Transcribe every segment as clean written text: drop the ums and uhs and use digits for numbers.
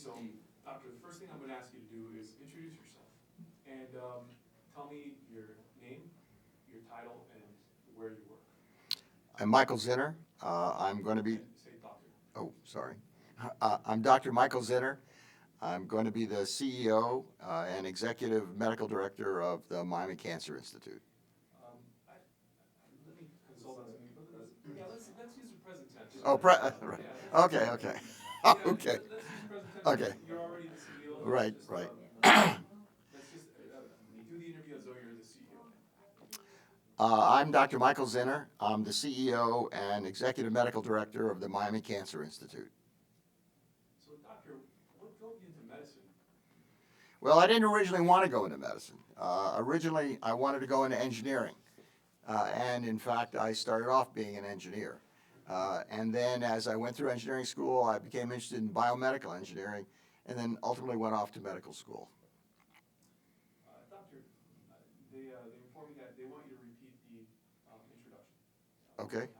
So, Doctor, the first thing I'm going to ask you to do is introduce yourself and tell me your name, your title, and where you work. I'm Michael Zinner. I'm going to be, Say doctor. oh, sorry. I'm Dr. Michael Zinner. I'm going to be the CEO and Executive Medical Director of the Miami Cancer Institute. Let me consult on something. Yeah, let's use the present tense. Oh, right. Yeah, Okay, okay. yeah, Okay, let's use present tense. okay. You're already the CEO. Right, right. Let's just do the interview as though you're the CEO. I'm Dr. Michael Zinner. I'm the CEO and Executive Medical Director of the Miami Cancer Institute. So, doctor, what drove you into medicine? Well, I didn't originally want to go into medicine. Originally, I wanted to go into engineering. And in fact, I started off being an engineer. And then as I went through engineering school, I became interested in biomedical engineering and then ultimately went off to medical school. Doctor, they informed me that they want you to repeat the introduction. Okay.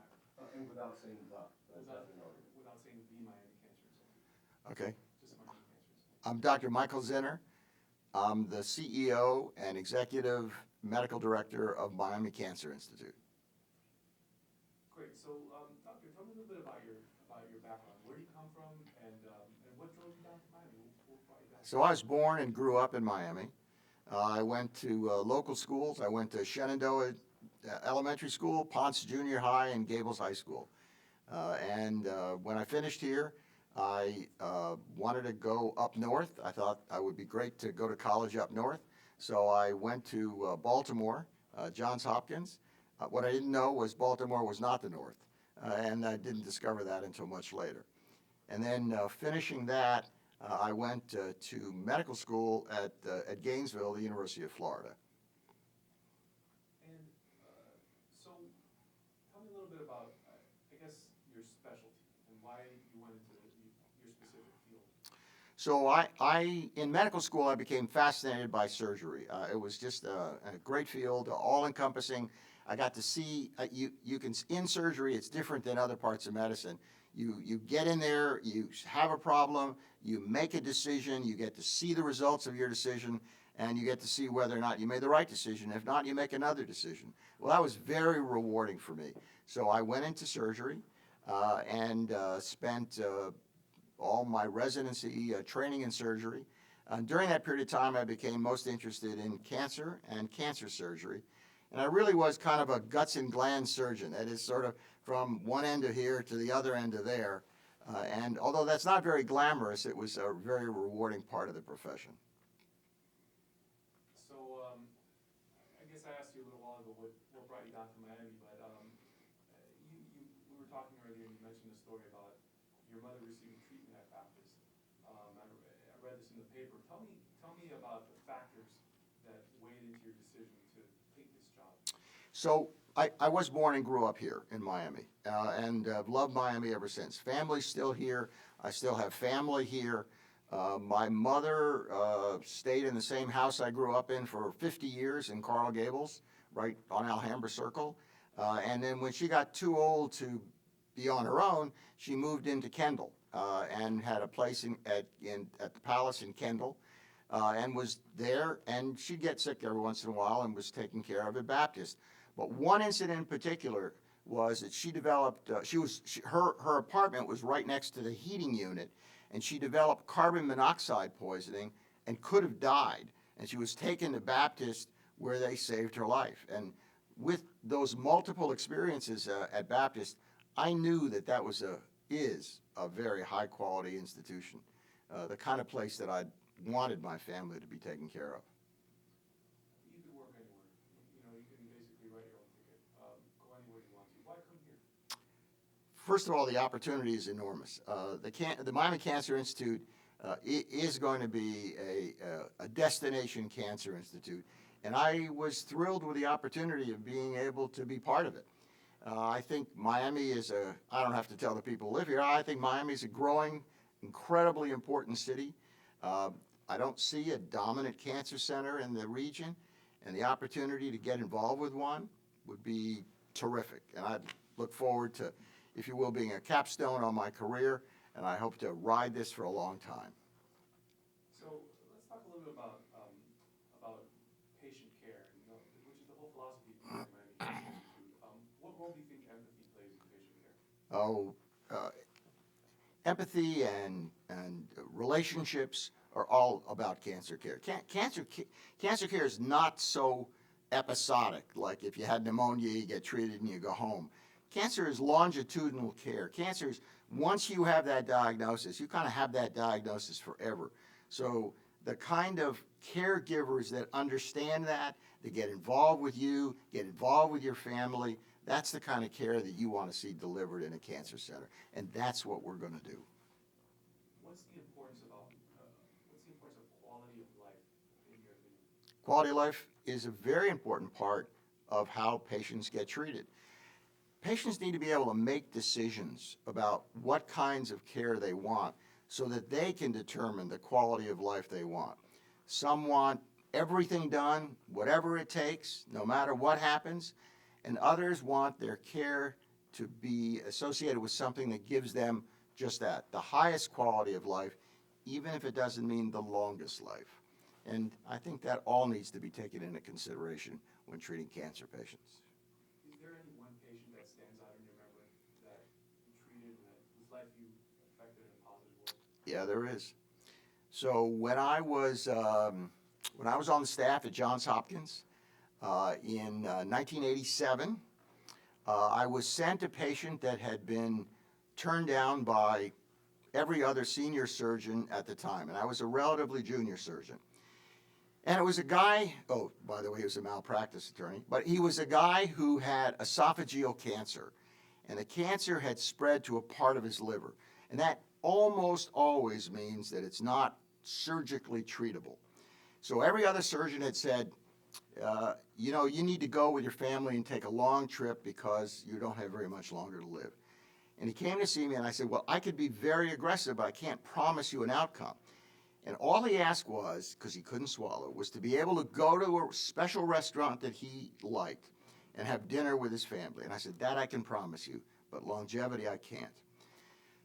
And without saying the, Without saying the Miami Cancer Institute. Okay. Just Miami Cancer Institute. I'm Dr. Michael Zinner. I'm the CEO and Executive Medical Director of Miami Cancer Institute. Great. So, doctor, tell me a little bit about your background. Where do you come from, and what drove you down to Miami? What brought you down? So I was born and grew up in Miami. I went to local schools. I went to Shenandoah Elementary School, Ponce Junior High, and Gables High School. And when I finished here, I wanted to go up north. I thought I would be great to go to college up north. So I went to Baltimore, Johns Hopkins. What I didn't know was Baltimore was not the north. And I didn't discover that until much later. And then finishing that, I went to medical school at Gainesville, the University of Florida. And so, tell me a little bit about, I guess, your specialty and why you went into your specific field. So in medical school, I became fascinated by surgery. It was just a great field, all-encompassing. I got to see, in surgery, it's different than other parts of medicine. You get in there, you have a problem, you make a decision, you get to see the results of your decision, and you get to see whether or not you made the right decision. If not, you make another decision. Well, that was very rewarding for me. So I went into surgery and spent all my residency training in surgery. During that period of time, I became most interested in cancer and cancer surgery. And I really was kind of a guts and glands surgeon. That is sort of from one end of here to the other end of there. And although that's not very glamorous, it was a very rewarding part of the profession. So, I guess I asked you a little while ago what brought you down to Miami, but we were talking earlier and you mentioned a story about your mother receiving treatment at Baptist. I read this in the paper. Tell me about the factors that weighed into your decision to take this job. So I was born and grew up here in Miami, and I've loved Miami ever since. Family's still here. I still have family here. My mother stayed in the same house I grew up in for 50 years in Coral Gables, right on Alhambra Circle. And then when she got too old to be on her own, she moved into Kendall and had a place at the Palace in Kendall. And was there, and she'd get sick every once in a while and was taken care of at Baptist. But one incident in particular was that she developed, her apartment was right next to the heating unit, and she developed carbon monoxide poisoning and could have died. And she was taken to Baptist where they saved her life. And with those multiple experiences at Baptist, I knew that that is a very high quality institution, the kind of place that I wanted my family to be taken care of. You could work anywhere. You can basically write your own ticket. Go anywhere you want to. Why come here? First of all, the opportunity is enormous. The Miami Cancer Institute is going to be a destination cancer institute, and I was thrilled with the opportunity of being able to be part of it. I think Miami I don't have to tell the people who live here, I think Miami is a growing, incredibly important city. I don't see a dominant cancer center in the region, and the opportunity to get involved with one would be terrific. And I'd look forward to, if you will, being a capstone on my career, and I hope to ride this for a long time. So let's talk a little bit about patient care, you know, which is the whole philosophy behind Miami Cancer Institute. What role do you think empathy plays in patient care? Oh, empathy and relationships are all about cancer care. Cancer care is not so episodic, like if you had pneumonia, you get treated and you go home. Cancer is longitudinal care. Cancer is, once you have that diagnosis, you kind of have that diagnosis forever. So the kind of caregivers that understand that get involved with you, get involved with your family, that's the kind of care that you want to see delivered in a cancer center. And that's what we're going to do. What's the importance of quality of life in your opinion? Quality of life is a very important part of how patients get treated. Patients need to be able to make decisions about what kinds of care they want so that they can determine the quality of life they want. Some want everything done, whatever it takes, no matter what happens, and others want their care to be associated with something that gives them just that, the highest quality of life, even if it doesn't mean the longest life. And I think that all needs to be taken into consideration when treating cancer patients. Is there any one patient that stands out in your memory that you treated and whose life you affected in a positive way? Yeah, there is. So when I was on the staff at Johns Hopkins in 1987, I was sent a patient that had been turned down by every other senior surgeon at the time, and I was a relatively junior surgeon. And it was a guy, oh, by the way, he was a malpractice attorney, but he was a guy who had esophageal cancer, and the cancer had spread to a part of his liver. And that almost always means that it's not surgically treatable. So every other surgeon had said, you need to go with your family and take a long trip because you don't have very much longer to live. And he came to see me, and I said, well, I could be very aggressive, but I can't promise you an outcome. And all he asked was, because he couldn't swallow, was to be able to go to a special restaurant that he liked and have dinner with his family. And I said, that I can promise you, but longevity I can't.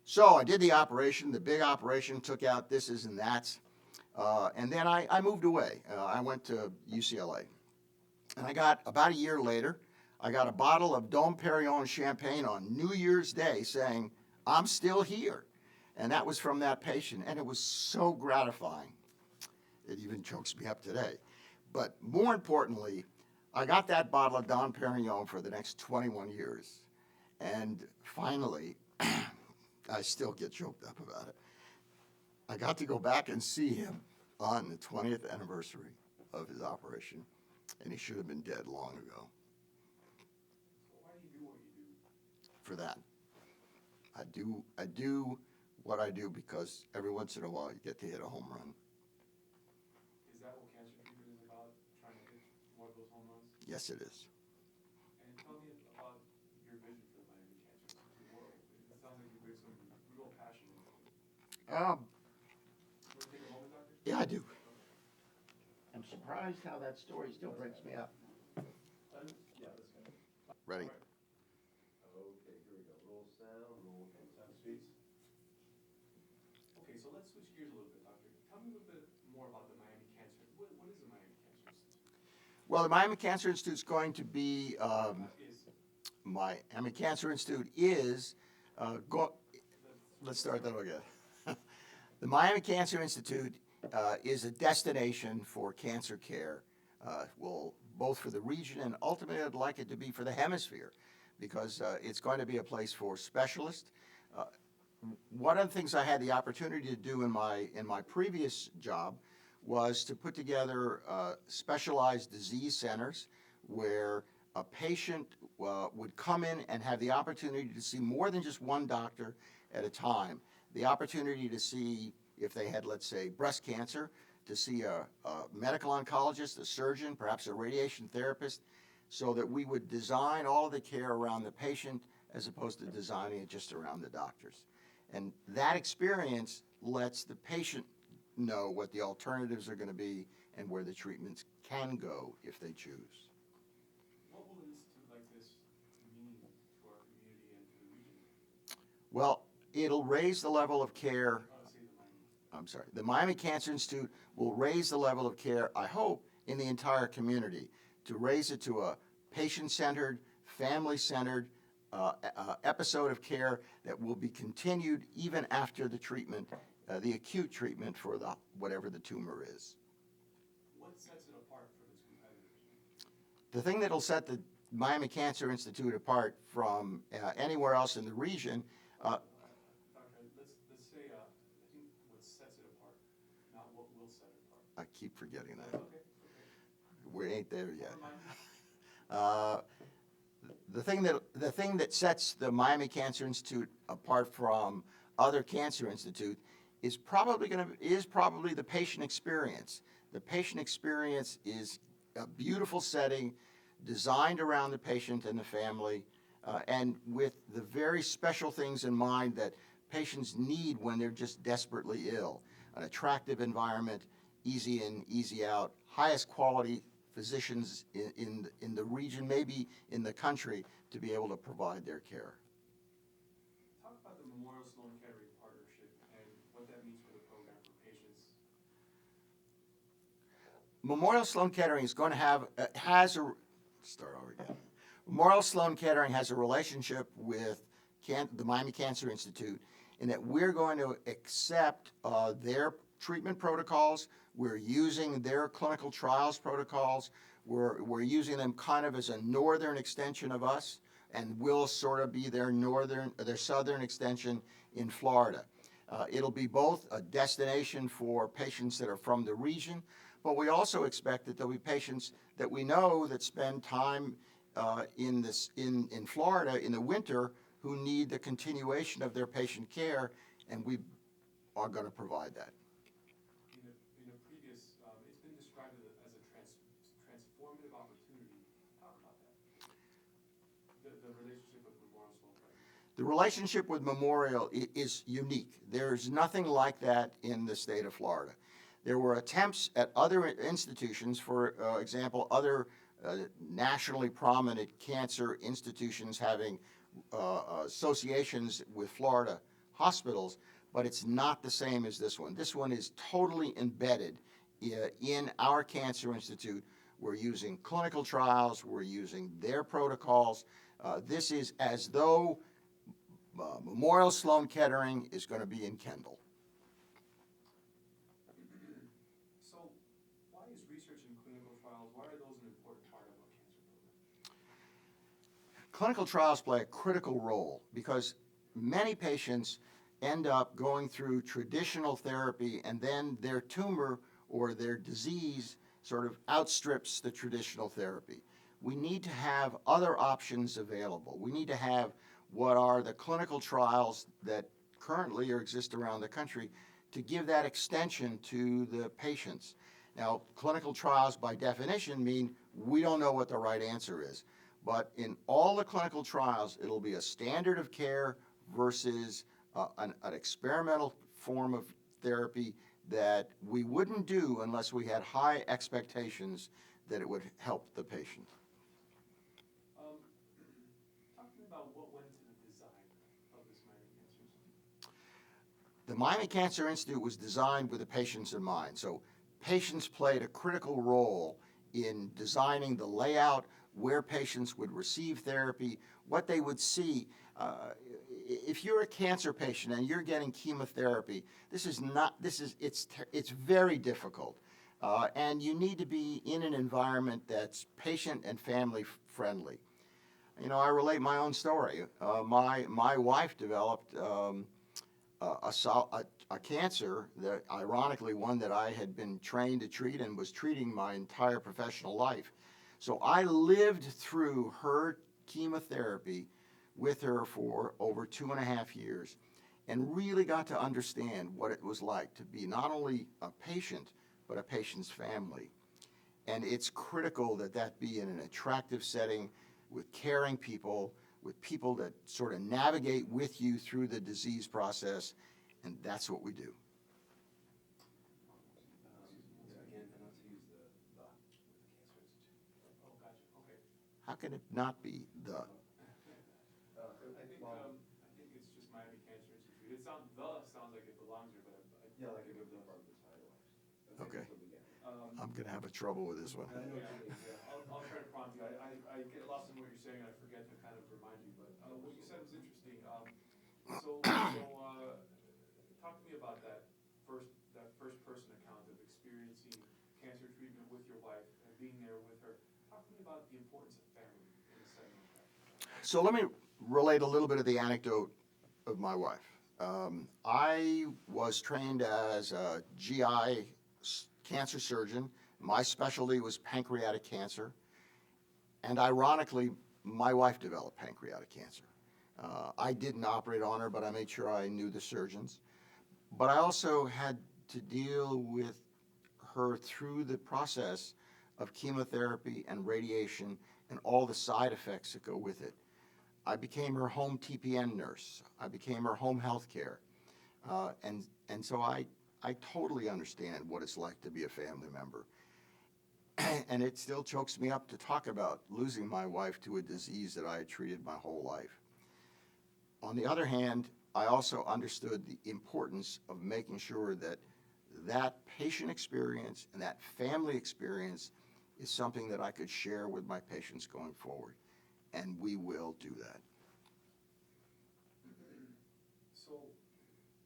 So I did the operation, the big operation, took out thises and that's, and then I moved away. I went to UCLA. And I got, about a year later, I got a bottle of Dom Perignon champagne on New Year's Day saying, I'm still here. And that was from that patient, and it was so gratifying. It even chokes me up today. But more importantly, I got that bottle of Dom Perignon for the next 21 years. And finally, I still get choked up about it. I got to go back and see him on the 20th anniversary of his operation, and he should have been dead long ago. So why do you do what you do? For that. I do what I do because every once in a while you get to hit a home run. Is that what cancer treatment is about, trying to hit more of those home runs? Yes, it is. And tell me about your vision for the Miami Cancer Institute. It sounds like you bring some real passion into it. You want to take a moment, Doctor? Yeah, I do. I'm surprised how that story still brings me up. Yeah, that's good. Ready? Okay, here we go. Roll sound, roll speeds. Okay, so let's switch gears a little bit, Doctor. Tell me a little bit more about the Miami Cancer. What is the Miami Cancer Institute? Well, the Miami Cancer Institute is going to be, Miami Cancer Institute is, let's start that again. The Miami Cancer Institute is a destination for cancer care, both for the region and ultimately I'd like it to be for the hemisphere because it's going to be a place for specialists. One of the things I had the opportunity to do in my previous job was to put together specialized disease centers where a patient would come in and have the opportunity to see more than just one doctor at a time. The opportunity to see if they had, let's say, breast cancer, to see a medical oncologist, a surgeon, perhaps a radiation therapist, so that we would design all of the care around the patient as opposed to designing it just around the doctors. And that experience lets the patient know what the alternatives are going to be and where the treatments can go if they choose. What will an institute like this mean to our community and to the region? Well, it'll raise the level of care. Say the Miami. I'm sorry, the Miami Cancer Institute will raise the level of care, I hope, in the entire community, to raise it to a patient-centered, family-centered episode of care that will be continued even after the treatment, the acute treatment for whatever the tumor is. What sets it apart from its competitors? The thing that'll set the Miami Cancer Institute apart from anywhere else in the region, Doctor, let's say, I think what sets it apart, not what will set it apart. I keep forgetting that. Okay. We ain't there yet. Remind me. The thing that sets the Miami Cancer Institute apart from other cancer institutes is probably the patient experience. The patient experience is a beautiful setting designed around the patient and the family, and with the very special things in mind that patients need when they're just desperately ill. An attractive environment, easy in, easy out, highest quality physicians in the region, maybe in the country, to be able to provide their care. Talk about the Memorial Sloan Kettering partnership and what that means for the program for patients. Memorial Sloan Kettering is going to have, start over again. Memorial Sloan Kettering has a relationship with the Miami Cancer Institute in that we're going to accept their treatment protocols. We're using their clinical trials protocols. We're using them kind of as a northern extension of us, and we'll sort of be their southern extension in Florida. It'll be both a destination for patients that are from the region, but we also expect that there'll be patients that we know that spend time in Florida in the winter who need the continuation of their patient care, and we are going to provide that. In a previous, it's been described as a transformative opportunity. Talk about that. The relationship with Memorial Sloan Kettering. The relationship with Memorial is unique. There's nothing like that in the state of Florida. There were attempts at other institutions, for example, other nationally prominent cancer institutions having associations with Florida hospitals, but it's not the same as this one. This one is totally embedded in our cancer institute. We're using clinical trials, we're using their protocols. This is as though Memorial Sloan Kettering is going to be in Kendall. So why is research and clinical trials, why are those an important part of our cancer program? Clinical trials play a critical role because many patients end up going through traditional therapy and then their tumor or their disease sort of outstrips the traditional therapy. We need to have other options available. We need to have what are the clinical trials that currently exist around the country to give that extension to the patients. Now, clinical trials by definition mean we don't know what the right answer is. But in all the clinical trials, it'll be a standard of care versus an experimental form of therapy that we wouldn't do unless we had high expectations that it would help the patient. Talking about what went into the design of this Miami Cancer Institute. The Miami Cancer Institute was designed with the patients in mind. So patients played a critical role in designing the layout, where patients would receive therapy, what they would see. If you're a cancer patient and you're getting chemotherapy, it's very difficult. And you need to be in an environment that's patient and family friendly. You know, I relate my own story. My wife developed a cancer, that ironically one that I had been trained to treat and was treating my entire professional life. So I lived through her chemotherapy with her for over 2.5 years and really got to understand what it was like to be not only a patient, but a patient's family. And it's critical that that be in an attractive setting with caring people, with people that sort of navigate with you through the disease process, and that's what we do. Again, not to use the with the Cancer Institute. Oh, gotcha, okay. How can it not be the? I think it's just Miami Cancer Institute. Sounds like it belongs there, but Yeah, like it goes up on the title. Okay. That's the beginning. I'm gonna have a trouble with this one. I know what Yeah, you mean, yeah. I'll try to prompt you. I get lost in what you're saying, and I forget to kind of remind you, but, what you said was interesting. Talk to me about that first person account of experiencing cancer treatment with your wife and being there with her. Talk to me about the importance of family in a setting like that. So let me relate a little bit of the anecdote of my wife. I was trained as a GI cancer surgeon. My specialty was pancreatic cancer. And ironically, my wife developed pancreatic cancer. I didn't operate on her, but I made sure I knew the surgeons. But I also had to deal with her through the process of chemotherapy and radiation and all the side effects that go with it. I became her home TPN nurse. I became her home health care. And so I totally understand what it's like to be a family member. And it still chokes me up to talk about losing my wife to a disease that I had treated my whole life. On the other hand, I also understood the importance of making sure that that patient experience and that family experience is something that I could share with my patients going forward. And we will do that. So,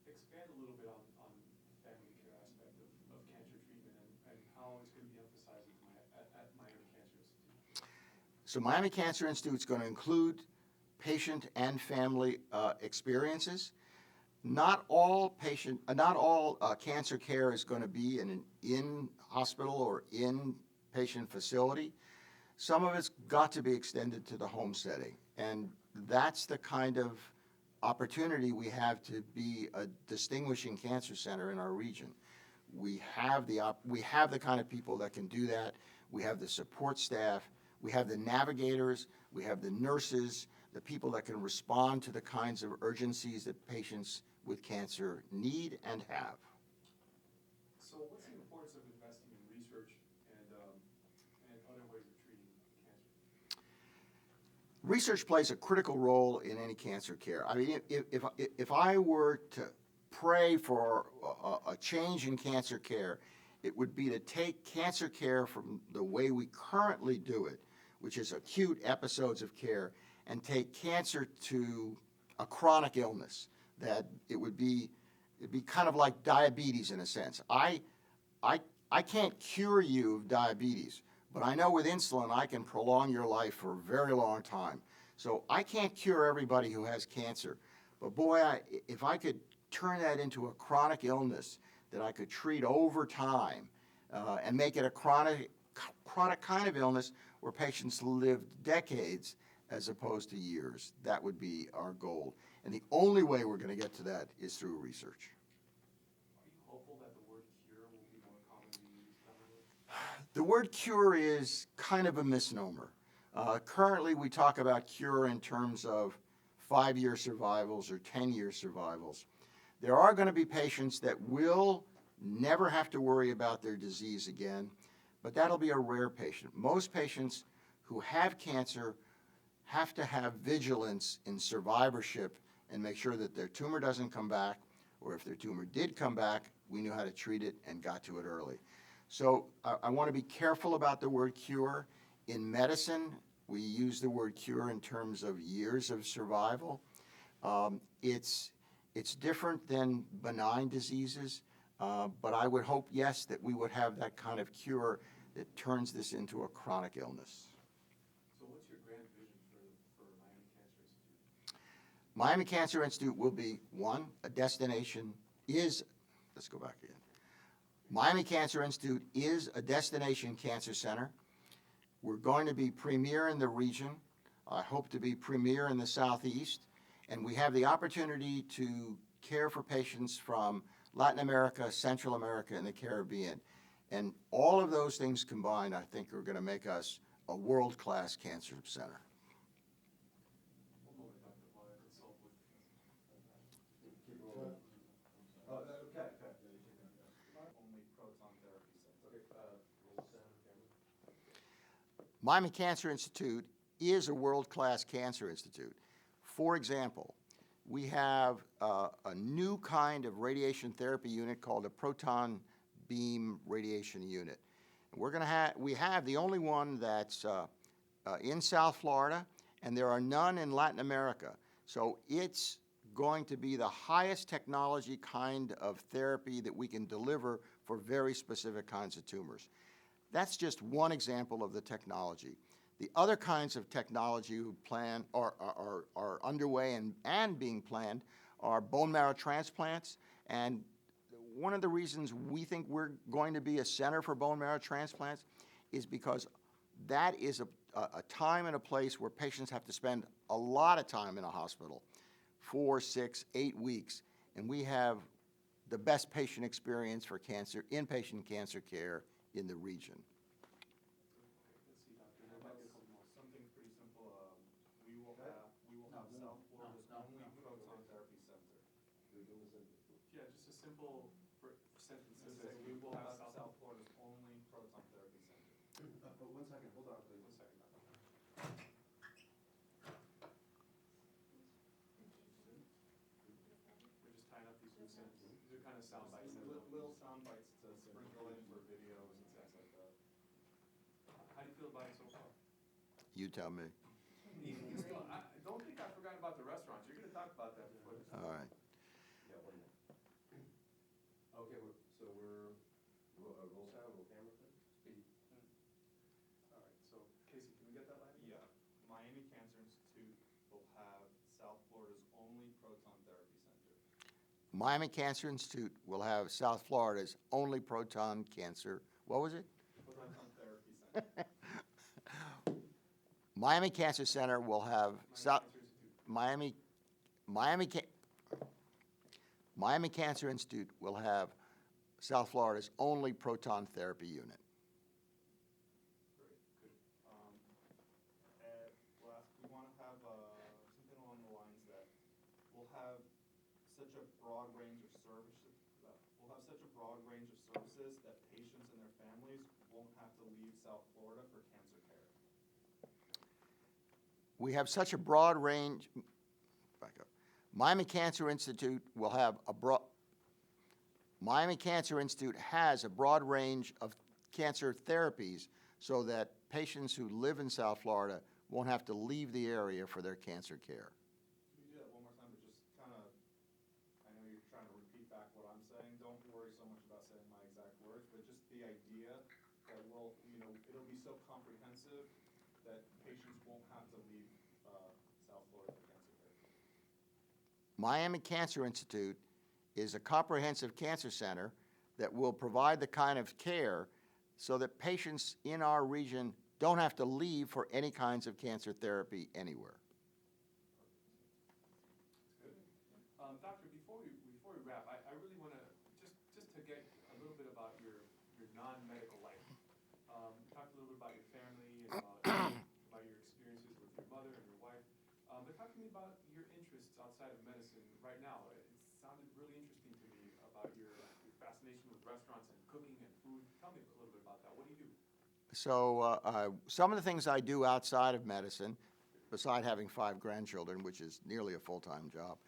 expand a little bit on the family care aspect of cancer treatment and how it's going to be emphasized at Miami Cancer Institute. So Miami Cancer Institute is going to include patient and family experiences. Not all cancer care is going to be in an in-hospital or in-patient facility. Some of it's got to be extended to the home setting, and that's the kind of opportunity we have to be a distinguishing cancer center in our region. We have the kind of people that can do that. We have the support staff. We have the navigators. We have the nurses, the people that can respond to the kinds of urgencies that patients with cancer need and have. So what's the importance of investing in research and other ways of treating cancer? Research plays a critical role in any cancer care. I mean, if I were to pray for a change in cancer care, it would be to take cancer care from the way we currently do it, which is acute episodes of care, and take cancer to a chronic illness. That it'd be kind of like diabetes in a sense. I can't cure you of diabetes, but I know with insulin I can prolong your life for a very long time. So I can't cure everybody who has cancer, but boy, if I could turn that into a chronic illness that I could treat over time and make it a chronic kind of illness where patients lived decades as opposed to years, that would be our goal. And the only way we're going to get to that is through research. Are you hopeful that the word cure will be more commonly used down the road? The word cure is kind of a misnomer. Currently, we talk about cure in terms of 5-year survivals or 10-year survivals. There are going to be patients that will never have to worry about their disease again, but that'll be a rare patient. Most patients who have cancer have to have vigilance in survivorship and make sure that their tumor doesn't come back, or if their tumor did come back, we knew how to treat it and got to it early. So I want to be careful about the word cure. In medicine, we use the word cure in terms of years of survival. It's different than benign diseases, but I would hope, yes, that we would have that kind of cure that turns this into a chronic illness. So what's your grand vision for Miami Cancer Institute? Miami Cancer Institute will be, one, a destination let's go back again. Miami Cancer Institute is a destination cancer center. We're going to be premier in the region. I hope to be premier in the Southeast. And we have the opportunity to care for patients from Latin America, Central America, and the Caribbean. And all of those things combined, I think, are going to make us a world-class cancer center. One moment, Dr. While I consult with. Keep rolling. Oh, okay. Only proton therapy center. Okay, roll sound, camera. Miami Cancer Institute is a world-class cancer institute. For example, we have a new kind of radiation therapy unit called a proton beam radiation unit. We have the only one that's in South Florida, and there are none in Latin America. So it's going to be the highest technology kind of therapy that we can deliver for very specific kinds of tumors. That's just one example of the technology. The other kinds of technology are underway and being planned are bone marrow transplants. And one of the reasons we think we're going to be a center for bone marrow transplants is because that is a time and a place where patients have to spend a lot of time in a hospital, 4, 6, 8 weeks. And we have the best patient experience for cancer, inpatient cancer care in the region. Let's see, Doctor, there might be a couple more. Something pretty simple, we will have South Florida's only proton therapy center. Yeah, just a simple sentence that says, we will have South Florida's only proton therapy center. But 1 second, hold on, please. 1 second, Doctor. We're just tying up these loose ends. These are kind of sound bites. Little sound bites to sprinkle in for videos and things like that. How do you feel about it so far? You tell me. I don't think I forgot about the restaurants. You're going to talk about that before this. All right. Yeah, 1 minute. Okay, so we're, roll sound, roll camera, speed. All right, so Casey, can we get that line? Yeah, Miami Cancer Institute will have South Florida's only proton therapy center. Miami Cancer Institute will have South Florida's only proton cancer. What was it? Proton therapy center. Miami Cancer Center will have Miami Cancer Institute will have South Florida's only proton therapy unit. Great, good. Last, we want to have something along the lines that we'll have such a broad range of services. We'll have such a broad range of services that patients and their families won't have to leave South Florida for cancer care. We have such a broad range. Back up. Miami Cancer Institute will have a broad. Miami Cancer Institute has a broad range of cancer therapies so that patients who live in South Florida won't have to leave the area for their cancer care. Can you do that one more time, but just kind of, I know you're trying to repeat back what I'm saying. Don't worry so much about saying my exact words, but just the idea that it'll be so comprehensive that patients won't have to leave South Florida for cancer care. Miami Cancer Institute is a comprehensive cancer center that will provide the kind of care so that patients in our region don't have to leave for any kinds of cancer therapy anywhere. Good. Doctor, before we wrap, I really want to, just to get a little bit about your non-medical life. Talk a little bit about your family and about your experiences with your mother and your wife. But talk to me about your interests outside of medicine right now. It sounded really interesting to me about your fascination with restaurants and cooking and food. Tell me a little bit about that. What do you do? So some of the things I do outside of medicine, beside having 5 grandchildren, which is nearly a full-time job,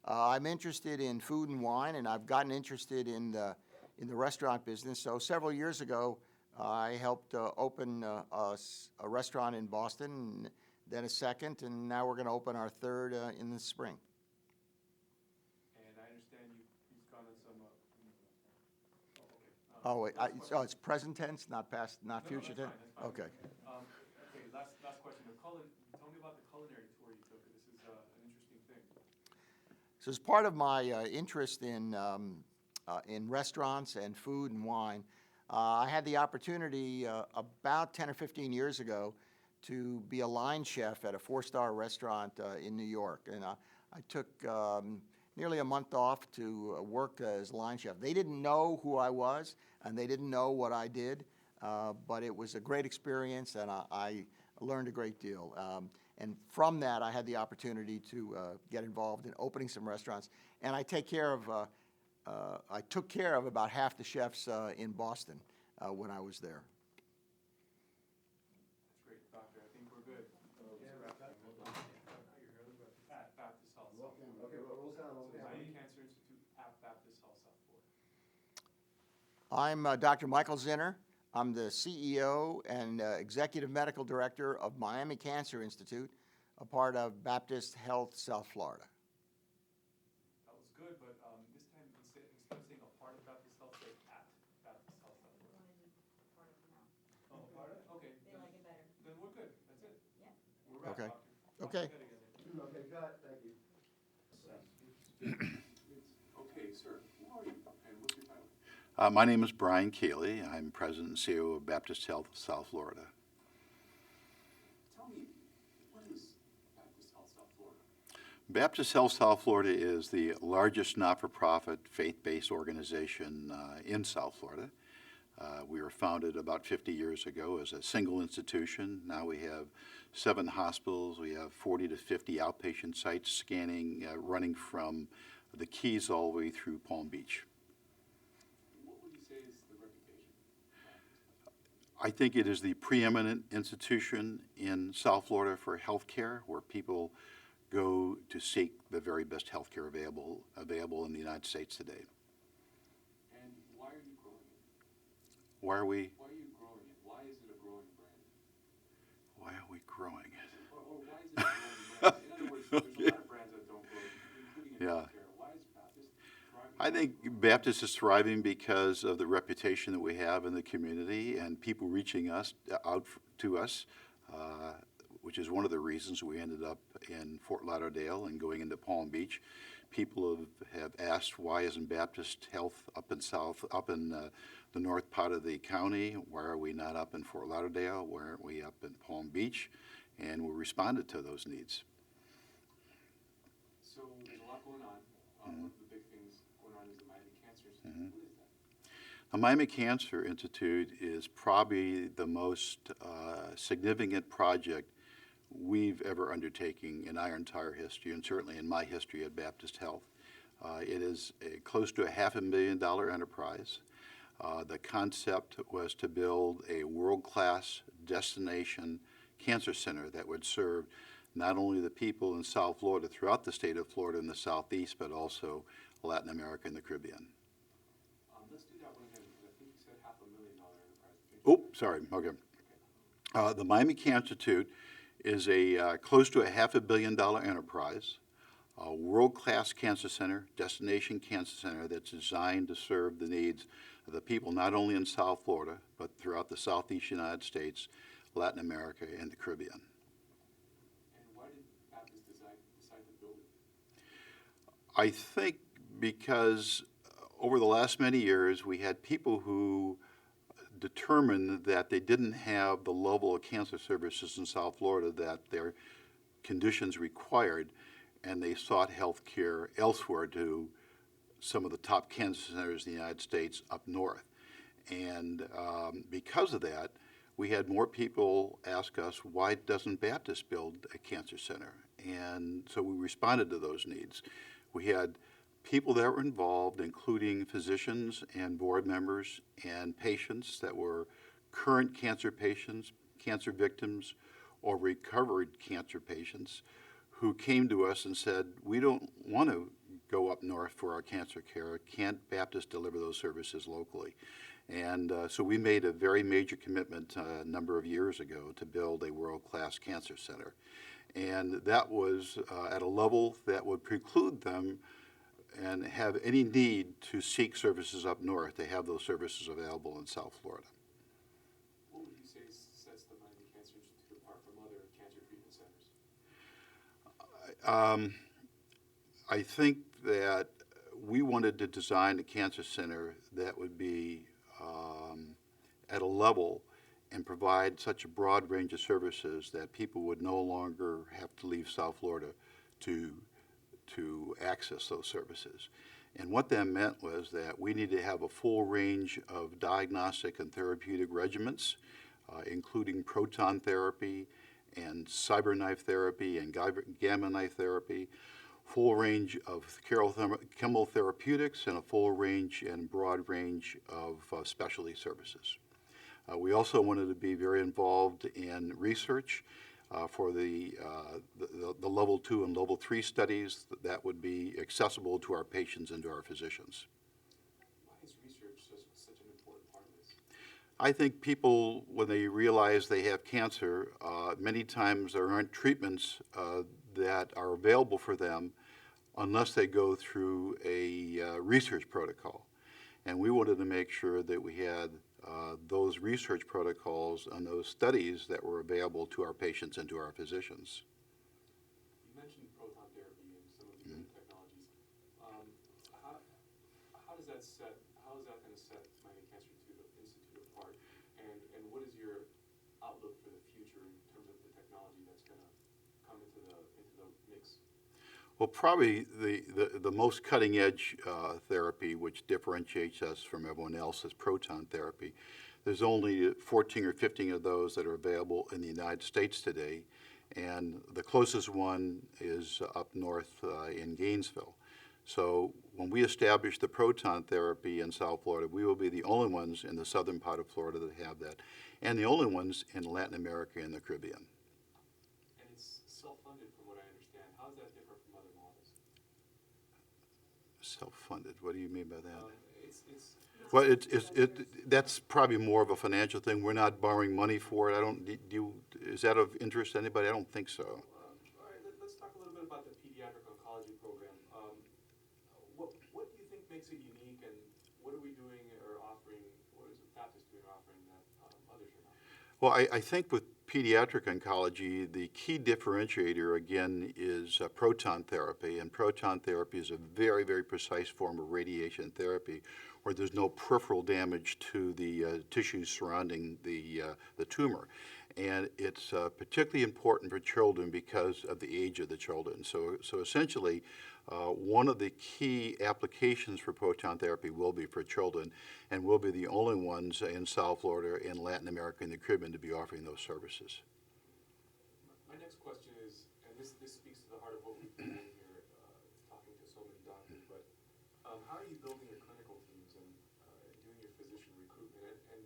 I'm interested in food and wine, and I've gotten interested in the restaurant business. So several years ago, I helped open a restaurant in Boston, then a second, and now we're going to open our third in the spring. And I understand you've gone on some. It's present tense, not past, not No, future that's tense? fine, that's fine. Okay. Okay, last question. Tell me about the culinary tour you took. This is an interesting thing. So as part of my interest in restaurants and food and wine, I had the opportunity about 10 or 15 years ago to be a line chef at a 4-star restaurant in New York. And I took nearly a month off to work as line chef. They didn't know who I was, and they didn't know what I did, but it was a great experience, and I learned a great deal. And from that, I had the opportunity to get involved in opening some restaurants. And I took care of about half the chefs in Boston when I was there. That's great, Doctor. I think we're good. Yeah, Baptist Health. Okay, well, I'm Dr. Michael Zinner. I'm the CEO and Executive Medical Director of Miami Cancer Institute, a part of Baptist Health South Florida. That was good, but this time instead of saying a part of Baptist Health, say at Baptist Health South We Florida. want to do part of now. Oh, part of it? Okay. They like it better. Then we're good, that's it. Yeah. We're wrapped, Okay. doctor. Okay. Go ahead again. Okay, got it, thank you. Okay, sir, who are you and what's your title? My name is Brian Keeley. I'm President and CEO of Baptist Health South Florida. Tell me, what is Baptist Health South Florida? Baptist Health South Florida is the largest not-for-profit faith-based organization in South Florida. We were founded about 50 years ago as a single institution. Now we have 7 hospitals. We have 40 to 50 outpatient sites scanning, running from the Keys all the way through Palm Beach. What would you say is the reputation? I think it is the preeminent institution in South Florida for healthcare, where people go to seek the very best healthcare available in the United States today. And why are you growing it? Why are we Why are you growing it? Why is it a growing brand? growing it? Or why is it a growing brand? In other words, there's a lot of brands that don't grow, including in Yeah. healthcare. Why is Baptist thriving? I think Baptist is thriving because of the reputation that we have in the community and people reaching us to us, which is one of the reasons we ended up in Fort Lauderdale and going into Palm Beach. People have asked, why isn't Baptist Health up in the north part of the county? Why are we not up in Fort Lauderdale? Why aren't we up in Palm Beach? And we responded to those needs. So there's a lot going on. One of the big things going on is the Miami Cancer Institute. What is that? The Miami Cancer Institute is probably the most significant project we've ever undertaken in our entire history, and certainly in my history at Baptist Health. It is close to a $500,000 enterprise. The concept was to build a world-class destination cancer center that would serve not only the people in South Florida, throughout the state of Florida and the Southeast, but also Latin America and the Caribbean. Let's do that one again, because I think you said $500,000 enterprise. Oh, sorry, okay. The Miami Cancer Institute is a close to a $500 million enterprise, a world-class cancer center, destination cancer center that's designed to serve the needs of the people not only in South Florida, but throughout the Southeast United States, Latin America, and the Caribbean. And why did Baptist decide to build it? I think because over the last many years, we had people who determined that they didn't have the level of cancer services in South Florida that their conditions required, and they sought health care elsewhere to some of the top cancer centers in the United States up north. And because of that, we had more people ask us, why doesn't Baptist build a cancer center? And so we responded to those needs. We had people that were involved, including physicians and board members and patients that were current cancer patients, cancer victims, or recovered cancer patients, who came to us and said, we don't want to go up north for our cancer care. Can't Baptist deliver those services locally? And so we made a very major commitment a number of years ago to build a world-class cancer center. And that was at a level that would preclude them and have any need to seek services up north. They have those services available in South Florida. What would you say sets the Miami Cancer Institute apart from other cancer treatment centers? I think that we wanted to design a cancer center that would be at a level and provide such a broad range of services that people would no longer have to leave South Florida to access those services. And what that meant was that we needed to have a full range of diagnostic and therapeutic regimens, including proton therapy and cyberknife therapy and gamma knife therapy, full range of chemotherapeutics, and a full range and broad range of specialty services. We also wanted to be very involved in research for the level 2 and level 3 studies that would be accessible to our patients and to our physicians. Why is research such an part of this? I think people, when they realize they have cancer, many times there aren't treatments that are available for them unless they go through a research protocol. And we wanted to make sure that we had those research protocols and those studies that were available to our patients and to our physicians. You mentioned proton therapy and some of the other technologies. How does that set, how is that going to set Miami Cancer Institute apart? And what is your outlook for the future in terms of the technology that's going to come into the mix? Well, probably the most cutting edge therapy, which differentiates us from everyone else, is proton therapy. There's only 14 or 15 of those that are available in the United States today, and the closest one is up north in Gainesville. So when we establish the proton therapy in South Florida, we will be the only ones in the southern part of Florida that have that, and the only ones in Latin America and the Caribbean. And it's self-funded from what I understand. How is that different from other models? Self-funded, what do you mean by that? Well, Well, that's probably more of a financial thing. We're not borrowing money for it. Is that of interest to anybody? I don't think so. all right, let's talk a little bit about the pediatric oncology program. What do you think makes it unique, and what are we doing or offering, what is Baptist doing or offering that others are not? Well, I think with pediatric oncology, the key differentiator, again, is proton therapy. And proton therapy is a very, very precise form of radiation therapy where there's no peripheral damage to the tissues surrounding the tumor. And it's particularly important for children because of the age of the children. So essentially, one of the key applications for proton therapy will be for children, and we'll be the only ones in South Florida, in Latin America, and the Caribbean to be offering those services. My next question is, and this speaks to the heart of what we've been doing here, talking to so many doctors, but how are you building your clinical teams and doing your physician recruitment? And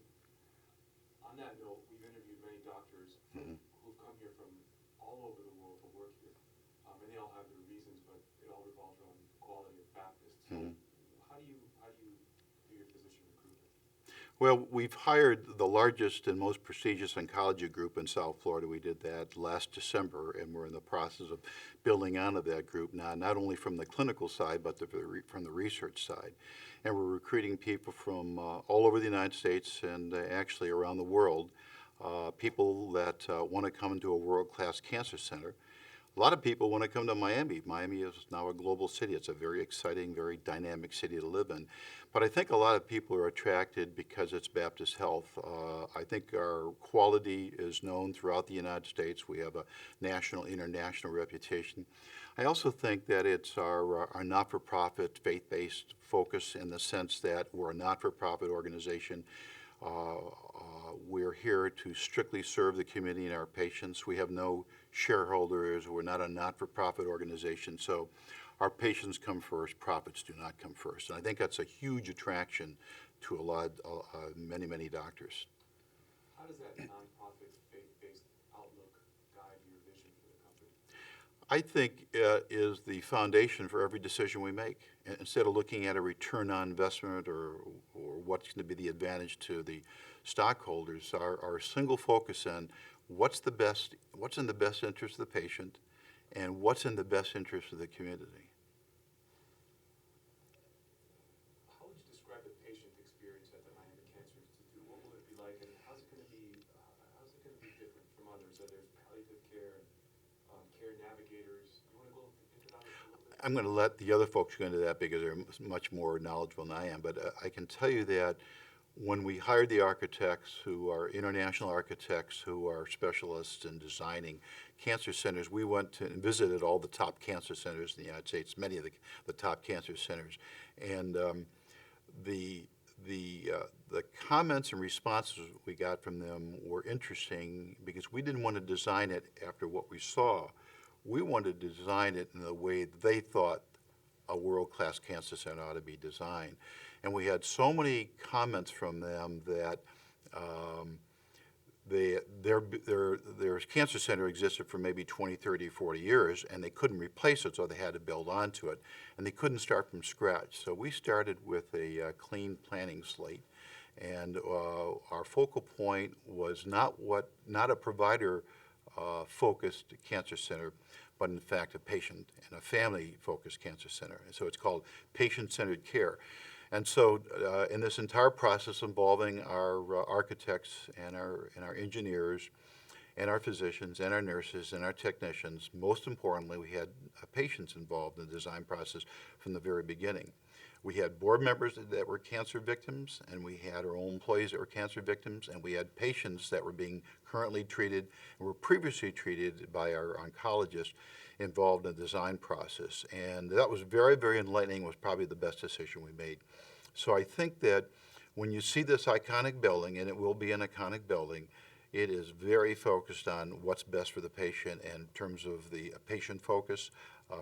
on that note, we've interviewed many doctors who've come here from all over the world to work here, and they all have their reasons, but it all revolves around quality of Baptist. So how do you do your physician recruitment? Well, we've hired the largest and most prestigious oncology group in South Florida. We did that last December, and we're in the process of building onto that group now, not only from the clinical side, but from the research side. And we're recruiting people from all over the United States and actually around the world, people that want to come into a world-class cancer center. A lot of people want to come to Miami. Miami is now a global city. It's a very exciting, very dynamic city to live in. But I think a lot of people are attracted because it's Baptist Health. I think our quality is known throughout the United States. We have a national, international reputation. I also think that it's our not-for-profit, faith-based focus in the sense that we're a not-for-profit organization. We're here to strictly serve the community and our patients. We have no shareholders. We're not a not-for-profit organization. So our patients come first, profits do not come first. And I think that's a huge attraction to many, many doctors. How does that nonprofit, faith-based outlook guide your vision for the company? I think is the foundation for every decision we make. Instead of looking at a return on investment or what's going to be the advantage to the stockholders, our single focus on what's in the best interest of the patient and what's in the best interest of the community. How would you describe the patient experience at the Miami Cancer Institute? What will it be like, and how's it going to be different from others? So there's palliative care, care navigators. You want to go into that a little bit? I'm going to let the other folks go into that because they're much more knowledgeable than I am. But I can tell you that when we hired the architects who are international architects who are specialists in designing cancer centers, we went to and visited all the top cancer centers in the United States, many of the top cancer centers. And the comments and responses we got from them were interesting because we didn't want to design it after what we saw. We wanted to design it in the way they thought a world-class cancer center ought to be designed. And we had so many comments from them that their cancer center existed for maybe 20, 30, 40 years, and they couldn't replace it, so they had to build onto it. And they couldn't start from scratch. So we started with a clean planning slate. And our focal point was not a provider focused cancer center, but in fact a patient and a family focused cancer center. And so it's called patient-centered care. And so in this entire process involving our architects and our engineers and our physicians and our nurses and our technicians, most importantly, we had patients involved in the design process from the very beginning. We had board members that were cancer victims, and we had our own employees that were cancer victims, and we had patients that were being currently treated and were previously treated by our oncologist involved in the design process. And that was very, very enlightening, was probably the best decision we made. So I think that when you see this iconic building, and it will be an iconic building, it is very focused on what's best for the patient in terms of the patient focus.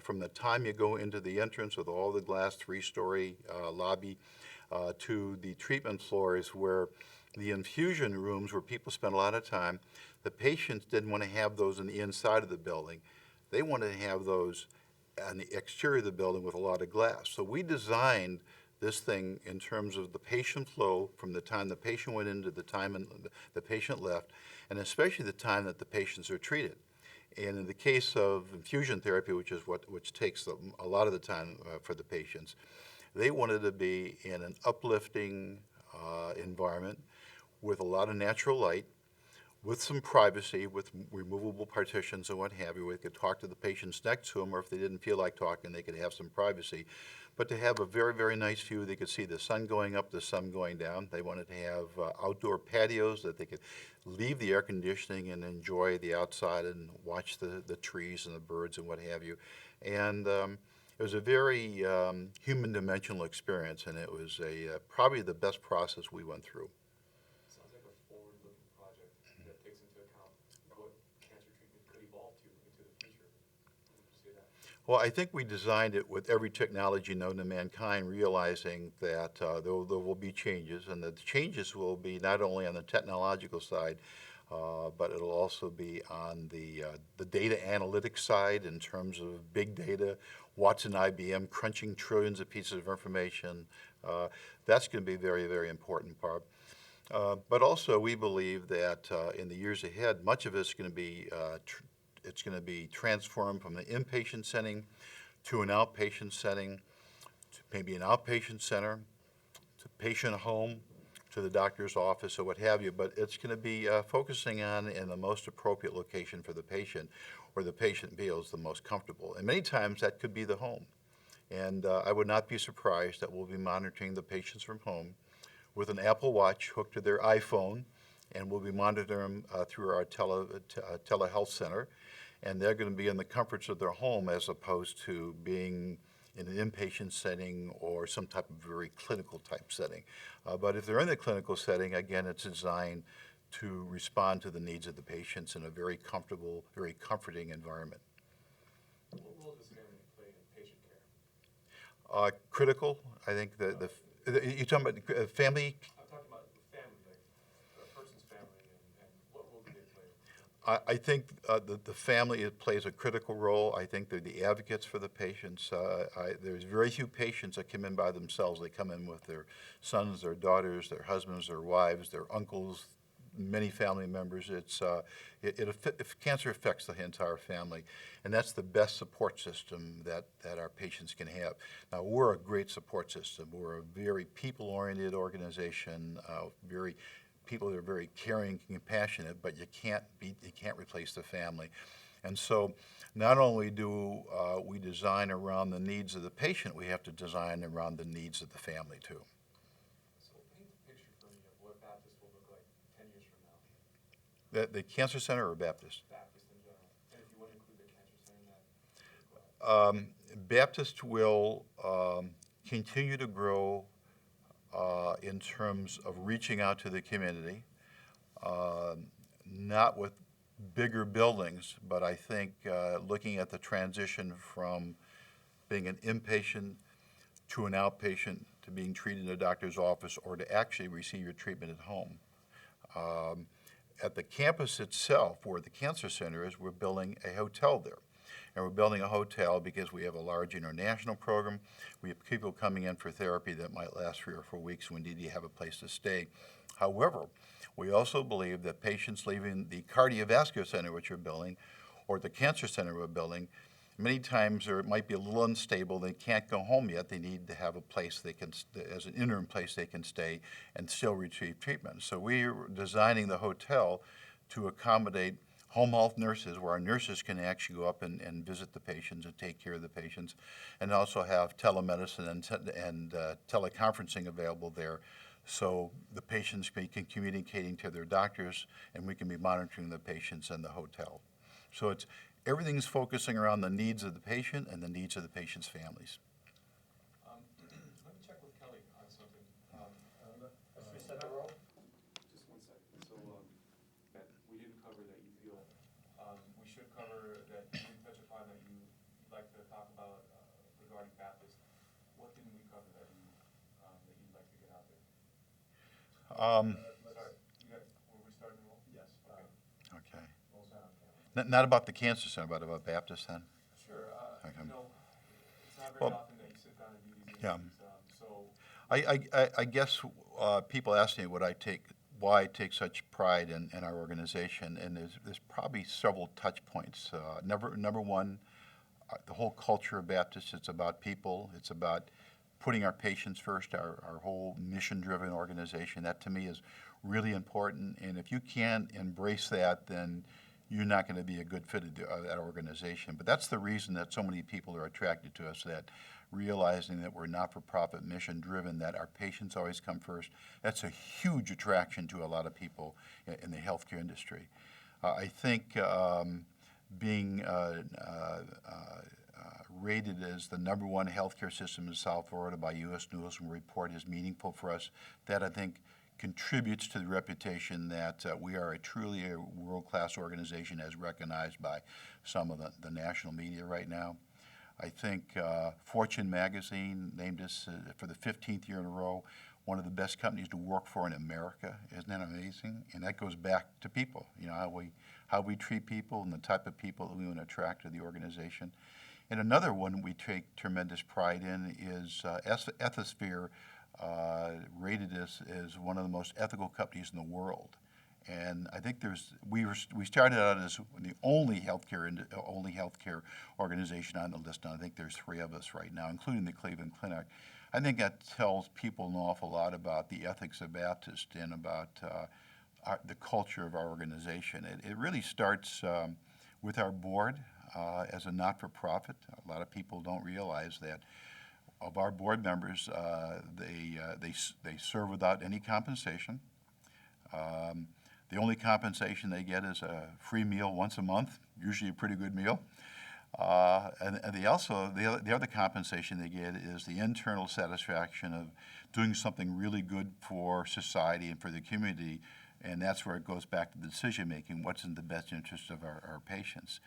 From the time you go into the entrance with all the glass 3-story lobby to the treatment floors where the infusion rooms where people spend a lot of time, the patients didn't want to have those on the inside of the building. They wanted to have those on the exterior of the building with a lot of glass. So we designed this thing in terms of the patient flow from the time the patient went in to the time the patient left, and especially the time that the patients are treated. And in the case of infusion therapy, which takes a lot of the time for the patients, they wanted to be in an uplifting environment with a lot of natural light, with some privacy, with removable partitions and what have you. We could talk to the patients next to them, or if they didn't feel like talking, they could have some privacy. But to have a very, very nice view, they could see the sun going up, the sun going down. They wanted to have outdoor patios that they could leave the air conditioning and enjoy the outside and watch the trees and the birds and what have you. And it was a very human dimensional experience, and it was probably the best process we went through. Sounds like a forward-looking project that takes into account what cancer treatment could evolve to into the future. Would you say that? Well, I think we designed it with every technology known to mankind, realizing that there will be changes, and the changes will be not only on the technological side, but it'll also be on the data analytics side in terms of big data, Watson IBM crunching trillions of pieces of information. That's going to be very, very important part. But also, we believe that in the years ahead, much of it's going to be it's going to be transformed from the inpatient setting to an outpatient setting, to maybe an outpatient center, to patient home, to the doctor's office or what have you. But it's going to be focusing on in the most appropriate location for the patient, where the patient feels the most comfortable. And many times that could be the home. And I would not be surprised that we'll be monitoring the patients from home with an Apple Watch hooked to their iPhone, and we'll be monitoring them through our telehealth center. And they're going to be in the comforts of their home as opposed to being in an inpatient setting or some type of very clinical type setting. But if they're in the clinical setting, again, it's designed to respond to the needs of the patients in a very comfortable, very comforting environment. What role does family play in patient care? Critical, I think you're talking about family. I'm talking about the family, like a person's family, and what role do they play? I think the family plays a critical role. I think they're the advocates for the patients. There's very few patients that come in by themselves. They come in with their sons, their daughters, their husbands, their wives, their uncles, many family members. Cancer affects the entire family, and that's the best support system that our patients can have. Now, we're a great support system. We're a very people-oriented organization, people that are very caring and compassionate, but you can't replace the family. And so not only do we design around the needs of the patient, we have to design around the needs of the family too. So paint a picture for me of what Baptist will look like 10 years from now. The Cancer Center or Baptist? Baptist in general, and if you want to include the cancer center in that. Baptist will continue to grow in terms of reaching out to the community, not with bigger buildings, but I think looking at the transition from being an inpatient to an outpatient to being treated in a doctor's office or to actually receive your treatment at home. At the campus itself, where the cancer center is, we're building a hotel there. And we're building a hotel because we have a large international program. We have people coming in for therapy that might last 3 or 4 weeks, and we need to have a place to stay. However, we also believe that patients leaving the cardiovascular center, which we're building, or the cancer center we're building, many times it might be a little unstable. They can't go home yet. They need to have a place they can, as an interim place they can stay and still receive treatment. So we're designing the hotel to accommodate home health nurses, where our nurses can actually go up and visit the patients and take care of the patients, and also have telemedicine and teleconferencing available there. So the patients can be communicating to their doctors, and we can be monitoring the patients in the hotel. So everything's focusing around the needs of the patient and the needs of the patient's families. Let me check with Kelly on something. Just one second. So, that we didn't cover that you feel, we should cover that you didn't touch upon that you'd like to talk about, regarding Baptist. What didn't we cover that you'd like to get out there? Sorry, were we starting to roll? Yes. Okay. Roll sound on camera. Not about the cancer center, but about Baptist then? Sure, Okay. it's not very Well, often that you sit down and do these yeah. interviews, so. I guess people ask me why I take such pride in our organization, and there's probably several touch points. Number one, the whole culture of Baptist, it's about people, it's about putting our patients first, our whole mission-driven organization. That to me is really important, and if you can't embrace that, then you're not going to be a good fit of that organization. But that's the reason that so many people are attracted to us, that realizing that we're not-for-profit, mission-driven, that our patients always come first. That's a huge attraction to a lot of people in the healthcare industry. I think being rated as the #1 healthcare system in South Florida by U.S. News and Report is meaningful for us. That, I think, contributes to the reputation that we are truly a world-class organization as recognized by some of the national media right now. I think Fortune magazine named us for the 15th year in a row one of the best companies to work for in America. Isn't that amazing? And that goes back to people, how we treat people and the type of people that we want to attract to the organization. And another one we take tremendous pride in is Ethisphere rated us as one of the most ethical companies in the world. And I think we started out as the only healthcare organization on the list, and I think there's 3 of us right now, including the Cleveland Clinic. I think that tells people an awful lot about the ethics of Baptist and about the culture of our organization. It really starts with our board as a not-for-profit. A lot of people don't realize that of our board members, they serve without any compensation. The only compensation they get is a free meal once a month, usually a pretty good meal. And the other compensation they get is the internal satisfaction of doing something really good for society and for the community, and that's where it goes back to the decision-making, what's in the best interest of our patients.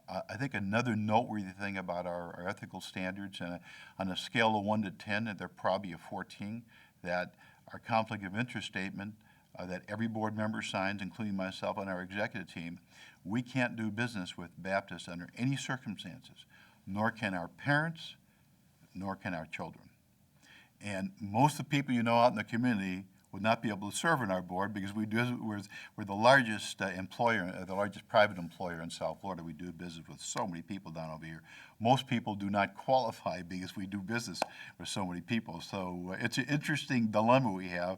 I think another noteworthy thing about our ethical standards, and on a scale of 1 to 10, they're probably a 14, that our conflict of interest statement that every board member signs, including myself and our executive team, we can't do business with Baptist under any circumstances, nor can our parents, nor can our children. And most of the people out in the community would not be able to serve on our board because we're the largest employer, the largest private employer in South Florida. We do business with so many people down over here. Most people do not qualify because we do business with so many people. So it's an interesting dilemma we have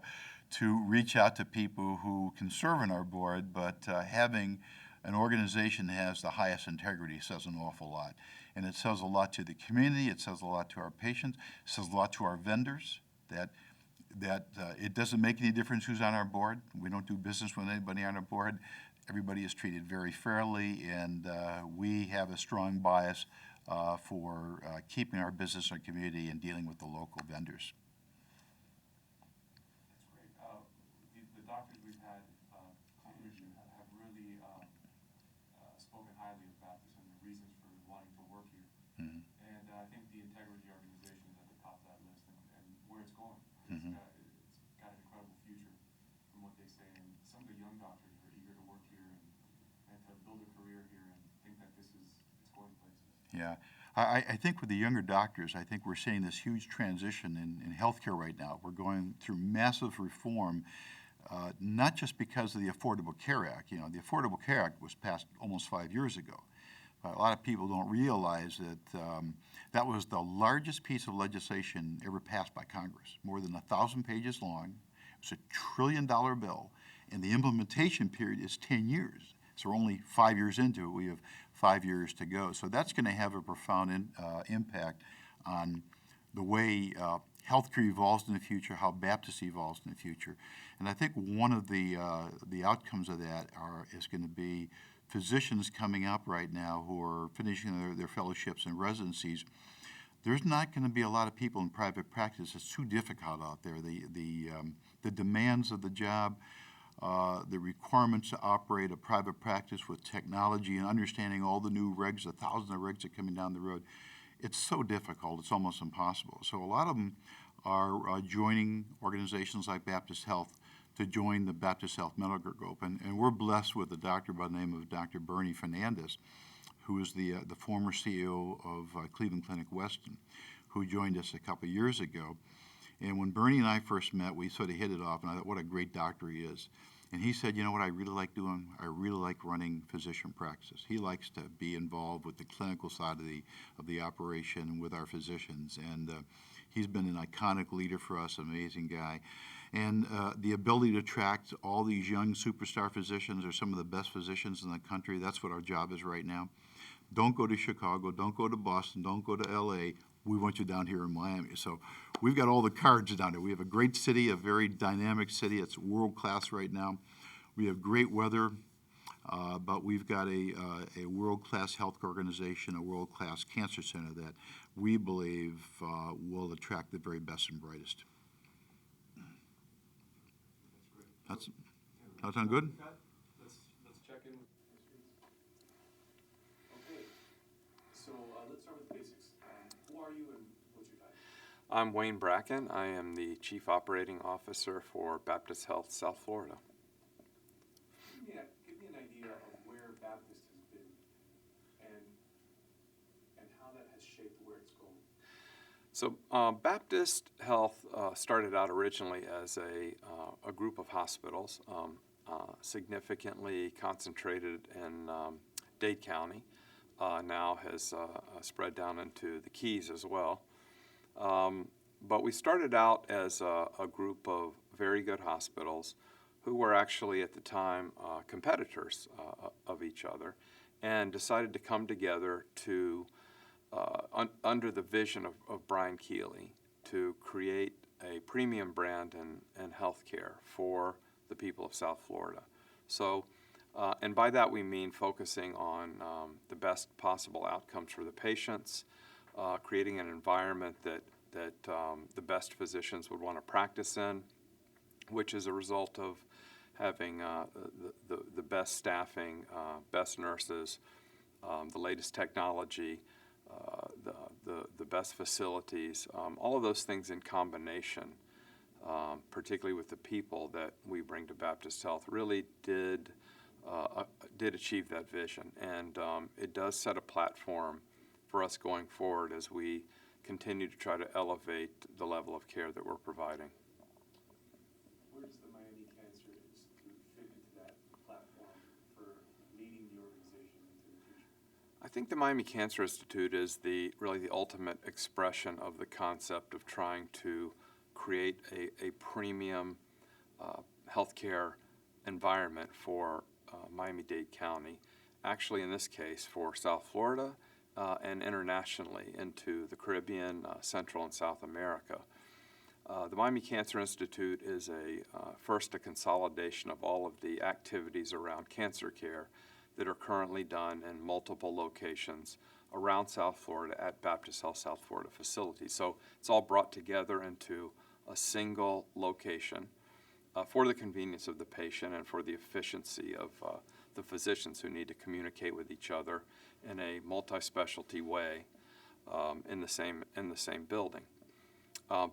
to reach out to people who can serve on our board, but having an organization that has the highest integrity says an awful lot. And it says a lot to the community, it says a lot to our patients, it says a lot to our vendors, that it doesn't make any difference who's on our board. We don't do business with anybody on our board. Everybody is treated very fairly, and we have a strong bias for keeping our business and community and dealing with the local vendors. The doctors we've had interview have really spoken highly of Baptist and the reasons for wanting to work here. Mm-hmm. And I think the integrity organization is at the top of that list, and where it's going. Mm-hmm. It's got an incredible future from what they say, and some of the young doctors are eager to work here and to build a career here and think that it's Yeah, I think with the younger doctors, I think we're seeing this huge transition in healthcare right now. We're going through massive reform, not just because of the Affordable Care Act. You know, the Affordable Care Act was passed almost 5 years ago. But a lot of people don't realize that that was the largest piece of legislation ever passed by Congress, more than 1,000 pages long. It's a $1 trillion bill, and the implementation period is 10 years. So we're only 5 years into it. We have 5 years to go. So that's going to have a profound impact on the way healthcare evolves in the future, how Baptist evolves in the future. And I think one of the outcomes of that is going to be physicians coming up right now who are finishing their fellowships and residencies. There's not going to be a lot of people in private practice. It's too difficult out there. The demands of the job, the requirements to operate a private practice with technology and understanding all the new regs, the thousands of regs that are coming down the road, it's so difficult, it's almost impossible. So a lot of them are joining organizations like Baptist Health to join the Baptist Health Medical Group. And we're blessed with a doctor by the name of Dr. Bernie Fernandez, who is the former CEO of Cleveland Clinic Weston, who joined us a couple of years ago. And when Bernie and I first met, we sort of hit it off, and I thought, what a great doctor he is. And he said, you know what I really like doing? I really like running physician practices. He likes to be involved with the clinical side of the operation with our physicians. And he's been an iconic leader for us, amazing guy. And the ability to attract all these young superstar physicians are some of the best physicians in the country. That's what our job is right now. Don't go to Chicago, don't go to Boston, don't go to LA. We want you down here in Miami. So we've got all the cards down there. We have a great city, a very dynamic city. It's world-class right now. We have great weather, but we've got a world-class health organization, a world-class cancer center that we believe will attract the very best and brightest. That sound good? Let's check in with Okay, so let's start with the basics. Who are you and what's your title? I'm Wayne Bracken. I am the Chief Operating Officer for Baptist Health South Florida. Give me an idea of where Baptist has been and how that has shaped where it's going. So Baptist Health started out originally as a group of hospitals, significantly concentrated in Dade County, now has spread down into the Keys as well. But we started out as a group of very good hospitals who were actually at the time competitors of each other, and decided to come together to, under the vision of Brian Keeley, to create a premium brand in healthcare for the people of South Florida. So, and by that we mean focusing on the best possible outcomes for the patients, creating an environment that the best physicians would want to practice in, which is a result of having the best staffing, best nurses, the latest technology, the best facilities, all of those things in combination, particularly with the people that we bring to Baptist Health, really did achieve that vision. And it does set a platform for us going forward as we continue to try to elevate the level of care that we're providing. Where does the Miami Cancer Institute fit into that platform for leading the organization into the future? I think the Miami Cancer Institute is really the ultimate expression of the concept of trying to create a premium healthcare environment for Miami-Dade County. Actually, in this case, for South Florida and internationally into the Caribbean, Central and South America. The Miami Cancer Institute is first a consolidation of all of the activities around cancer care that are currently done in multiple locations around South Florida at Baptist Health South Florida facilities. So it's all brought together into a single location for the convenience of the patient and for the efficiency of the physicians who need to communicate with each other in a multi-specialty way in the same building.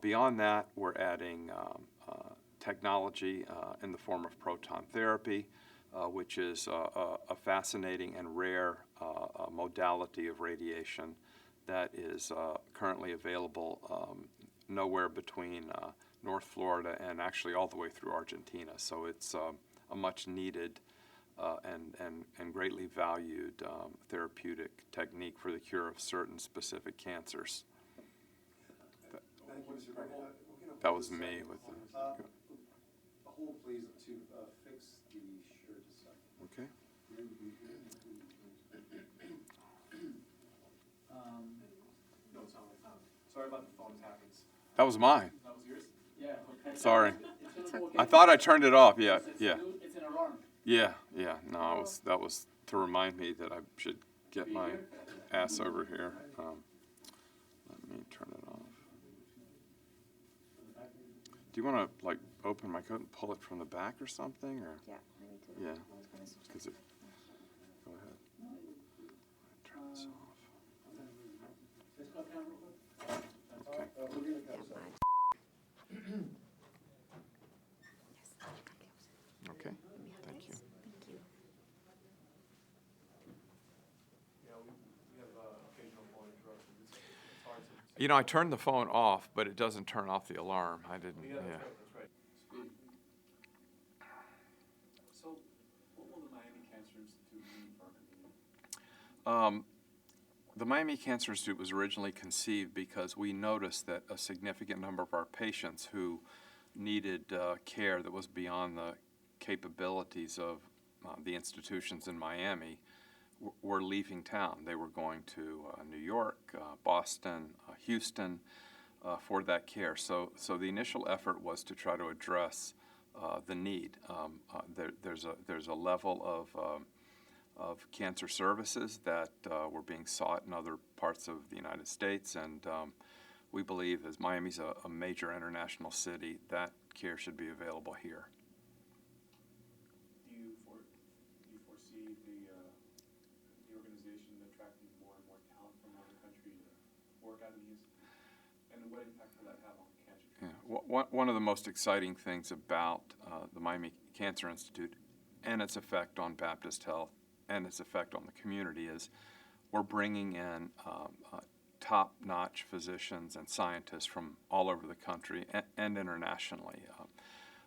Beyond that, we're adding technology in the form of proton therapy, which is a fascinating and rare modality of radiation that is currently available nowhere between North Florida and actually all the way through Argentina. So it's a much needed and greatly valued therapeutic technique for the cure of certain specific cancers. That was me with the, Hold please to fix the shirt a second. okay. No, it's not my phone. Sorry about the phone tappings. That was mine. That was yours? Yeah. Sorry. It's okay. I thought I turned it off. Yeah, It's yeah, it's an alarm. yeah, yeah. No, that was to remind me that I should get my ass over here. Let me turn it off. Do you want to like open my coat and pull it from the back or something, or? Yeah, I need to. Yeah. I was gonna suggest 'Cause it- that. Go ahead. Turn this off. Let's go down real quick. Okay. We're gonna cut this out. Okay. Thank you. Thank you. Yeah, we have occasional phone interruptions. It's hard to. You know, I turned the phone off, but it doesn't turn off the alarm. I didn't. Yeah, Yeah. that's right, that's right. So, what will the Miami Cancer Institute mean for our community? The Miami Cancer Institute was originally conceived because we noticed that a significant number of our patients who needed care that was beyond the capabilities of the institutions in Miami were leaving town. They were going to New York, Boston, Houston for that care. So the initial effort was to try to address the need. There's a level of cancer services that were being sought in other parts of the United States, and we believe, as Miami's a major international city, that care should be available here. Do you foresee the organization attracting more and more talent from around the country to work out of the institute? And what impact will that have on cancer treatment? Yeah. One of the most exciting things about the Miami Cancer Institute and its effect on Baptist Health and its effect on the community is we're bringing in top-notch physicians and scientists from all over the country and internationally.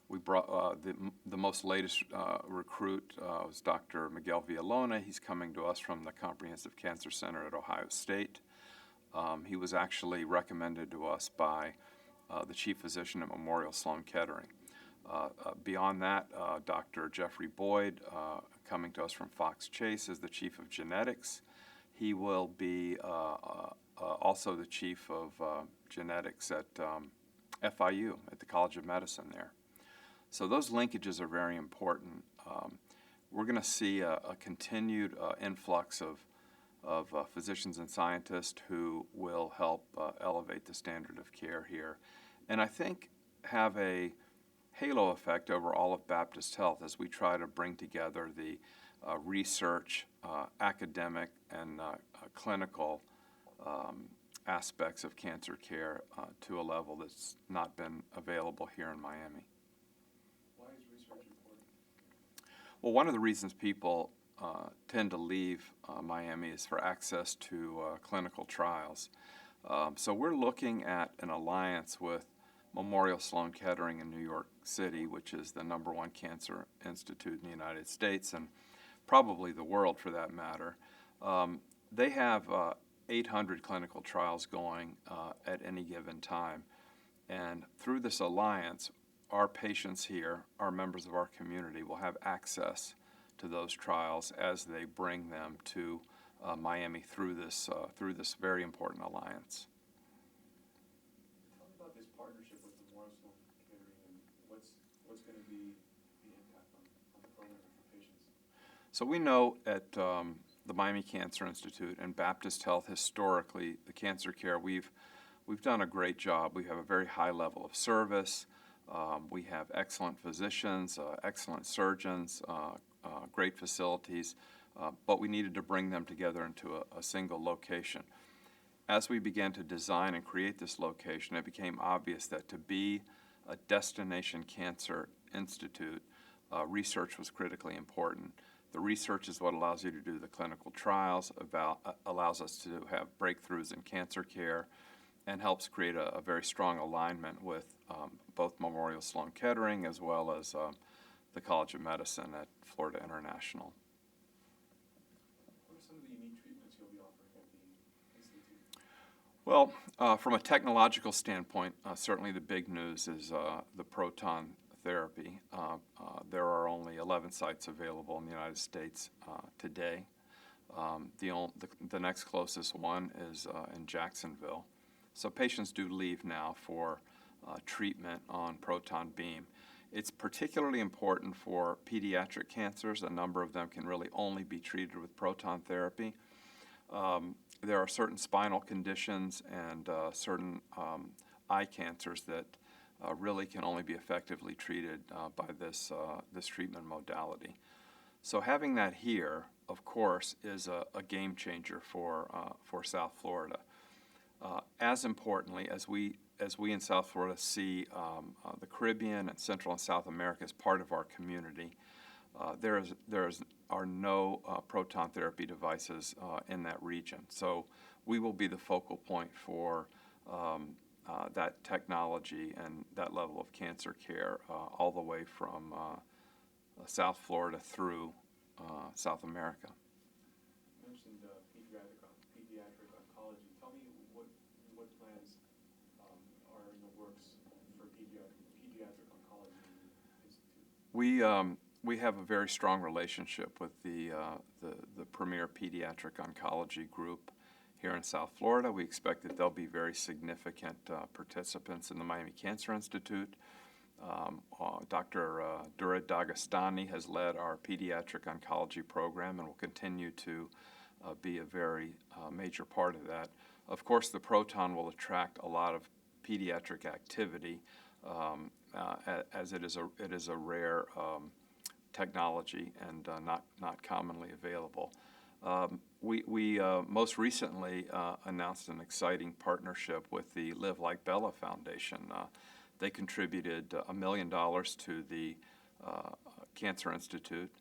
We brought the most latest recruit was Dr. Miguel Villalona. He's coming to us from the Comprehensive Cancer Center at Ohio State. He was actually recommended to us by the chief physician at Memorial Sloan Kettering. Beyond that, Dr. Jeffrey Boyd, coming to us from Fox Chase, is the chief of genetics. He will be also the chief of genetics at FIU, at the College of Medicine there. So those linkages are very important. We're going to see a continued influx of physicians and scientists who will help elevate the standard of care here, and I think have a halo effect over all of Baptist Health as we try to bring together the research, academic, and clinical aspects of cancer care to a level that's not been available here in Miami. Why is research important? Well, one of the reasons people tend to leave Miami is for access to clinical trials. So we're looking at an alliance with Memorial Sloan Kettering in New York City, which is the #1 cancer institute in the United States and probably the world for that matter. They have 800 clinical trials going at any given time. And through this alliance, our patients here, our members of our community, will have access to those trials as they bring them to Miami through this very important alliance. Tell me about this partnership with Memorial Sloan Kettering and what's going to be the impact on the program for patients. So we know at the Miami Cancer Institute and Baptist Health historically, the cancer care, we've done a great job. We have a very high level of service. We have excellent physicians, excellent surgeons, great facilities, but we needed to bring them together into a single location. As we began to design and create this location, it became obvious that to be a destination cancer institute, research was critically important. The research is what allows you to do the clinical trials, allows us to have breakthroughs in cancer care, and helps create a very strong alignment with both Memorial Sloan Kettering as well as the College of Medicine at Florida International. What are some of the unique treatments you'll be offering at the institute? Well, from a technological standpoint, certainly the big news is the proton therapy. There are only 11 sites available in the United States today. The next closest one is in Jacksonville. So patients do leave now for treatment on proton beam. It's particularly important for pediatric cancers. A number of them can really only be treated with proton therapy. There are certain spinal conditions and certain eye cancers that really can only be effectively treated by this treatment modality. So having that here, of course, is a game changer for South Florida. As importantly, as we in South Florida see the Caribbean and Central and South America as part of our community, there are no proton therapy devices in that region. So we will be the focal point for that technology and that level of cancer care all the way from South Florida through South America. You mentioned pediatric oncology. Tell me what plans are in the works for pediatric oncology institute. We have a very strong relationship with the premier pediatric oncology group here in South Florida. We expect that they'll be very significant participants in the Miami Cancer Institute. Dr. Durid Dagestani has led our pediatric oncology program and will continue to be a very major part of that. Of course, the proton will attract a lot of pediatric activity as it is a rare technology and not commonly available. We most recently announced an exciting partnership with the Live Like Bella Foundation. They contributed $1 million to the Cancer Institute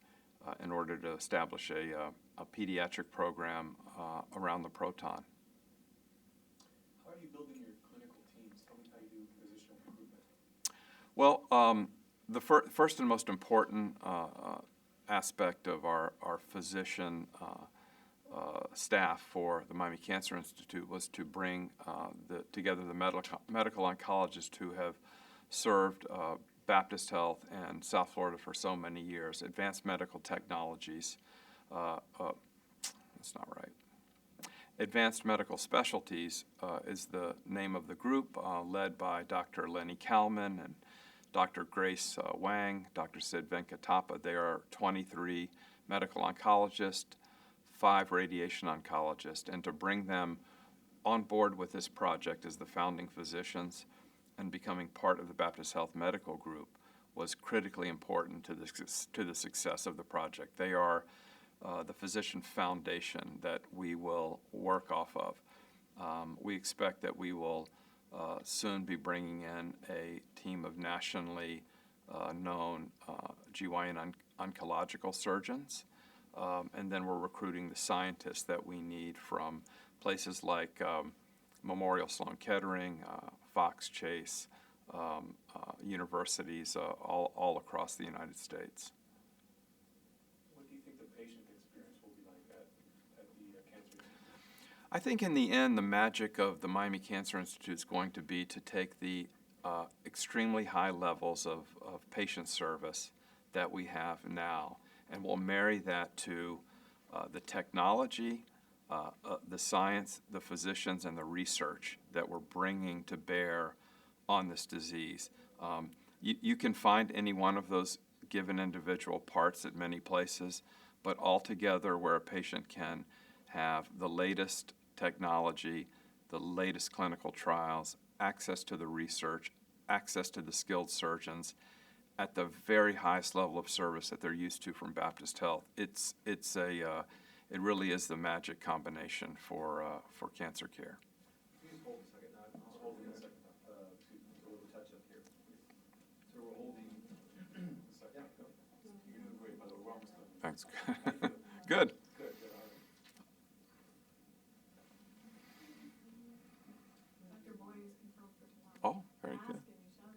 in order to establish a pediatric program around the proton. How are you building your clinical teams? Tell me how you do physician recruitment. Well, the first and most important aspect of our physician staff for the Miami Cancer Institute was to bring together the medical oncologists who have served Baptist Health and South Florida for so many years. Advanced Medical Technologies, that's not right. Advanced Medical Specialties is the name of the group, led by Dr. Lenny Kalman and Dr. Grace Wang, Dr. Sid Venkatappa. They are 23 medical oncologists, 5 radiation oncologists, and to bring them on board with this project as the founding physicians and becoming part of the Baptist Health Medical Group was critically important to the success of the project. They are the physician foundation that we will work off of. We expect that we will soon be bringing in a team of nationally known GYN oncological surgeons, and then we're recruiting the scientists that we need from places like Memorial Sloan Kettering, Fox Chase, universities all across the United States. What do you think the patient experience will be like at the Cancer Institute? I think in the end, the magic of the Miami Cancer Institute is going to be to take the extremely high levels of patient service that we have now, and we'll marry that to the technology, the science, the physicians, and the research that we're bringing to bear on this disease. You can find any one of those given individual parts at many places, but all together where a patient can have the latest technology, the latest clinical trials, access to the research, access to the skilled surgeons at the very highest level of service that they're used to from Baptist Health. It really is the magic combination for cancer care. Please hold a second. I'll hold a second. A little touch up here. So we're holding a second. That's good. Good. Good, good, all right. Dr. Boyd is confirmed for tomorrow. Oh, very Ask good.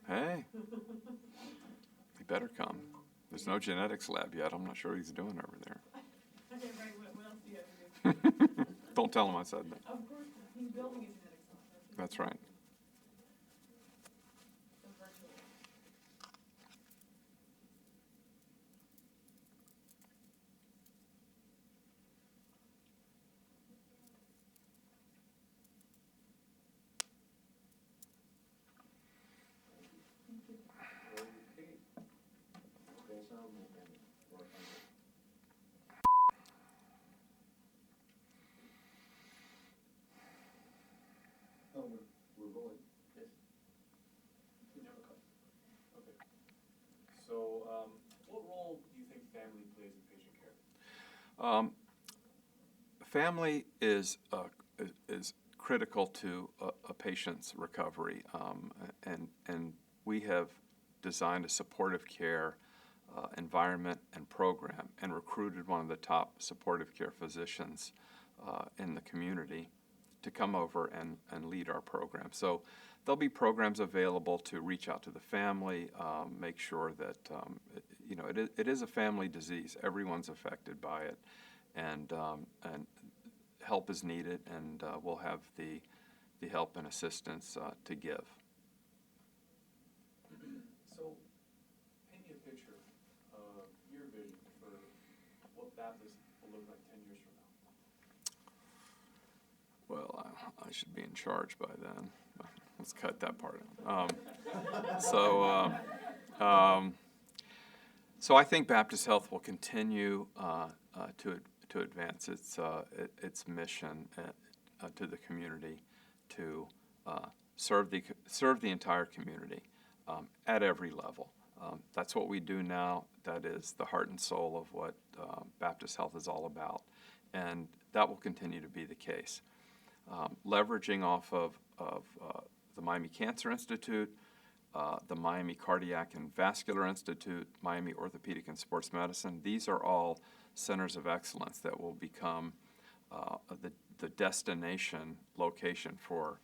and you shall receive. Hey, he better come. There's no genetics lab yet. I'm not sure what he's doing over there. Okay, right, what else do you have to do? Don't tell him I said that. Of course, he's building a genetics lab. That's right. So virtually. Okay. Roll sound and work on it. Oh, We're rolling. Yes. we never cut. Okay. So, what role do you think family plays in patient care? Family is critical to a patient's recovery, and we have designed a supportive care environment and program, and recruited one of the top supportive care physicians in the community to come over and lead our program. So there'll be programs available to reach out to the family, make sure that it is a family disease. Everyone's affected by it, and help is needed, and we'll have the help and assistance to give. So, paint me a picture of your vision for what Baptist will look like 10 years from now. Well, I should be in charge by then. Let's cut that part. So I think Baptist Health will continue to advance its mission to the community, to serve the entire community at every level. That's what we do now. That is the heart and soul of what Baptist Health is all about, and that will continue to be the case. Leveraging off of the Miami Cancer Institute, the Miami Cardiac and Vascular Institute, Miami Orthopedic and Sports Medicine. These are all centers of excellence that will become the destination location for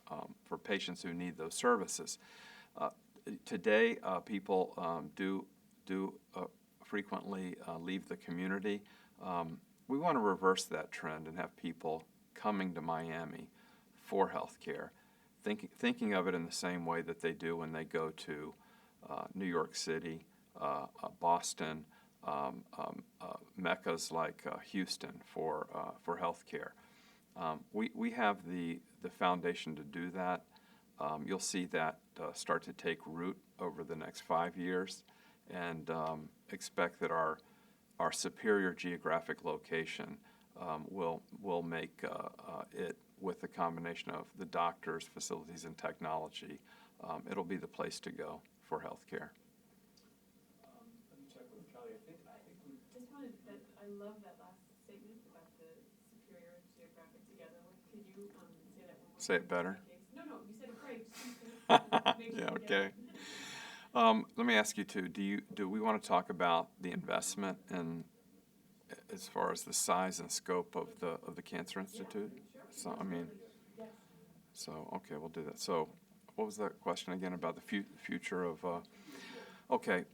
patients who need those services. Today, people do frequently leave the community. We want to reverse that trend and have people coming to Miami for health care, thinking of it in the same way that they do when they go to New York City, Boston, meccas like Houston for health care. We have the foundation to do that. You'll see that start to take root over the next 5 years, and expect that our superior geographic location will make it, with the combination of the doctors, facilities, and technology, it'll be the place to go for health care. Let me check with Kelly. I think we. Just wanted, I love that last statement about the superior geographic together. Could you say that one more time? Say it better? No, you said it right. Just make sure Yeah, you get okay. it. Let me ask you too, do we want to talk about the investment in, as far as the size and scope of the Cancer Institute? So, I mean, so, okay, we'll do that. So, what was that question again about the future of, okay.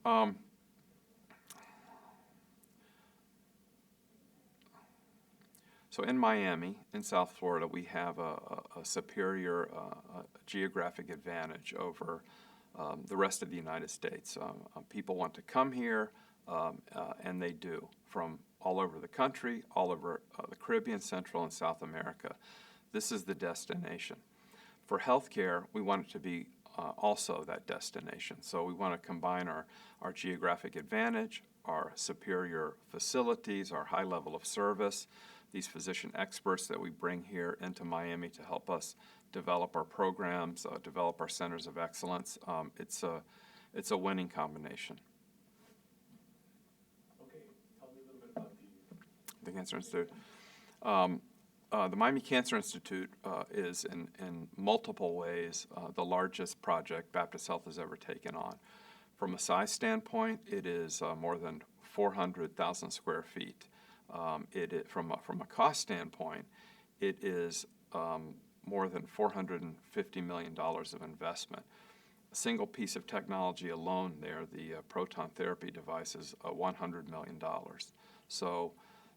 So in Miami, in South Florida, we have a superior geographic advantage over the rest of the United States. People want to come here, and they do, from all over the country, all over the Caribbean, Central, and South America. This is the destination. For healthcare, we want it to be also that destination. So we want to combine our geographic advantage, our superior facilities, our high level of service, these physician experts that we bring here into Miami to help us develop our programs, develop our centers of excellence. It's a winning combination. Okay, tell me a little bit about The Cancer Institute. The Miami Cancer Institute is in multiple ways the largest project Baptist Health has ever taken on. From a size standpoint, it is more than 400,000 square feet. From a cost standpoint, it is more than $450 million of investment. A single piece of technology alone there, the proton therapy device, is $100 million. So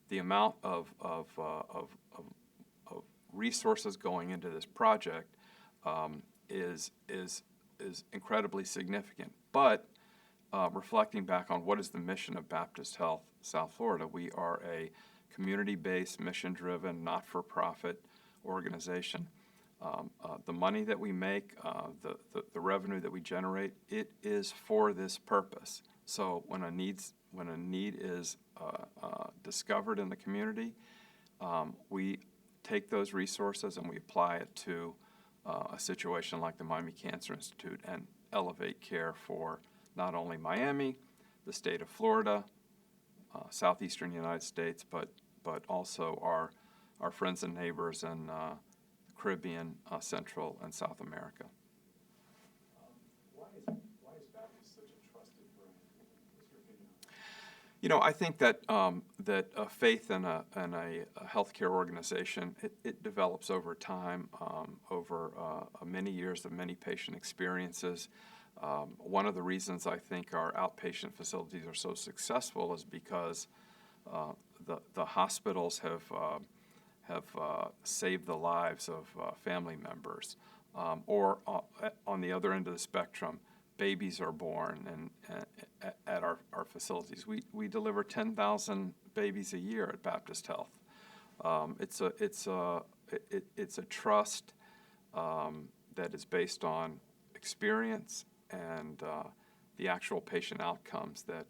the amount of resources going into this project is incredibly significant. But reflecting back on what is the mission of Baptist Health South Florida, we are a community-based, mission-driven, not-for-profit organization. The money that we make, the revenue that we generate, it is for this purpose. So when a need is discovered in the community, we take those resources and we apply it to a situation like the Miami Cancer Institute and elevate care for not only Miami, the state of Florida, southeastern United States, but also our friends and neighbors in the Caribbean, Central, and South America. Why is Baptist such a trusted brand? What's your opinion on that? You know, I think that faith in a healthcare organization, it develops over time, over many years of many patient experiences. One of the reasons I think our outpatient facilities are so successful is because the hospitals have saved the lives of family members. Or on the other end of the spectrum, babies are born at our facilities. We deliver 10,000 babies a year at Baptist Health. It's a trust that is based on experience and the actual patient outcomes that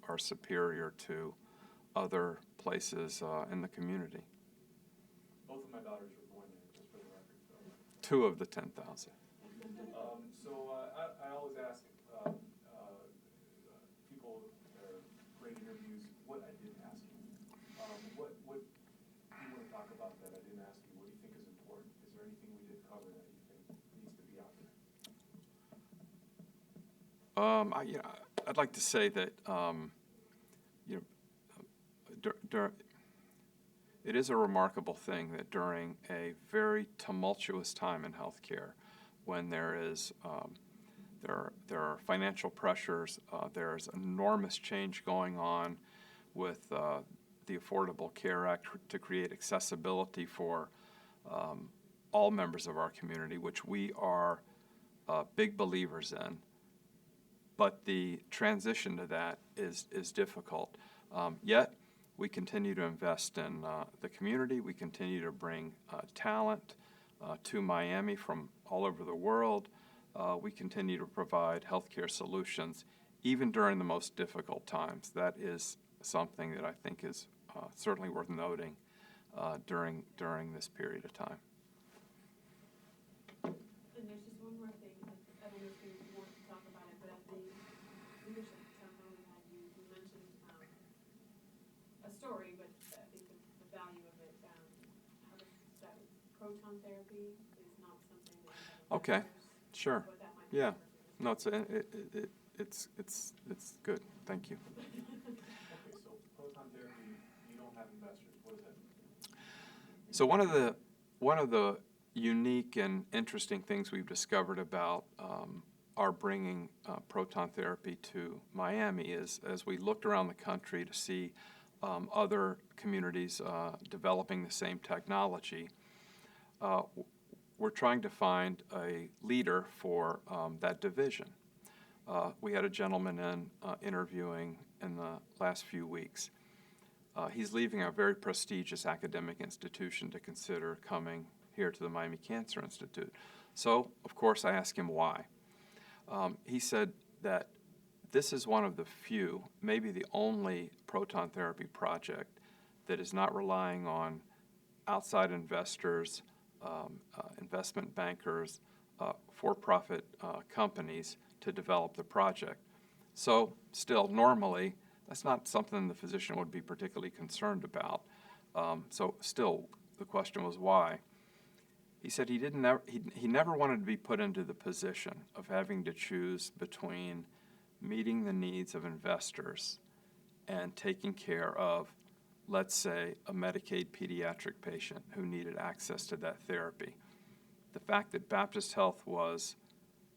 are superior to other places in the community. Both of my daughters were born there, just for the record. So, 2 of the 10,000. I always ask people that are great interviews what I didn't ask you. What do you want to talk about that I didn't ask you? What do you think is important? Is there anything we didn't cover that you think needs to be out there? I'd like to say that it is a remarkable thing that during a very tumultuous time in healthcare, when there are financial pressures, there's enormous change going on with the Affordable Care Act to create accessibility for all members of our community, which we are big believers in. But the transition to that is difficult. Yet, we continue to invest in the community. We continue to bring talent to Miami from all over the world. We continue to provide healthcare solutions, even during the most difficult times. That is something that I think is certainly worth noting during this period of time. And there's just one more thing, I don't know if you want to talk about it, but at the leadership ceremony we had, you mentioned a story, but I think the value of it, how that proton therapy is not something that Okay, sure. what that might be. Yeah. No, it's good. Thank you. Okay, so proton therapy, you don't have investors. What does that mean? So one of the unique and interesting things we've discovered about our bringing proton therapy to Miami is, as we looked around the country to see other communities developing the same technology, we're trying to find a leader for that division. We had a gentleman interviewing in the last few weeks. He's leaving a very prestigious academic institution to consider coming here to the Miami Cancer Institute. So, of course, I asked him why. He said that this is one of the few, maybe the only proton therapy project that is not relying on outside investors, investment bankers, for-profit companies to develop the project. So, still, normally, that's not something the physician would be particularly concerned about. So, still, the question was why. He said he never wanted to be put into the position of having to choose between meeting the needs of investors and taking care of, let's say, a Medicaid pediatric patient who needed access to that therapy. The fact that Baptist Health was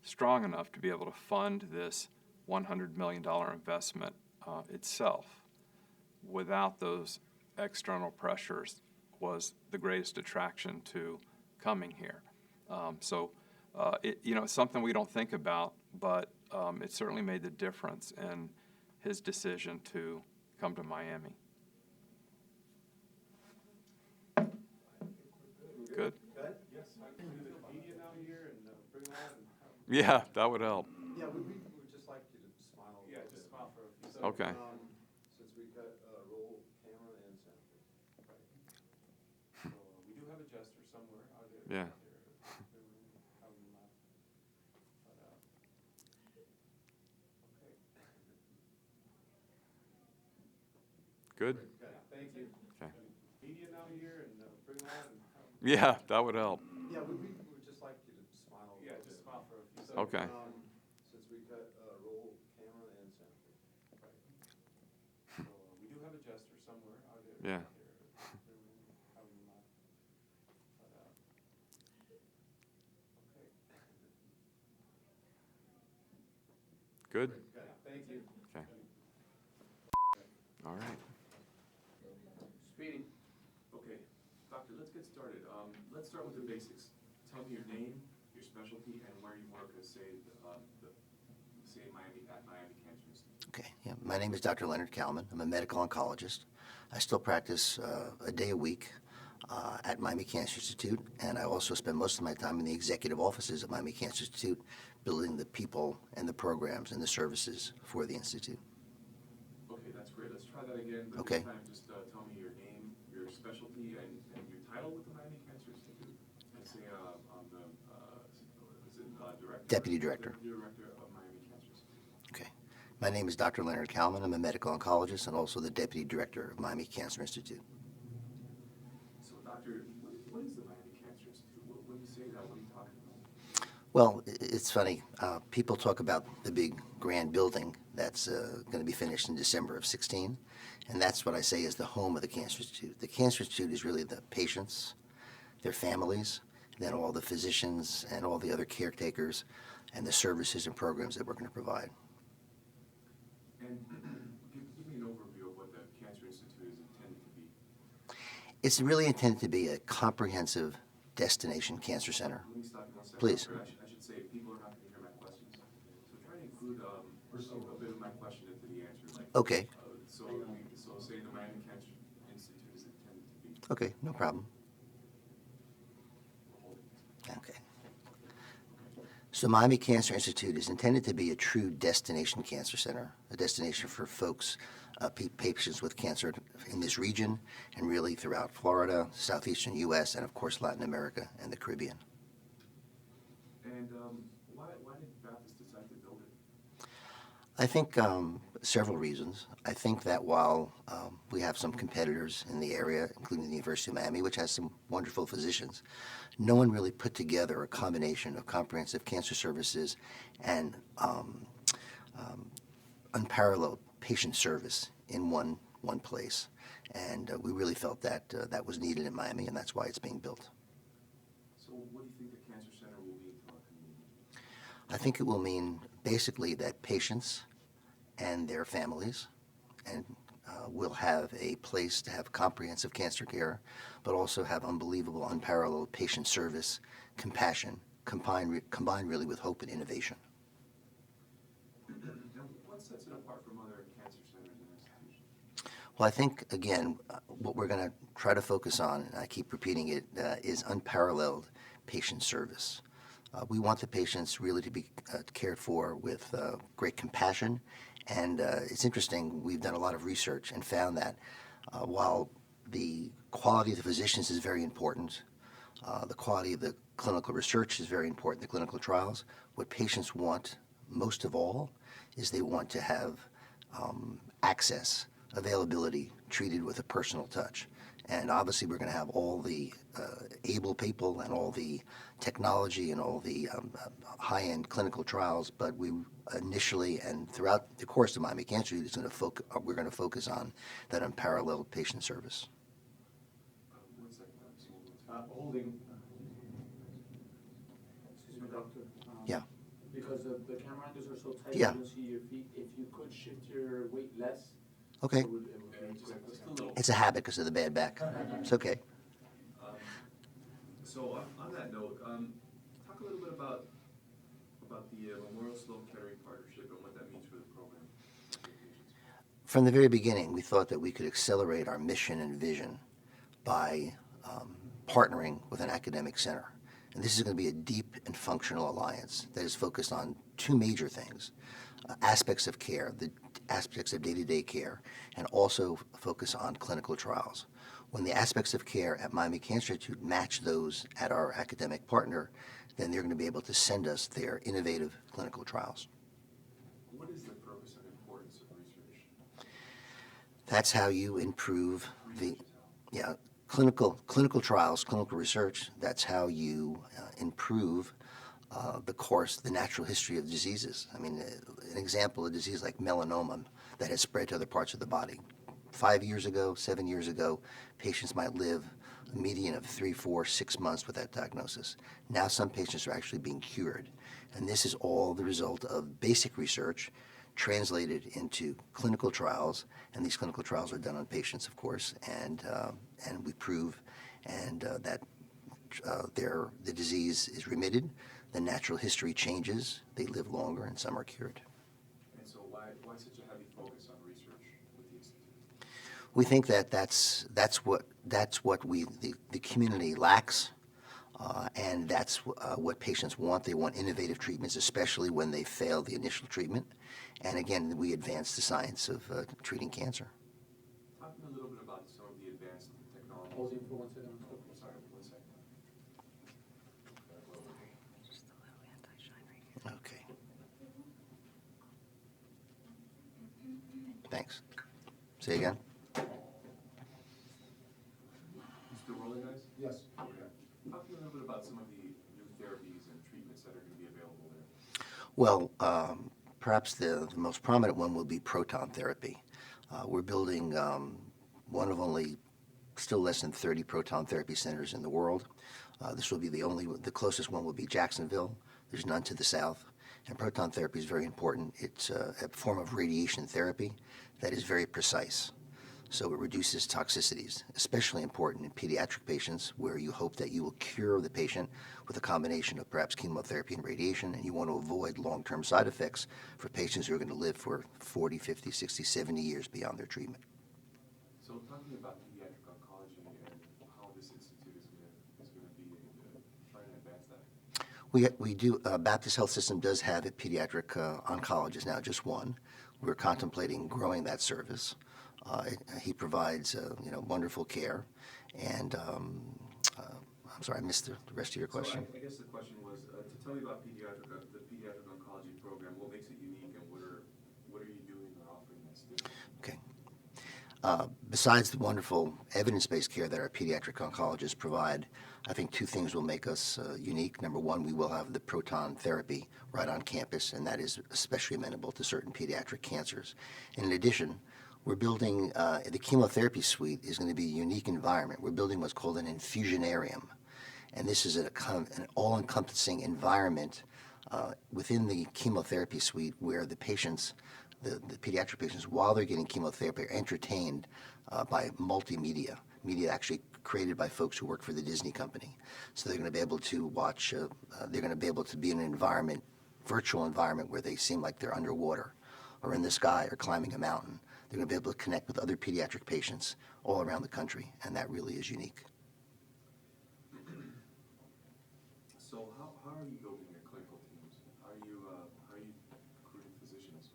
strong enough to be able to fund this $100 million investment itself without those external pressures was the greatest attraction to coming here. It's something we don't think about, but it certainly made the difference in his decision to come to Miami. Good? Good? Yes, I can do the media now here and bring on and have, Yeah, that would help. Yeah, we would just like you to smile a yeah, little just bit. smile for a few So, seconds. Okay. Since we've got roll camera and sound, please. So we do have a jester somewhere out there. Yeah. How we laugh. But, okay. Good? Good, thank you. Okay. Media now here and bring on and have, Yeah, that would help. Yeah, we would just like you to smile a little yeah, bit. just smile for a few So, seconds. Okay. Since we've got roll camera and sound, please. So we do have a jester somewhere out there. Yeah. How we laugh. But, okay. Good? Good, thank you. Okay. All right. Speedy. Okay, doctor, let's get started. Let's start with the basics. Tell me your name, your specialty, and where you work at, say, Miami Cancer Institute. Okay, yeah. My name is Dr. Leonard Kalman. I'm a medical oncologist. I still practice a day a week at Miami Cancer Institute, and I also spend most of my time in the executive offices of Miami Cancer Institute, building the people and the programs and the services for the institute. Okay, that's great. Let's try that again. But Okay. This time, just tell me your name, your specialty, and your title with the Miami Cancer Institute. And say, I'm the, is it director? Deputy director. Deputy director of Miami Cancer Institute. Okay. My name is Dr. Leonard Kalman. I'm a medical oncologist and also the deputy director of Miami Cancer Institute. So, doctor, what is the Miami Cancer Institute? When you say that, what are you talking about? Well, it's funny. People talk about the big grand building that's going to be finished in December of 16, and that's what I say is the home of the Cancer Institute. The Cancer Institute is really the patients, their families, then all the physicians and all the other caretakers and the services and programs that we're going to provide. And give me an overview of what the Cancer Institute is intended to be. It's really intended to be a comprehensive destination cancer center. Let me stop you 1 second. Please. Doctor, I should say, people are not going to hear my questions. So try to include a bit of my question into the answer. Like, Okay. So say the Miami Cancer Institute is intended to be. Okay, no problem. Okay. So Miami Cancer Institute is intended to be a true destination cancer center, a destination for folks, patients with cancer in this region and really throughout Florida, southeastern U.S., and of course Latin America and the Caribbean. And why did Baptist decide to build it? I think several reasons. I think that while we have some competitors in the area, including the University of Miami, which has some wonderful physicians, no one really put together a combination of comprehensive cancer services and unparalleled patient service in one place. And we really felt that that was needed in Miami, and that's why it's being built. So what do you think the Cancer Center will mean to our community? I think it will mean basically that patients and their families and will have a place to have comprehensive cancer care, but also have unbelievable, unparalleled patient service, compassion, combined really with hope and innovation. Now, what sets it apart from other cancer centers and institutions? Well, I think, again, what we're going to try to focus on, and I keep repeating it, is unparalleled patient service. We want the patients really to be cared for with great compassion. And it's interesting, we've done a lot of research and found that while the quality of the physicians is very important, the quality of the clinical research is very important, the clinical trials, what patients want most of all is they want to have access, availability, treated with a personal touch. And obviously, we're going to have all the able people and all the technology and all the high-end clinical trials, but we initially and throughout the course of Miami Cancer Institute is going to we're going to focus on that unparalleled patient service. One second. Holding. Excuse me, doctor. Yeah. Because the camera angles are so tight, Yeah. you don't see your feet. If you could shift your weight less, Okay. it would be Just a little. It's a habit because of the bad back. It's okay. So on that note, talk a little bit about the Memorial Sloan Kettering partnership and what that means for the program. From the very beginning, we thought that we could accelerate our mission and vision by partnering with an academic center. And this is going to be a deep and functional alliance that is focused on two major things, aspects of care, the aspects of day-to-day care, and also focus on clinical trials. When the aspects of care at Miami Cancer Institute match those at our academic partner, then they're going to be able to send us their innovative clinical trials. What is the purpose and importance of research? That's how you improve the, yeah, clinical trials, clinical research. That's how you improve the course, the natural history of diseases. I mean, an example, a disease like melanoma that has spread to other parts of the body. 5 years ago, 7 years ago, patients might live a median of 3, 4, 6 months with that diagnosis. Now some patients are actually being cured. And this is all the result of basic research translated into clinical trials, and these clinical trials are done on patients, of course, and we prove that the disease is remitted, the natural history changes, they live longer, and some are cured. And so why such a heavy focus on research with the institute? We think that that's what the community lacks, and that's what patients want. They want innovative treatments, especially when they fail the initial treatment. And again, we advance the science of treating cancer. Talk to me a little bit about some of the advanced technologies. holding for 1 second. Oh, sorry, 1 second. Okay. Thanks. Say again? You still rolling, guys? Yes. Okay. Talk to me a little bit about some of the new therapies and treatments that are going to be available there. Well, perhaps the most prominent one will be proton therapy. We're building one of only still less than 30 proton therapy centers in the world. This will be the closest one will be Jacksonville. There's none to the south. And proton therapy is very important. It's a form of radiation therapy that is very precise. So it reduces toxicities, especially important in pediatric patients where you hope that you will cure the patient with a combination of perhaps chemotherapy and radiation, and you want to avoid long-term side effects for patients who are going to live for 40, 50, 60, 70 years beyond their treatment. So talk to me about pediatric oncology and how this institute is going to be trying to advance that. We do, Baptist Health System does have a pediatric oncologist now, just one. We're contemplating growing that service. He provides, wonderful care. And I'm sorry, I missed the rest of your question. So I guess the question was, to tell me about the pediatric oncology program, what makes it unique and what are you doing or offering that's different? Okay. Besides the wonderful evidence-based care that our pediatric oncologists provide, I think two things will make us unique. Number one, we will have the proton therapy right on campus, and that is especially amenable to certain pediatric cancers. And in addition, we're building, the chemotherapy suite is going to be a unique environment. We're building what's called an infusionarium. And this is an all-encompassing environment within the chemotherapy suite where the patients, the pediatric patients, while they're getting chemotherapy, are entertained by multimedia, media actually created by folks who work for the Disney company. So they're going to be able to watch, they're going to be able to be in an environment, virtual environment where they seem like they're underwater or in the sky or climbing a mountain. They're going to be able to connect with other pediatric patients all around the country, and that really is unique. So how are you building your clinical teams? How are you recruiting physicians?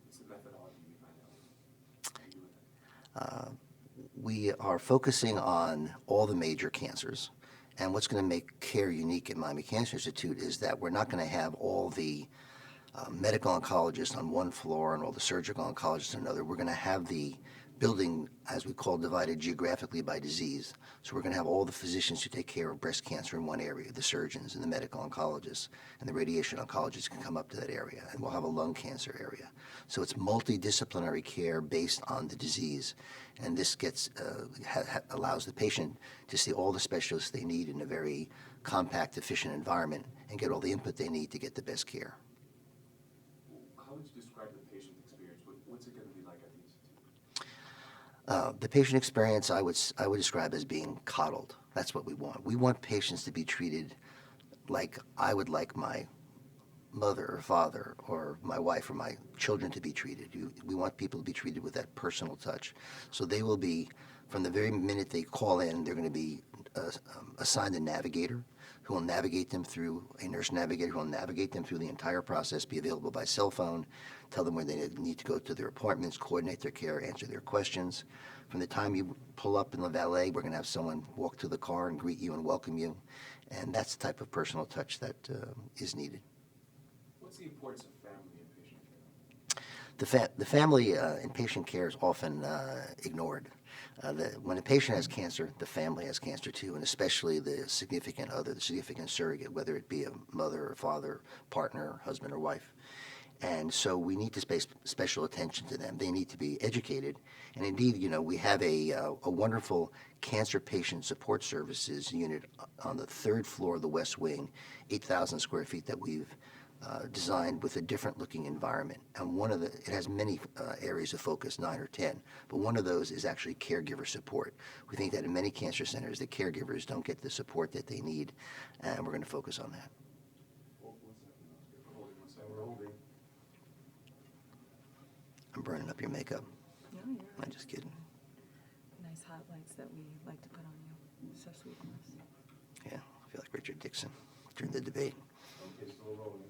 What's the methodology behind that? How are you doing that? We are focusing on all the major cancers, and what's going to make care unique at Miami Cancer Institute is that we're not going to have all the medical oncologists on one floor and all the surgical oncologists on another. We're going to have the building, as we call, divided geographically by disease. So we're going to have all the physicians who take care of breast cancer in one area, the surgeons and the medical oncologists, and the radiation oncologists can come up to that area, and we'll have a lung cancer area. So it's multidisciplinary care based on the disease, and this gets allows the patient to see all the specialists they need in a very compact, efficient environment and get all the input they need to get the best care. How would you describe the patient experience? What's it going to be like at the institute? The patient experience I would describe as being coddled. That's what we want. We want patients to be treated like I would like my mother or father or my wife or my children to be treated. We want people to be treated with that personal touch. So they will be, from the very minute they call in, they're going to be assigned a navigator who will navigate them through, a nurse navigator who will navigate them through the entire process, be available by cell phone, tell them where they need to go to their appointments, coordinate their care, answer their questions. From the time you pull up in the valet, we're going to have someone walk to the car and greet you and welcome you. And that's the type of personal touch that is needed. What's the importance of family in patient care? The family in patient care is often ignored. When a patient has cancer, the family has cancer too, and especially the significant other, the significant surrogate, whether it be a mother or father, partner, husband or wife. And so we need to pay special attention to them. They need to be educated. And indeed, you know, we have a wonderful cancer patient support services unit on the third floor of the West Wing, 8,000 square feet that we've designed with a different looking environment. And it has many areas of focus, 9 or 10, but one of those is actually caregiver support. We think that in many cancer centers, the caregivers don't get the support that they need, and we're going to focus on that. I'm burning up your makeup. No, you're I'm just kidding. nice hot lights that we like to put on you. So sweet of us. Yeah, I feel like Richard Dixon during the debate. Okay, so rolling.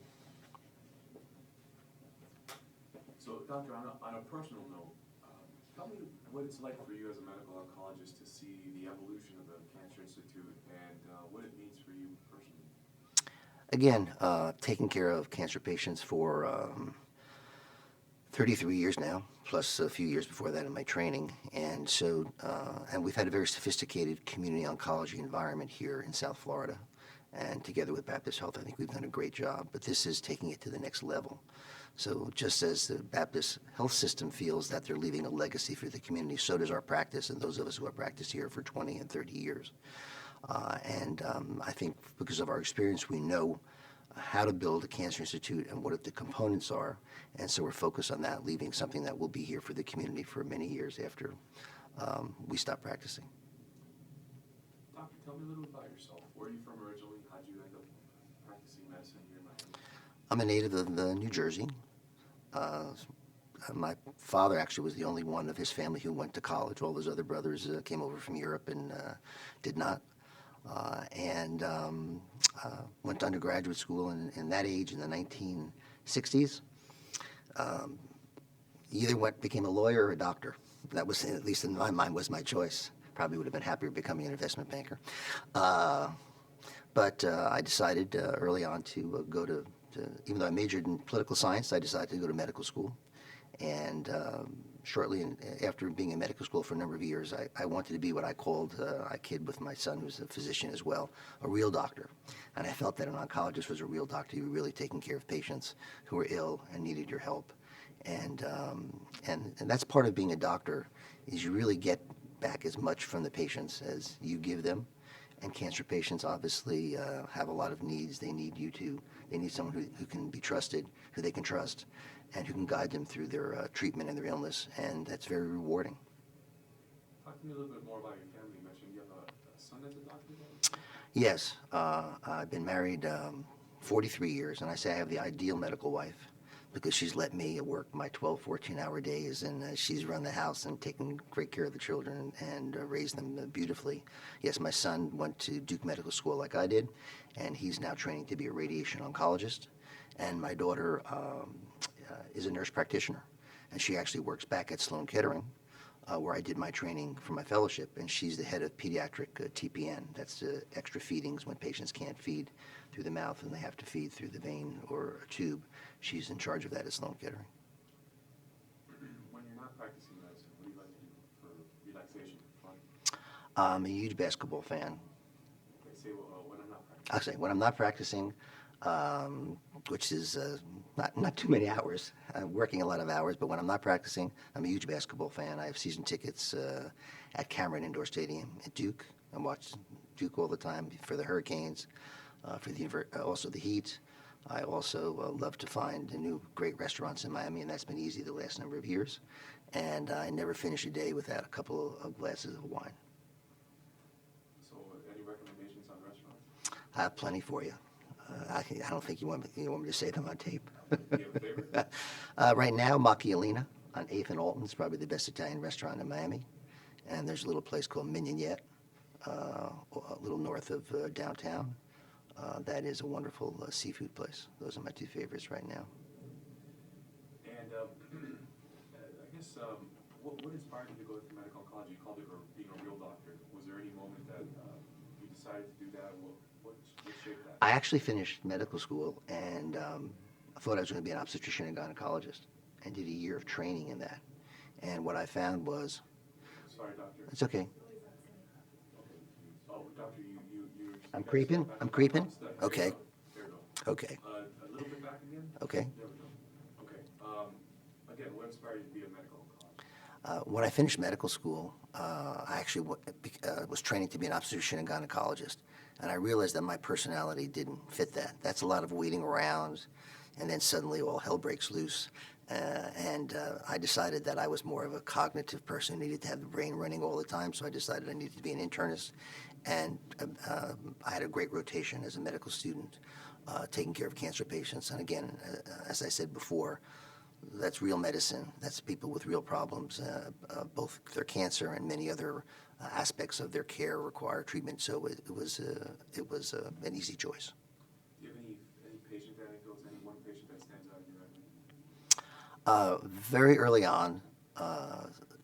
So, doctor, on a personal note, tell me what it's like for you as a medical oncologist to see the evolution of the Cancer Institute and what it means for you personally. Again, taking care of cancer patients for 33 years now, plus a few years before that in my training. And so, and we've had a very sophisticated community oncology environment here in South Florida. And together with Baptist Health, I think we've done a great job, but this is taking it to the next level. So just as the Baptist Health System feels that they're leaving a legacy for the community, so does our practice and those of us who have practiced here for 20 and 30 years. I think because of our experience, we know how to build a cancer institute and what the components are. And so we're focused on that, leaving something that will be here for the community for many years after we stop practicing. Doctor, tell me a little about yourself. Where are you from originally? How'd you end up practicing medicine here in Miami? I'm a native of New Jersey. My father actually was the only one of his family who went to college. All his other brothers came over from Europe and did not. Went to undergraduate school in that age in the 1960s. Either became a lawyer or a doctor. That was, at least in my mind, was my choice. Probably would have been happier becoming an investment banker. But I decided early on to go to, even though I majored in political science, I decided to go to medical school. And shortly after being in medical school for a number of years, I wanted to be what I called, a kid with my son who's a physician as well, a real doctor. And I felt that an oncologist was a real doctor. You were really taking care of patients who were ill and needed your help. And that's part of being a doctor, is you really get back as much from the patients as you give them. And cancer patients obviously have a lot of needs. They need they need someone who can be trusted, who they can trust, and who can guide them through their treatment and their illness, and that's very rewarding. Talk to me a little bit more about your family. You mentioned you have a son that's a doctor? Yes, I've been married 43 years, and I say I have the ideal medical wife because she's let me work my 12, 14-hour days, and she's run the house and taken great care of the children and raised them beautifully. Yes, my son went to Duke Medical School like I did, and he's now training to be a radiation oncologist. And my daughter is a nurse practitioner, and she actually works back at Sloan Kettering, where I did my training for my fellowship, and she's the head of pediatric TPN. That's extra feedings when patients can't feed through the mouth and they have to feed through the vein or a tube. She's in charge of that at Sloan Kettering. When you're not practicing medicine, what do you like to do? I'm a huge basketball fan. Okay, say, when I'm not practicing. I'll say when I'm not practicing, which is not too many hours. I'm working a lot of hours, but when I'm not practicing, I'm a huge basketball fan. I have season tickets at Cameron Indoor Stadium at Duke. I watch Duke all the time for the Hurricanes, also the Heat. I also love to find new great restaurants in Miami, and that's been easy the last number of years. And I never finish a day without a couple of glasses of wine. So, any recommendations on restaurants? I have plenty for you. I don't think you want me to say them on tape. Do you have a favorite? Right now, Macchiolina on 8th and Alton is probably the best Italian restaurant in Miami. And there's a little place called Mignonette, a little north of downtown. That is a wonderful seafood place. Those are my two favorites right now. And I guess, what inspired you to go to medical oncology? You called it being a real doctor. Was there any moment that you decided to do that? What shaped that? I actually finished medical school, and I thought I was going to be an obstetrician and gynecologist, and did a year of training in that. And what I found was, Sorry, doctor. it's okay. Okay. Oh, doctor, you I'm creeping? I'm creeping? Okay. There you go. Okay. A little bit back again? Okay. There we go. Okay. Again, what inspired you to be a medical oncologist? When I finished medical school, I actually was training to be an obstetrician and gynecologist, and I realized that my personality didn't fit that. That's a lot of waiting around, and then suddenly all hell breaks loose. I decided that I was more of a cognitive person who needed to have the brain running all the time, so I decided I needed to be an internist. And I had a great rotation as a medical student, taking care of cancer patients. And again, as I said before, that's real medicine. That's people with real problems. Both their cancer and many other aspects of their care require treatment. So it was an easy choice. Do you have any patient anecdotes, any one patient that stands out in your record? Very early on,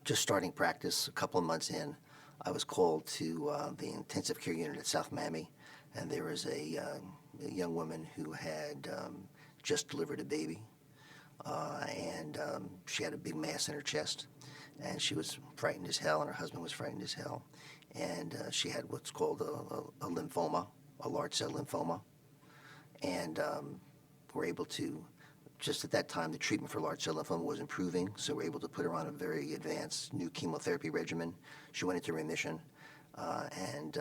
just starting practice, a couple of months in, I was called to the intensive care unit at South Miami, and there was a young woman who had just delivered a baby, and she had a big mass in her chest, and she was frightened as hell, and her husband was frightened as hell, and she had what's called a lymphoma, a large cell lymphoma, and we're able to, just at that time, the treatment for large cell lymphoma was improving, so we're able to put her on a very advanced new chemotherapy regimen. She went into remission, and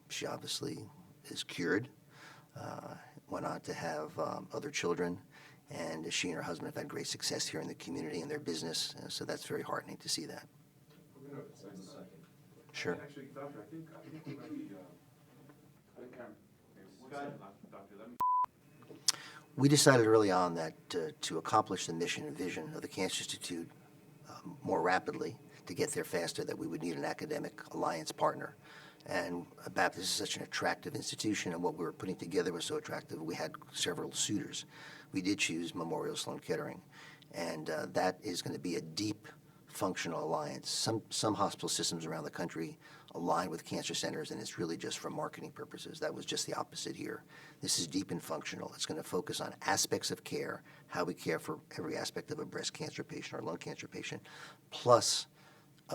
she obviously is cured, went on to have other children, and she and her husband have had great success here in the community and their business, so that's very heartening to see that. We're going to send a second. Sure. Actually, doctor, I think we might be, doctor, let me. We decided early on that to accomplish the mission and vision of the Cancer Institute more rapidly, to get there faster, that we would need an academic alliance partner. And Baptist is such an attractive institution, and what we were putting together was so attractive, we had several suitors. We did choose Memorial Sloan Kettering, and that is going to be a deep functional alliance. Some hospital systems around the country align with cancer centers, and it's really just for marketing purposes. That was just the opposite here. This is deep and functional. It's going to focus on aspects of care, how we care for every aspect of a breast cancer patient or lung cancer patient, plus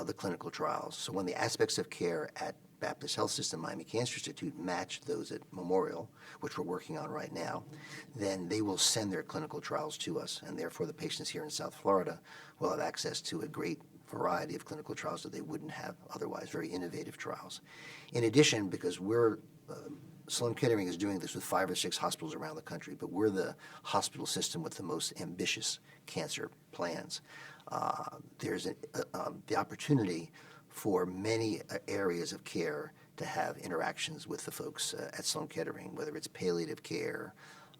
the clinical trials. So when the aspects of care at Baptist Health System Miami Cancer Institute match those at Memorial, which we're working on right now, then they will send their clinical trials to us, and therefore the patients here in South Florida will have access to a great variety of clinical trials that they wouldn't have otherwise, very innovative trials. In addition, because Sloan Kettering is doing this with 5 or 6 hospitals around the country, but we're the hospital system with the most ambitious cancer plans. There's the opportunity for many areas of care to have interactions with the folks at Sloan Kettering, whether it's palliative care,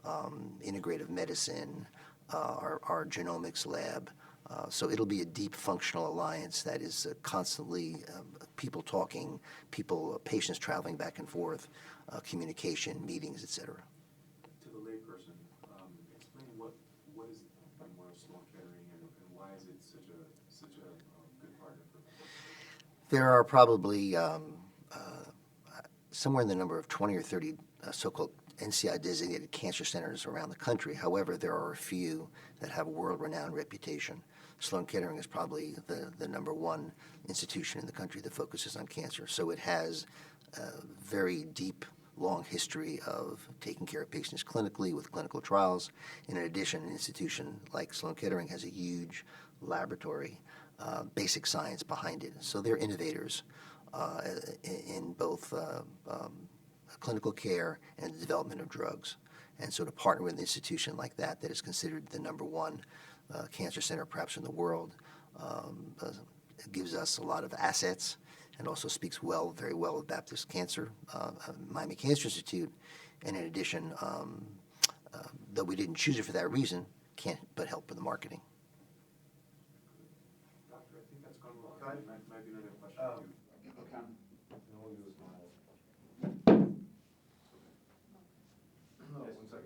integrative medicine, our genomics lab. So it'll be a deep functional alliance that is constantly people talking, patients traveling back and forth, communication, meetings, et cetera. To the layperson, explain what is Memorial Sloan Kettering and why is it such a good partner for them? There are probably somewhere in the number of 20 or 30 so-called NCI-designated cancer centers around the country. However, there are a few that have a world-renowned reputation. Sloan Kettering is probably the number one institution in the country that focuses on cancer. So it has a very deep, long history of taking care of patients clinically with clinical trials. In addition, an institution like Sloan Kettering has a huge laboratory, basic science behind it. So they're innovators in both clinical care and the development of drugs. And so to partner with an institution like that, that is considered the number one cancer center perhaps in the world, gives us a lot of assets and also speaks very well of Baptist Cancer, Miami Cancer Institute. And in addition, though we didn't choose it for that reason, can't but help with the marketing. Doctor, I think that's gone well. Might be another question for you. One second. But,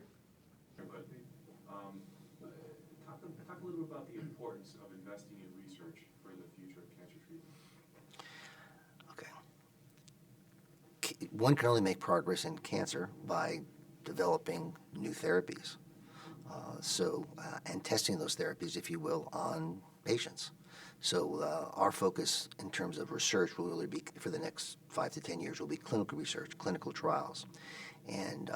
talk a little bit about the importance of investing in research for the future of cancer treatment. Okay. One can only make progress in cancer by developing new therapies. And testing those therapies, if you will, on patients. So our focus in terms of research will really be, for the next 5 to 10 years, will be clinical research, clinical trials. And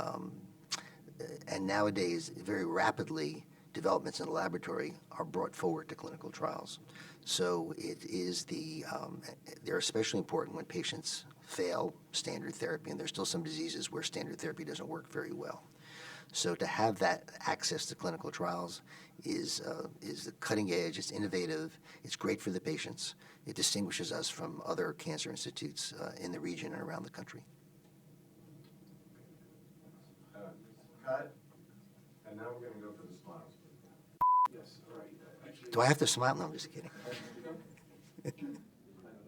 nowadays, very rapidly, developments in the laboratory are brought forward to clinical trials. So it is they're especially important when patients fail standard therapy, and there's still some diseases where standard therapy doesn't work very well. So to have that access to clinical trials is the cutting edge, it's innovative, it's great for the patients. It distinguishes us from other cancer institutes in the region and around the country. Cut, and now we're gonna go for the smiles. Yes, all right. Actually, Do I have to smile? No, I'm just kidding.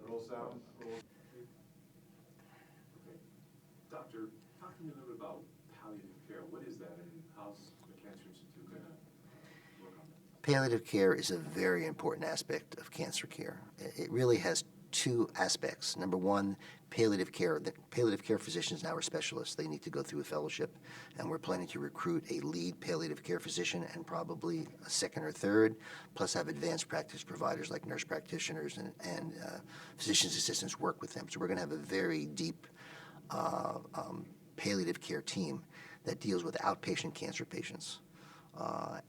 Roll sound, roll. okay. Doctor, talk to me a little bit about palliative care. What is that, and how's the Cancer Institute gonna work on that? Palliative care is a very important aspect of cancer care. It really has two aspects. Number one, palliative care. The palliative care physicians now are specialists. They need to go through a fellowship, and we're planning to recruit a lead palliative care physician and probably a second or third, plus have advanced practice providers like nurse practitioners and physician's assistants work with them. So we're going to have a very deep palliative care team that deals with outpatient cancer patients.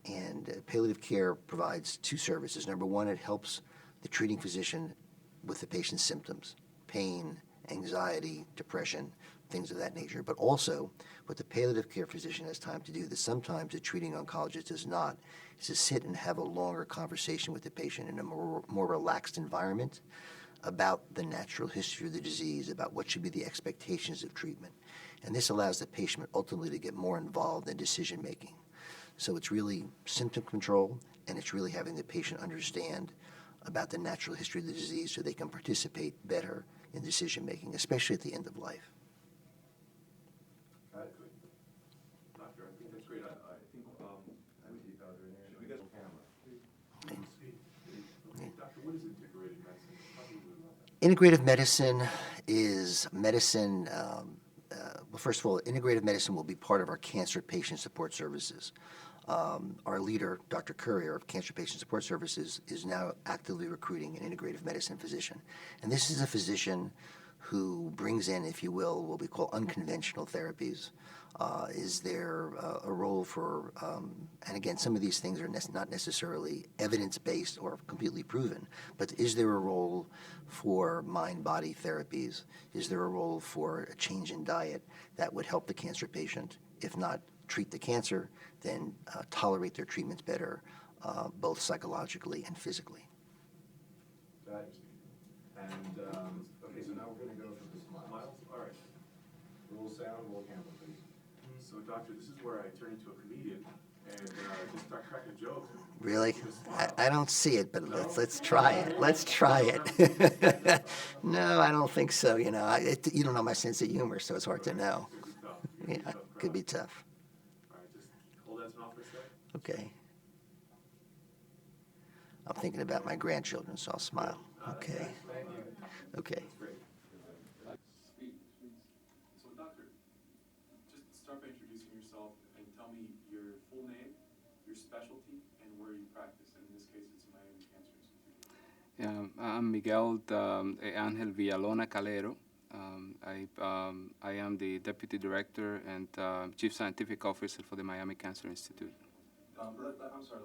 And palliative care provides two services. Number one, it helps the treating physician with the patient's symptoms, pain, anxiety, depression, things of that nature. But also, what the palliative care physician has time to do that sometimes the treating oncologist does not, is to sit and have a longer conversation with the patient in a more relaxed environment about the natural history of the disease, about what should be the expectations of treatment. And this allows the patient ultimately to get more involved in decision making. So it's really symptom control, and it's really having the patient understand about the natural history of the disease so they can participate better in decision making, especially at the end of life. Good. Doctor, I think that's great. I think, should we get a camera? Okay, Doctor, what is integrated medicine? Talk a little bit about that. Integrative medicine is medicine. Well, first of all, integrative medicine will be part of our cancer patient support services. Our leader, Dr. Courier of Cancer Patient Support Services, is now actively recruiting an integrative medicine physician. And this is a physician who brings in, if you will, what we call unconventional therapies. Is there a role for, and again, some of these things are not necessarily evidence-based or completely proven, but is there a role for mind-body therapies? Is there a role for a change in diet that would help the cancer patient, if not treat the cancer, then tolerate their treatments better, both psychologically and physically? And, okay, so now we're gonna go for the smiles. Miles? All right. Roll sound, roll camera, please. So, Doctor, this is where I turn into a comedian and just start cracking jokes. Really? Just smile. I don't see it, but let's try it. Let's try it. No, I don't think so. You know, you don't know my sense of humor, so it's hard to know. Yeah, could be tough. All right, just hold that smile for a sec. Okay. I'm thinking about my grandchildren, so I'll smile. Okay. Okay. Great. So, Doctor, just start by introducing yourself and tell me your full name, your specialty, and where you practice. And in this case, it's Miami Cancer I'm Miguel Angel Villalona Calero. I am the Deputy Director and Chief Scientific Officer for the Miami Cancer Institute. I'm sorry,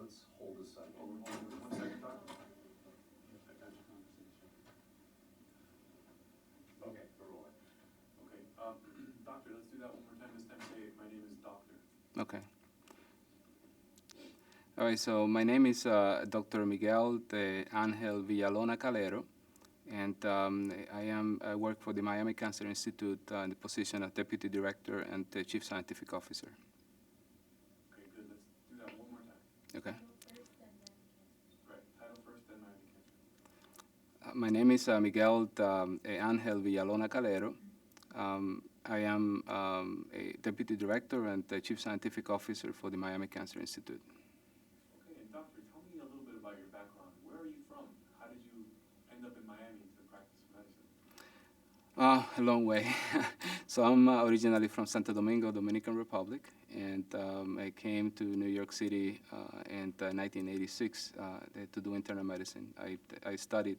let's hold this side. Hold on 1 second, Doctor. Okay, we're rolling. Okay, Doctor, let's do that one more time. This time say, my name is Doctor. Okay. All right, so my name is Dr. Miguel de Angel Villalona Calero, and I work for the Miami Cancer Institute in the position of Deputy Director and Chief Scientific Officer. Okay, good. Let's do that one more time. Okay. Right, title first, then Miami Cancer. My name is Miguel Angel Villalona Calero. I am a Deputy Director and Chief Scientific Officer for the Miami Cancer Institute. Okay, and Doctor, tell me a little bit about your background. Where are you from? How did you end up in Miami to practice medicine? A long way. So I'm originally from Santo Domingo, Dominican Republic, and I came to New York City in 1986 to do internal medicine. I studied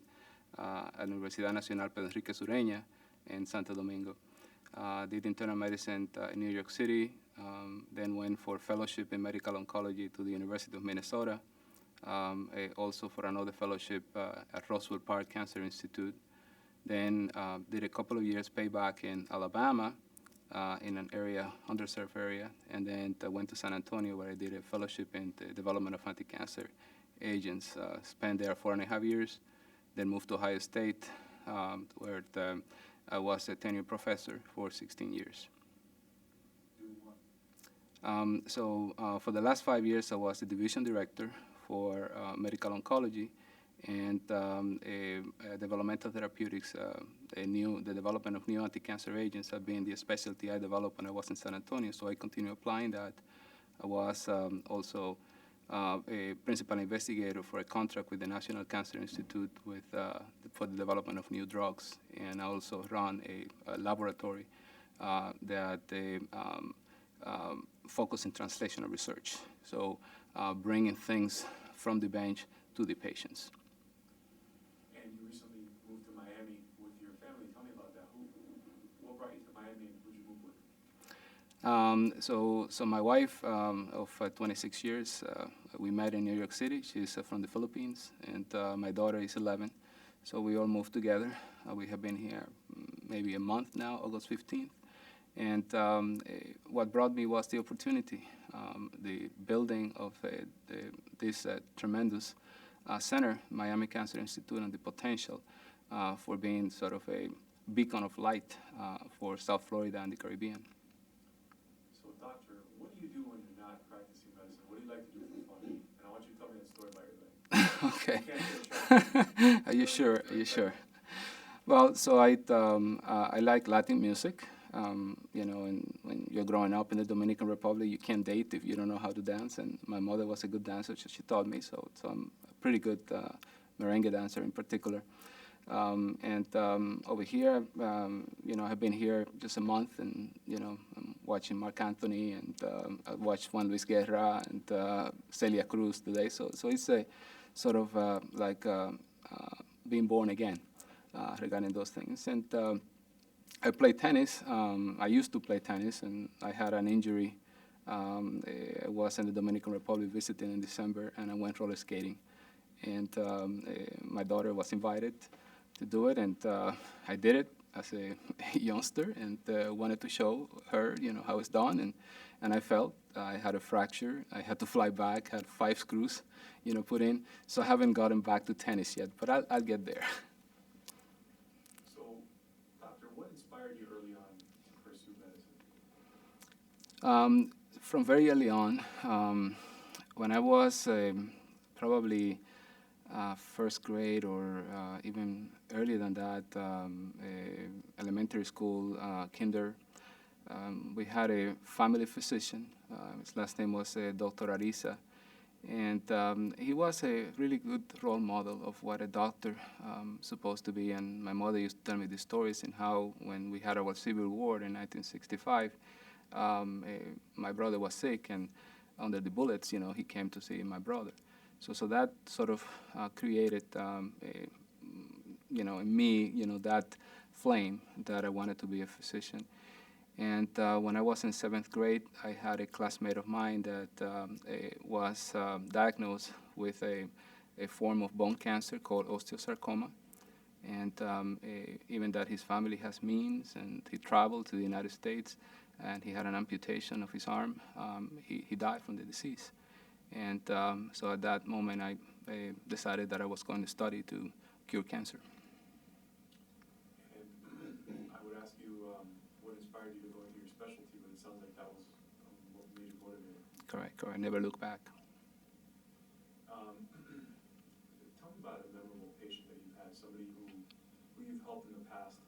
at Universidad Nacional Pedro Enrique Sureña in Santo Domingo. Did internal medicine in New York City, then went for fellowship in medical oncology to the University of Minnesota, also for another fellowship at Roswell Park Cancer Institute. Then did a couple of years payback in Alabama in an underserved area, and then went to San Antonio where I did a fellowship in the development of anti-cancer agents. Spent there 4.5 years, then moved to Ohio State where I was a tenured professor for 16 years. Doing what? So for the last 5 years, I was the division director for medical oncology and developmental therapeutics. The development of new anti-cancer agents have been the specialty I developed when I was in San Antonio, so I continue applying that. I was also a principal investigator for a contract with the National Cancer Institute for the development of new drugs, and I also run a laboratory that focus in translational research, so bringing things from the bench to the patients. And you recently moved to Miami with your family. Tell me about that. What brought you to Miami and who'd you move with? So my wife of 26 years, we met in New York City. She's from the Philippines, and my daughter is 11. So we all moved together. We have been here maybe a month now, August 15th. And what brought me was the opportunity, the building of this tremendous center, Miami Cancer Institute, and the potential for being sort of a beacon of light for South Florida and the Caribbean. So, Doctor, what do you do when you're not practicing medicine? What do you like to do for fun? And I want you to tell me that story about your life. Okay. Are you sure? Are you sure? Well, so I like Latin music. You know, and when you're growing up in the Dominican Republic, you can't date if you don't know how to dance. And my mother was a good dancer, so she taught me. So I'm a pretty good merengue dancer in particular. Over here, you know, I've been here just a month, and you know, I'm watching Marc Anthony, and I watched Juan Luis Guerra and Celia Cruz today. So it's a sort of like being born again regarding those things. And I play tennis. I used to play tennis, and I had an injury. I was in the Dominican Republic visiting in December, and I went roller skating. And my daughter was invited to do it, and I did it as a youngster, and wanted to show her, you know, how it's done. And I felt I had a fracture. I had to fly back. Had 5 screws, you know, put in. So I haven't gotten back to tennis yet, but I'll get there. You early on to pursue medicine? From very early on, when I was probably first grade or even earlier than that, elementary school, kinder, we had a family physician. His last name was Dr. Ariza. And he was a really good role model of what a doctor supposed to be. And my mother used to tell me the stories and how when we had our Civil War in 1965, my brother was sick, and under the bullets, you know, he came to see my brother. So that sort of created in me, that flame that I wanted to be a physician. And when I was in 7th grade, I had a classmate of mine that was diagnosed with a form of bone cancer called osteosarcoma. And even that his family has means, and he traveled to the United States, and he had an amputation of his arm. He died from the disease. And so at that moment, I decided that I was going to study to cure cancer. And I would ask you, what inspired you to go into your specialty, but it sounds like that was what made you motivated. Correct. Never look back. Tell me about a memorable patient that you've had, somebody who you've helped in the past.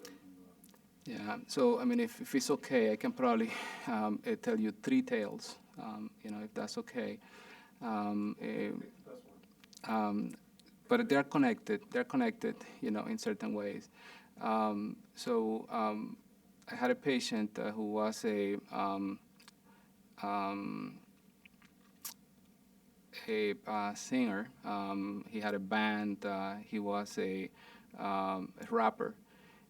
That you, Yeah, so I mean, if it's okay, I can probably tell you 3 tales, if that's okay. But they're connected. They're connected, in certain ways. So I had a patient who was a singer. He had a band. He was a rapper.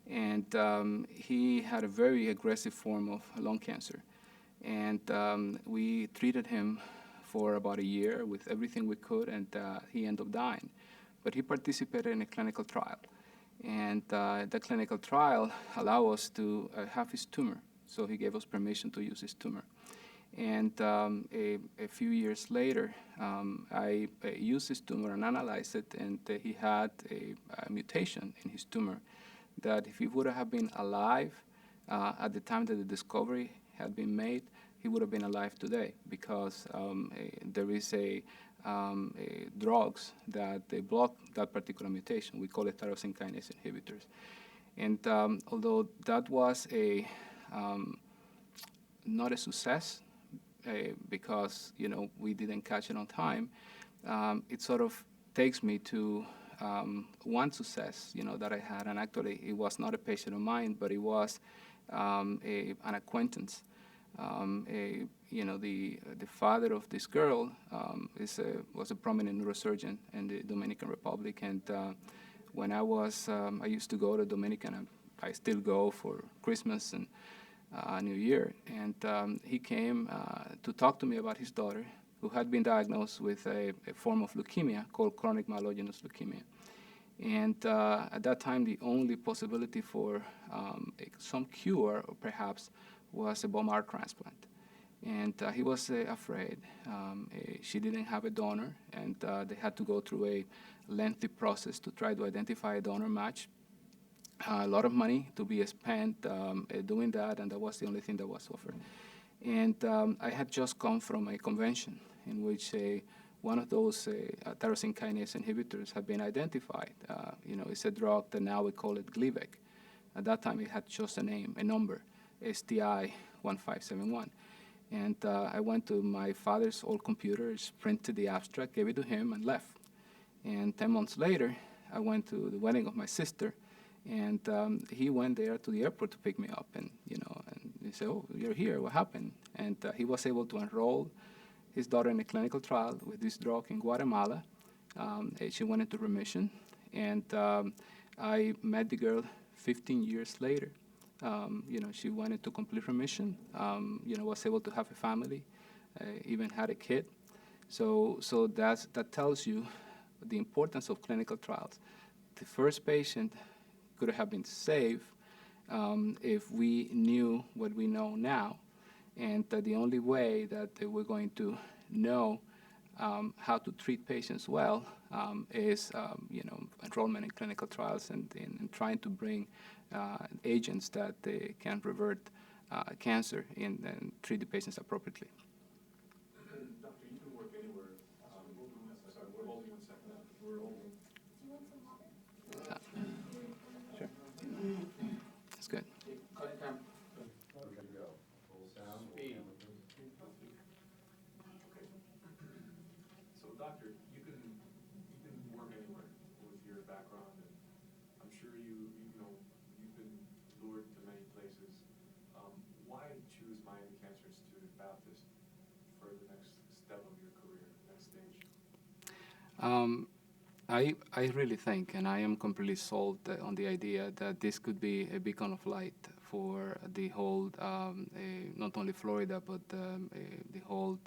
And he had a very aggressive form of lung cancer. And we treated him for about a year with everything we could, and he ended up dying. But he participated in a clinical trial. And the clinical trial allowed us to have his tumor. So he gave us permission to use his tumor. And a few years later, I used his tumor and analyzed it, and he had a mutation in his tumor that if he would have been alive at the time that the discovery had been made, he would have been alive today, because there is drugs that they block that particular mutation. We call it tyrosine kinase inhibitors. And although that was not a success, because we didn't catch it on time, it sort of takes me to one success that I had, and actually it was not a patient of mine, but it was an acquaintance. The father of this girl was a prominent neurosurgeon in the Dominican Republic, and when I used to go to Dominican, and I still go for Christmas and New Year, and he came to talk to me about his daughter, who had been diagnosed with a form of leukemia called chronic myelogenous leukemia. And at that time, the only possibility for some cure, or perhaps, was a bone marrow transplant. And he was afraid. She didn't have a donor, and they had to go through a lengthy process to try to identify a donor match. A lot of money to be spent doing that, and that was the only thing that was offered. And I had just come from a convention in which one of those tyrosine kinase inhibitors had been identified. It's a drug that now we call it Gleevec. At that time, it had just a name, a number, STI 1571. And I went to my father's old computer, printed the abstract, gave it to him, and left. And 10 months later, I went to the wedding of my sister, and he went there to the airport to pick me up, and he said, "Oh, you're here. What happened?" And he was able to enroll his daughter in a clinical trial with this drug in Guatemala. She went into remission, and I met the girl 15 years later. She went into complete remission. Was able to have a family, even had a kid. So that tells you the importance of clinical trials. The first patient could have been saved if we knew what we know now, and the only way that we're going to know how to treat patients well is enrollment in clinical trials and trying to bring agents that they can revert cancer and treat the patients appropriately. Doctor, you can work anywhere. Sorry, we're holding 1 second. We're holding. Sure. That's good. So, doctor, you can work anywhere with your background, and I'm sure you've been lured to many places. Why choose Miami Cancer Institute and Baptist for the next step of your career, next stage? I really think, and I am completely sold on the idea that this could be a beacon of light for the whole, not only Florida, but the whole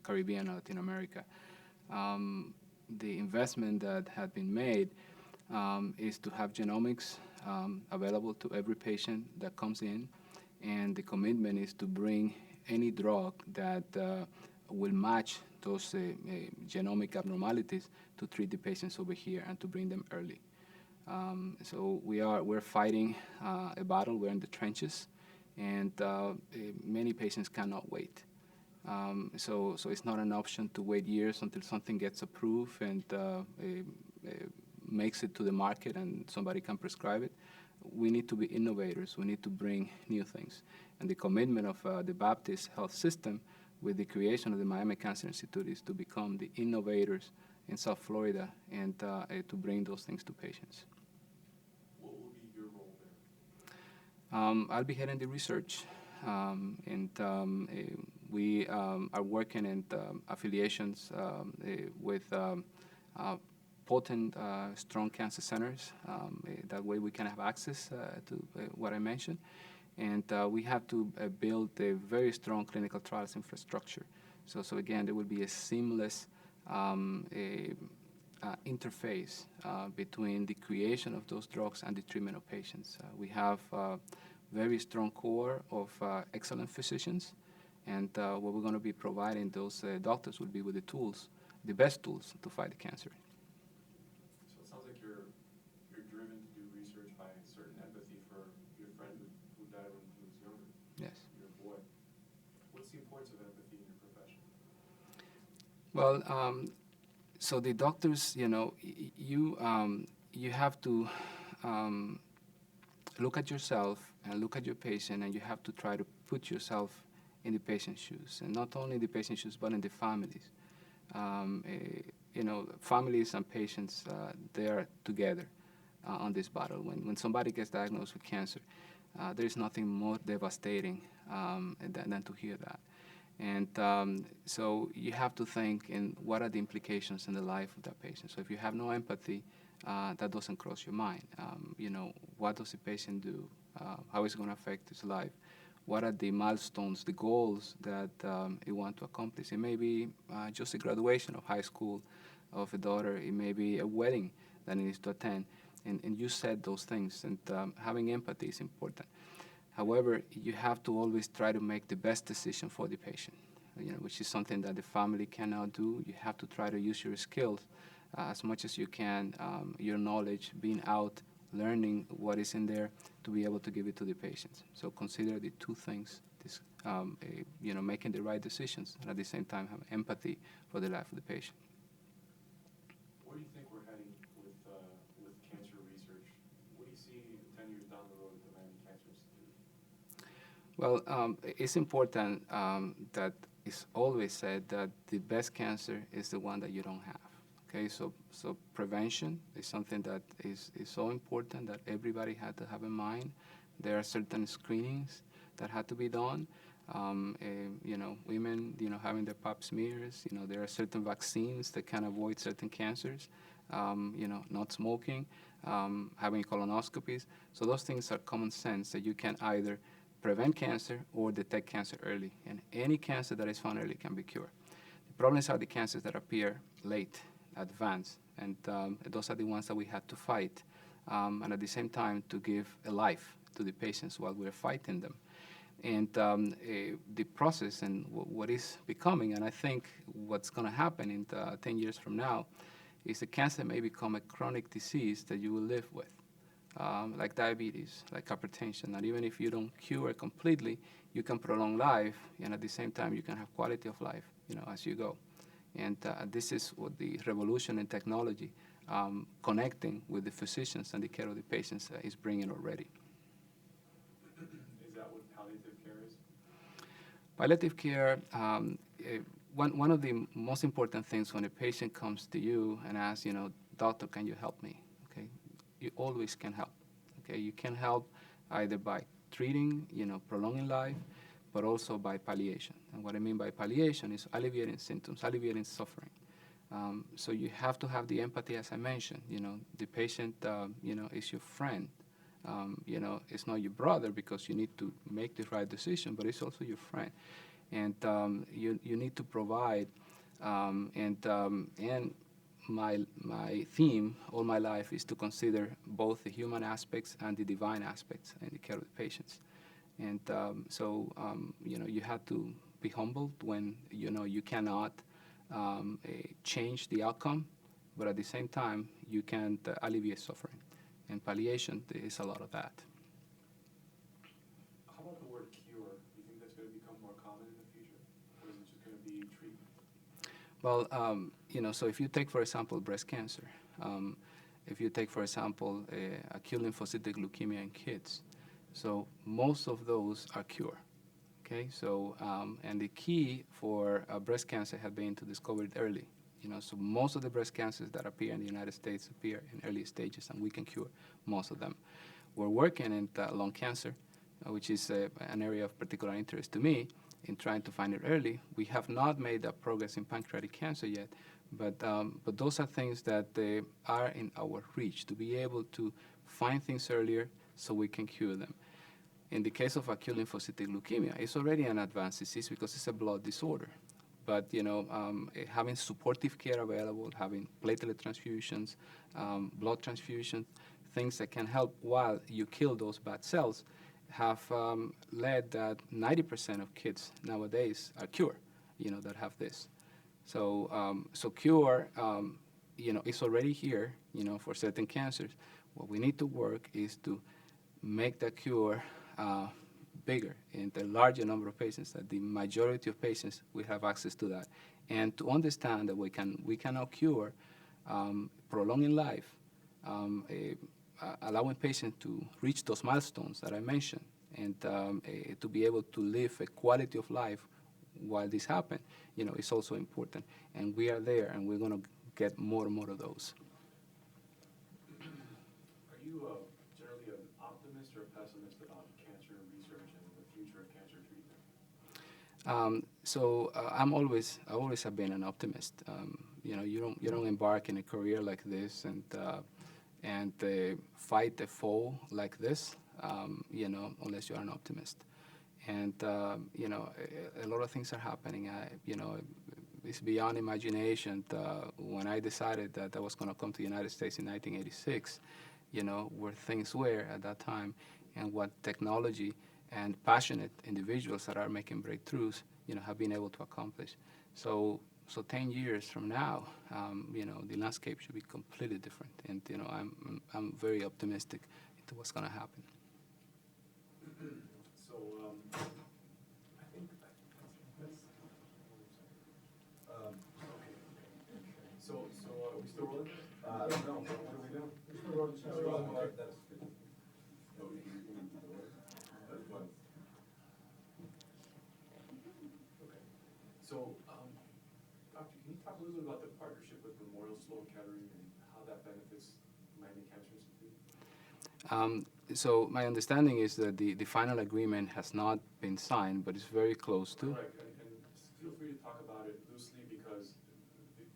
Caribbean and Latin America. The investment that had been made is to have genomics available to every patient that comes in, and the commitment is to bring any drug that will match those genomic abnormalities to treat the patients over here and to bring them early. So we're fighting a battle. We're in the trenches, and many patients cannot wait. So it's not an option to wait years until something gets approved and makes it to the market and somebody can prescribe it. We need to be innovators. We need to bring new things. And the commitment of the Baptist Health System with the creation of the Miami Cancer Institute is to become the innovators in South Florida and to bring those things to patients. What will be your role there? I'll be heading the research, and we are working in affiliations with potent, strong cancer centers. That way we can have access to what I mentioned. And we have to build a very strong clinical trials infrastructure. So again, there will be a seamless interface between the creation of those drugs and the treatment of patients. We have a very strong core of excellent physicians, and what we're going to be providing those doctors will be with the tools, the best tools to fight the cancer. So it sounds like you're driven to do research by a certain empathy for your friend who died when he was younger. Yes. Your boy. What's the importance of empathy in your profession? Well, so the doctors, you have to look at yourself and look at your patient, and you have to try to put yourself in the patient's shoes, and not only the patient's shoes, but in the families. Families and patients, they are together on this battle. When somebody gets diagnosed with cancer, there is nothing more devastating than to hear that. And so you have to think in what are the implications in the life of that patient. So if you have no empathy, that doesn't cross your mind. What does the patient do? How is it going to affect his life? What are the milestones, the goals that you want to accomplish? It may be just a graduation of high school of a daughter. It may be a wedding that he needs to attend. And you said those things, and having empathy is important. However, you have to always try to make the best decision for the patient, which is something that the family cannot do. You have to try to use your skills as much as you can, your knowledge, being out, learning what is in there to be able to give it to the patients. So consider the two things, making the right decisions, and at the same time have empathy for the life of the patient. Where do you think we're heading with cancer research? What do you see 10 years down the road at the Miami Cancer Institute? Well, it's important that it's always said that the best cancer is the one that you don't have. Okay, so prevention is something that is so important that everybody had to have in mind. There are certain screenings that had to be done. Women, having their pap smears. There are certain vaccines that can avoid certain cancers. Not smoking, having colonoscopies. So those things are common sense that you can either prevent cancer or detect cancer early. And any cancer that is found early can be cured. The problems are the cancers that appear late, advanced, and those are the ones that we have to fight, and at the same time to give a life to the patients while we're fighting them. And the process and what is becoming, and I think what's going to happen in 10 years from now, is the cancer may become a chronic disease that you will live with, like diabetes, like hypertension. And even if you don't cure it completely, you can prolong life, and at the same time you can have quality of life, as you go. And this is what the revolution in technology, connecting with the physicians and the care of the patients, is bringing already. Is that what palliative care is? Palliative care, one of the most important things when a patient comes to you and asks, doctor, can you help me? Okay, you always can help. Okay, you can help either by treating, prolonging life, but also by palliation. And what I mean by palliation is alleviating symptoms, alleviating suffering. So you have to have the empathy, as I mentioned. The patient, is your friend. It's not your brother because you need to make the right decision, but it's also your friend. And you need to provide, and my theme all my life is to consider both the human aspects and the divine aspects in the care of the patients. And you have to be humbled when you cannot change the outcome, but at the same time you can alleviate suffering. And palliation is a lot of that. How about the word cure? Do you think that's going to become more common in the future? Or is it just going to be treatment? Well, so if you take, for example, breast cancer, if you take, for example, acute lymphocytic leukemia in kids, so most of those are cured. Okay, so and the key for breast cancer has been to discover it early. So most of the breast cancers that appear in the United States appear in early stages, and we can cure most of them. We're working in lung cancer, which is an area of particular interest to me, in trying to find it early. We have not made that progress in pancreatic cancer yet, but those are things that are in our reach, to be able to find things earlier so we can cure them. In the case of acute lymphocytic leukemia, it's already an advanced disease because it's a blood disorder. But having supportive care available, having platelet transfusions, blood transfusions, things that can help while you kill those bad cells, have led that 90% of kids nowadays are cured, that have this. So cure, is already here, for certain cancers. What we need to work is to make the cure bigger in the larger number of patients, that the majority of patients will have access to that, and to understand that we cannot cure prolonging life, allowing patients to reach those milestones that I mentioned, and to be able to live a quality of life while this happens, is also important. And we are there, and we're going to get more and more of those. Are you generally an optimist or a pessimist about cancer research and the future of cancer treatment? I've always have been an optimist. You don't embark in a career like this and fight a foe like this, unless you're an optimist. And a lot of things are happening. It's beyond imagination. When I decided that I was going to come to the United States in 1986, where things were at that time, and what technology and passionate individuals that are making breakthroughs, have been able to accomplish. So 10 years from now, the landscape should be completely different. And I'm very optimistic into what's going to happen. So I think that's okay. So are we still rolling? No. What are we doing? Still rolling. That's good. Okay. So, Doctor, can you talk a little bit about the partnership with Memorial Sloan Kettering and how that benefits Miami Cancer Institute? So my understanding is that the final agreement has not been signed, but it's very close to. Correct, and feel free to talk about it loosely, because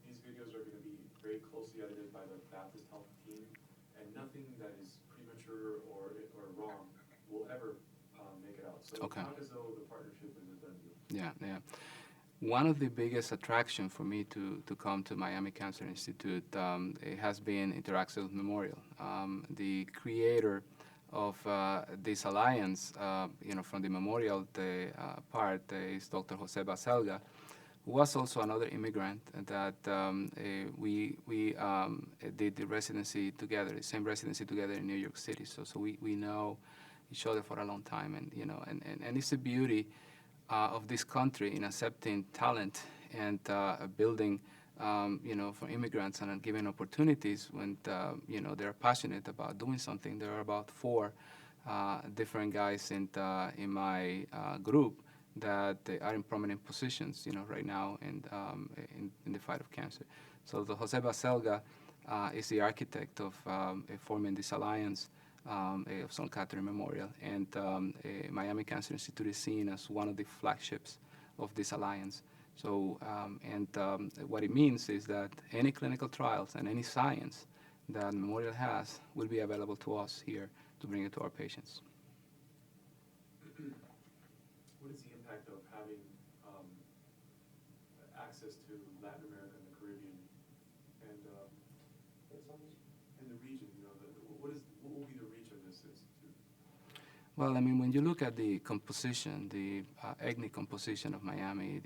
these videos are going to be very closely edited by the Baptist Health team, and nothing that is premature or wrong will ever make it out. So Okay. Talk as though the partnership is a done deal. Yeah. One of the biggest attractions for me to come to Miami Cancer Institute, it has been interaction with Memorial. The creator of this alliance, from the Memorial part, is Dr. Jose Baselga, who was also another immigrant that we did the residency together, the same residency together in New York City. So we know each other for a long time, and it's the beauty of this country in accepting talent and building, for immigrants and giving opportunities when, they're passionate about doing something. There are about 4 different guys in my group that they are in prominent positions, right now in the fight of cancer. So the Jose Baselga is the architect of forming this alliance of Sloan Kettering Memorial, and Miami Cancer Institute is seen as one of the flagships of this alliance. So, what it means is that any clinical trials and any science that Memorial has will be available to us here to bring it to our patients. What is the impact of having access to Latin America and the Caribbean and the region? You know, what will be the reach of this institute? Well, I mean, when you look at the composition, the ethnic composition of Miami,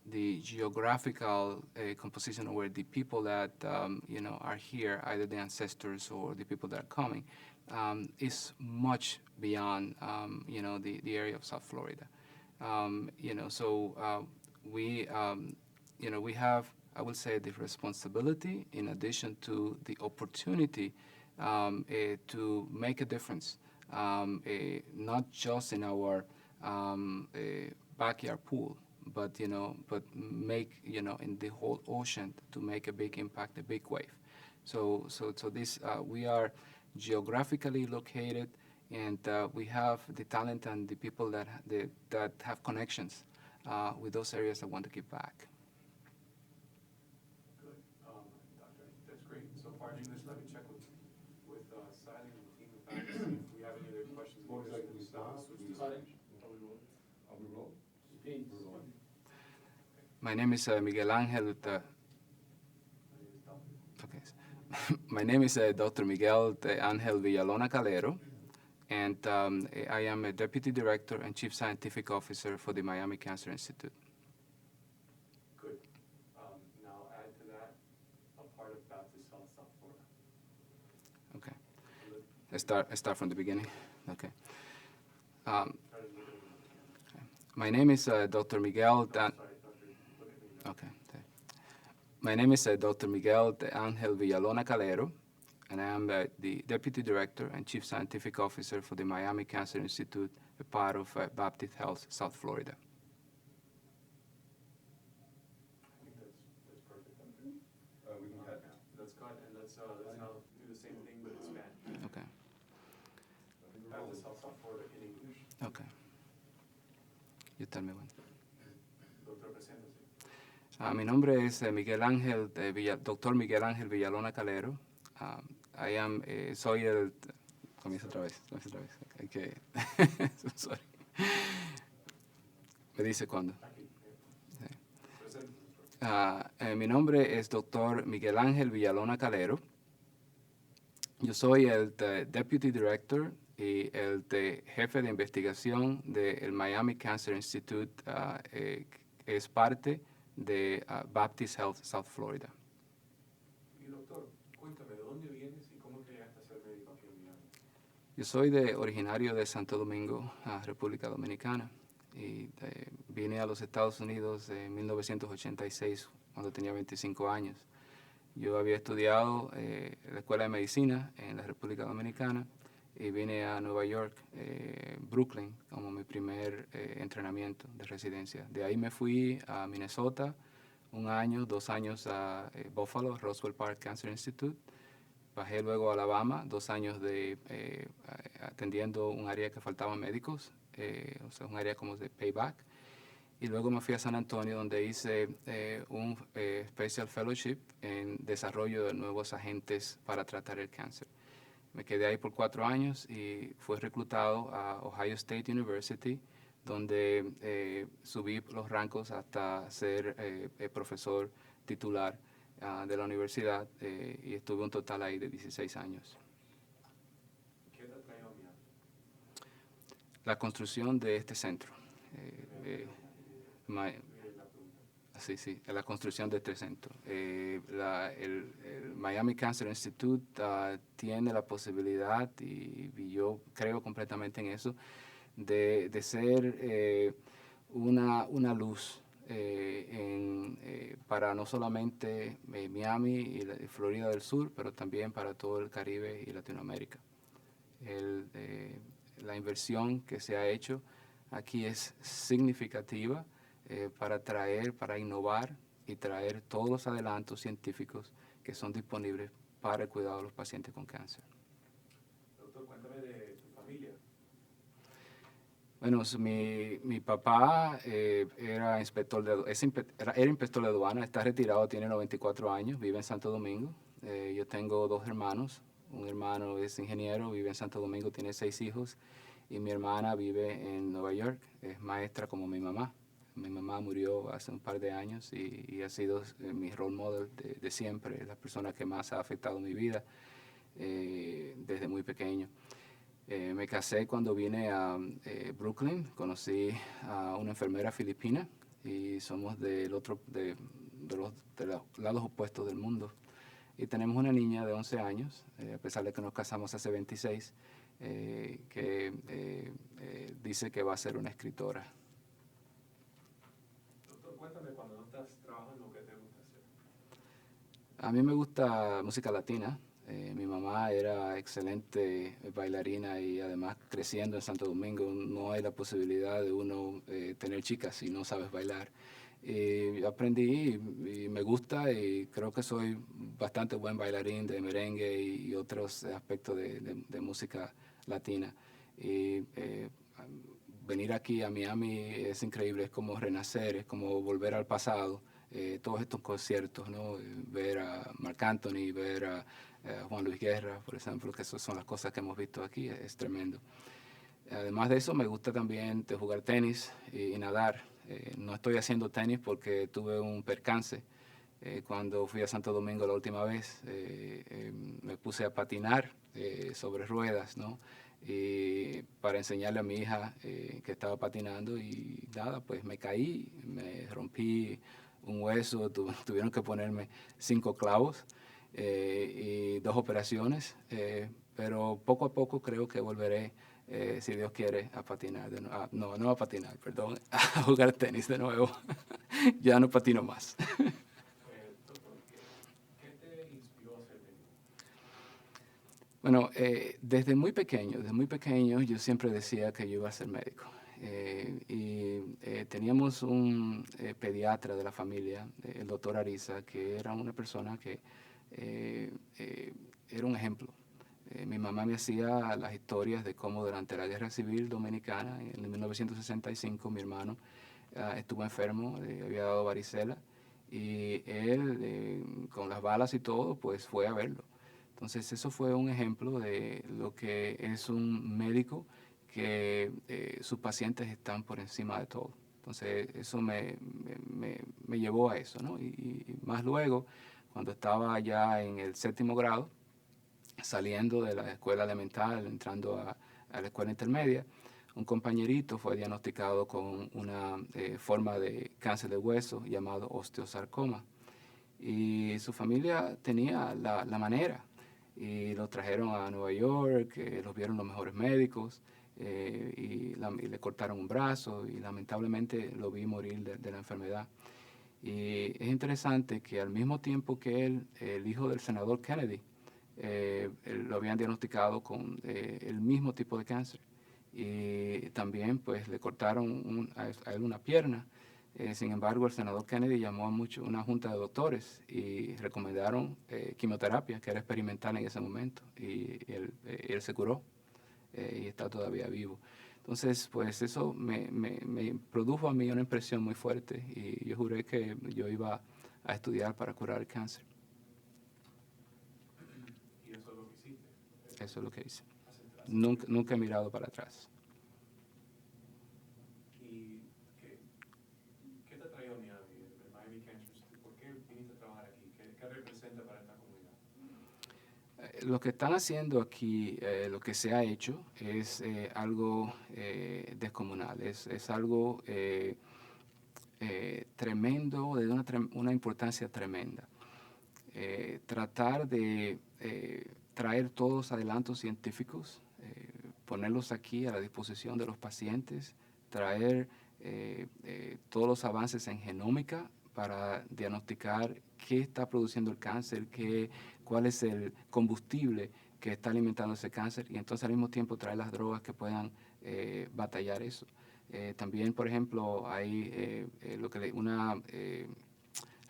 the geographical composition where the people that are here, either the ancestors or the people that are coming, is much beyond the area of South Florida. So we have, I would say, the responsibility in addition to the opportunity to make a difference, not just in our backyard pool, but make in the whole ocean to make a big impact, a big wave. So this we are geographically located, and we have the talent and the people that have connections with those areas that want to give back. Good. Doctor, that's great. So far in English, let me check with Sally and the team back to see if we have any other questions. What would you like to start? Switch to Cutting? Spanish. Are we roll? Please. My name is Miguel Angel. My name is Dr. Miguel Angel Villalona Calero, and I am a Deputy Director and Chief Scientific Officer for the Miami Cancer Institute. Good. Now add to that a part of Baptist Health South Florida. Okay. I start from the beginning. Okay. Try to look at it. My name is Dr. Miguel. Sorry, Doctor, look at me now. Okay. My name is Dr. Miguel Angel Villalona Calero, and I am the Deputy Director and Chief Scientific Officer for the Miami Cancer Institute, a part of Baptist Health South Florida. I think that's perfect. We can cut. Let's cut and let's now do the same thing but in Spanish. Okay. Baptist Health South Florida in English. Okay. You tell me when. Doctor, preséntese. Mi nombre es Miguel Ángel, Dr. Miguel Ángel Villalona Calero. Soy el... Comienza otra vez. Okay. Sorry. Me dice cuándo. Aquí. Preséntese. Mi nombre es Dr. Miguel Ángel Villalona Calero. Yo soy el Deputy Director y el jefe de investigación del Miami Cancer Institute. Es parte de Baptist Health South Florida. Y doctor, cuéntame, ¿de dónde vienes y cómo llegaste a ser médico aquí en Miami? Yo soy originario de Santo Domingo, República Dominicana, y vine a los Estados Unidos en 1986, cuando tenía 25 años. Yo había estudiado en la Escuela de Medicina en la República Dominicana y vine a Nueva York, Brooklyn, como mi primer entrenamiento de residencia. De ahí me fui a Minnesota, 1 año, 2 años a Buffalo, Roswell Park Cancer Institute. Bajé luego a Alabama, 2 años atendiendo un área que faltaban médicos, o sea, un área como de payback. Y luego me fui a San Antonio, donde hice un Special Fellowship en desarrollo de nuevos agentes para tratar el cáncer. Me quedé ahí por 4 años y fui reclutado a Ohio State University, donde subí los rangos hasta ser profesor titular de la universidad y estuve un total ahí de 16 años. ¿Qué te trajo a Miami? La construcción de este centro. Sí, la construcción de este centro. El Miami Cancer Institute tiene la posibilidad, y yo creo completamente en eso, de ser una luz para no solamente Miami y Florida del Sur, pero también para todo el Caribe y Latinoamérica. La inversión que se ha hecho aquí es significativa para innovar y traer todos los adelantos científicos que son disponibles para el cuidado de los pacientes con cáncer. Doctor, cuéntame de tu familia. Bueno, mi papá era inspector era inspector de aduana, está retirado, tiene 94 años, vive en Santo Domingo. Yo tengo 2 hermanos. Un hermano es ingeniero, vive en Santo Domingo, tiene 6 hijos. Y mi hermana vive en Nueva York, es maestra como mi mamá. Mi mamá murió hace un par de años y ha sido mi role model de siempre, la persona que más ha afectado mi vida desde muy pequeño. Me casé cuando vine a Brooklyn, conocí a una enfermera filipina y somos de los lados opuestos del mundo. Y tenemos una niña de 11 años, a pesar de que nos casamos hace 26, que dice que va a ser una escritora. Doctor, cuéntame cuando no estás trabajando, ¿qué te gusta hacer? A mí me gusta música latina. Mi mamá era excelente bailarina y además creciendo en Santo Domingo no hay la posibilidad de uno tener chicas si no sabes bailar. Yo aprendí y me gusta y creo que soy bastante buen bailarín de merengue y otros aspectos de música latina. Y venir aquí a Miami es increíble, es como renacer, es como volver al pasado. Todos estos conciertos, ¿no? Ver a Marc Anthony, ver a Juan Luis Guerra, por ejemplo, que esas son las cosas que hemos visto aquí, es tremendo. Además de eso, me gusta también jugar tenis y nadar. No estoy haciendo tenis porque tuve un percance. Cuando fui a Santo Domingo la última vez, me puse a patinar sobre ruedas, ¿no? Y para enseñarle a mi hija que estaba patinando y nada, pues me caí, me rompí un hueso, tuvieron que ponerme 5 clavos y 2 operaciones, pero poco a poco creo que volveré, si Dios quiere, a patinar, no a patinar, perdón, a jugar tenis de nuevo. Ya no patino más. Doctor, ¿qué te inspiró a ser médico? Bueno, desde muy pequeño yo siempre decía que yo iba a ser médico. Teníamos un pediatra de la familia, el doctor Ariza, que era una persona que era un ejemplo. Mi mamá me hacía las historias de cómo durante la Guerra Civil Dominicana, en 1965, mi hermano estuvo enfermo, había dado varicela, y él, con las balas y todo, pues fue a verlo. Entonces, eso fue un ejemplo de lo que es un médico que sus pacientes están por encima de todo. Entonces, eso me llevó a eso, ¿no? Y más luego, cuando estaba ya en el 7º grado, saliendo de la escuela elemental, entrando a la escuela intermedia, un compañerito fue diagnosticado con una forma de cáncer de hueso llamado osteosarcoma. Y su familia tenía la manera. Y lo trajeron a Nueva York, los vieron los mejores médicos y le cortaron un brazo y lamentablemente lo vi morir de la enfermedad. Y es interesante que al mismo tiempo que él, el hijo del senador Kennedy, lo habían diagnosticado con el mismo tipo de cáncer. Y también pues le cortaron a él una pierna. Sin embargo, el senador Kennedy llamó a una junta de doctores y recomendaron quimioterapia, que era experimental en ese momento, y él se curó y está todavía vivo. Entonces, pues eso me produjo a mí una impresión muy fuerte y yo juré que yo iba a estudiar para curar el cáncer. Y eso es lo que hiciste. Eso es lo que hice. Nunca he mirado para atrás. ¿Y qué te trajo a Miami, el Miami Cancer Institute? ¿Por qué viniste a trabajar aquí? ¿Qué representa para esta comunidad? Lo que están haciendo aquí, lo que se ha hecho, es algo descomunal, es algo tremendo, de una importancia tremenda. Tratar de traer todos los adelantos científicos, ponerlos aquí a la disposición de los pacientes, traer todos los avances en genómica para diagnosticar qué está produciendo el cáncer, cuál es el combustible que está alimentando ese cáncer y entonces al mismo tiempo traer las drogas que puedan batallar eso. También, por ejemplo, hay una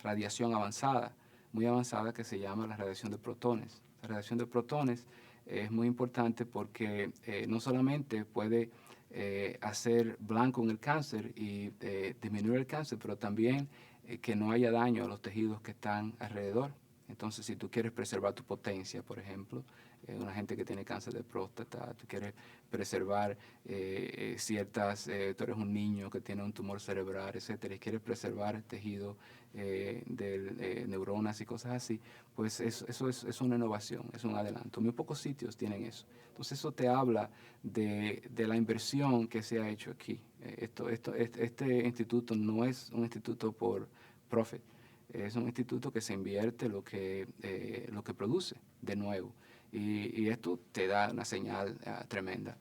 radiación avanzada, muy avanzada, que se llama la radiación de protones. La radiación de protones es muy importante porque no solamente puede hacer blanco en el cáncer y disminuir el cáncer, pero también que no haya daño a los tejidos que están alrededor. Entonces, si tú quieres preservar tu potencia, por ejemplo, una gente que tiene cáncer de próstata, tú quieres preservar tú eres un niño que tiene un tumor cerebral, etcétera, y quieres preservar el tejido de neuronas y cosas así, pues eso es una innovación, es un adelanto. Muy pocos sitios tienen eso. Entonces, eso te habla de la inversión que se ha hecho aquí. Este instituto no es un instituto por profit. Es un instituto que se invierte lo que produce de nuevo. Y esto te da una señal tremenda.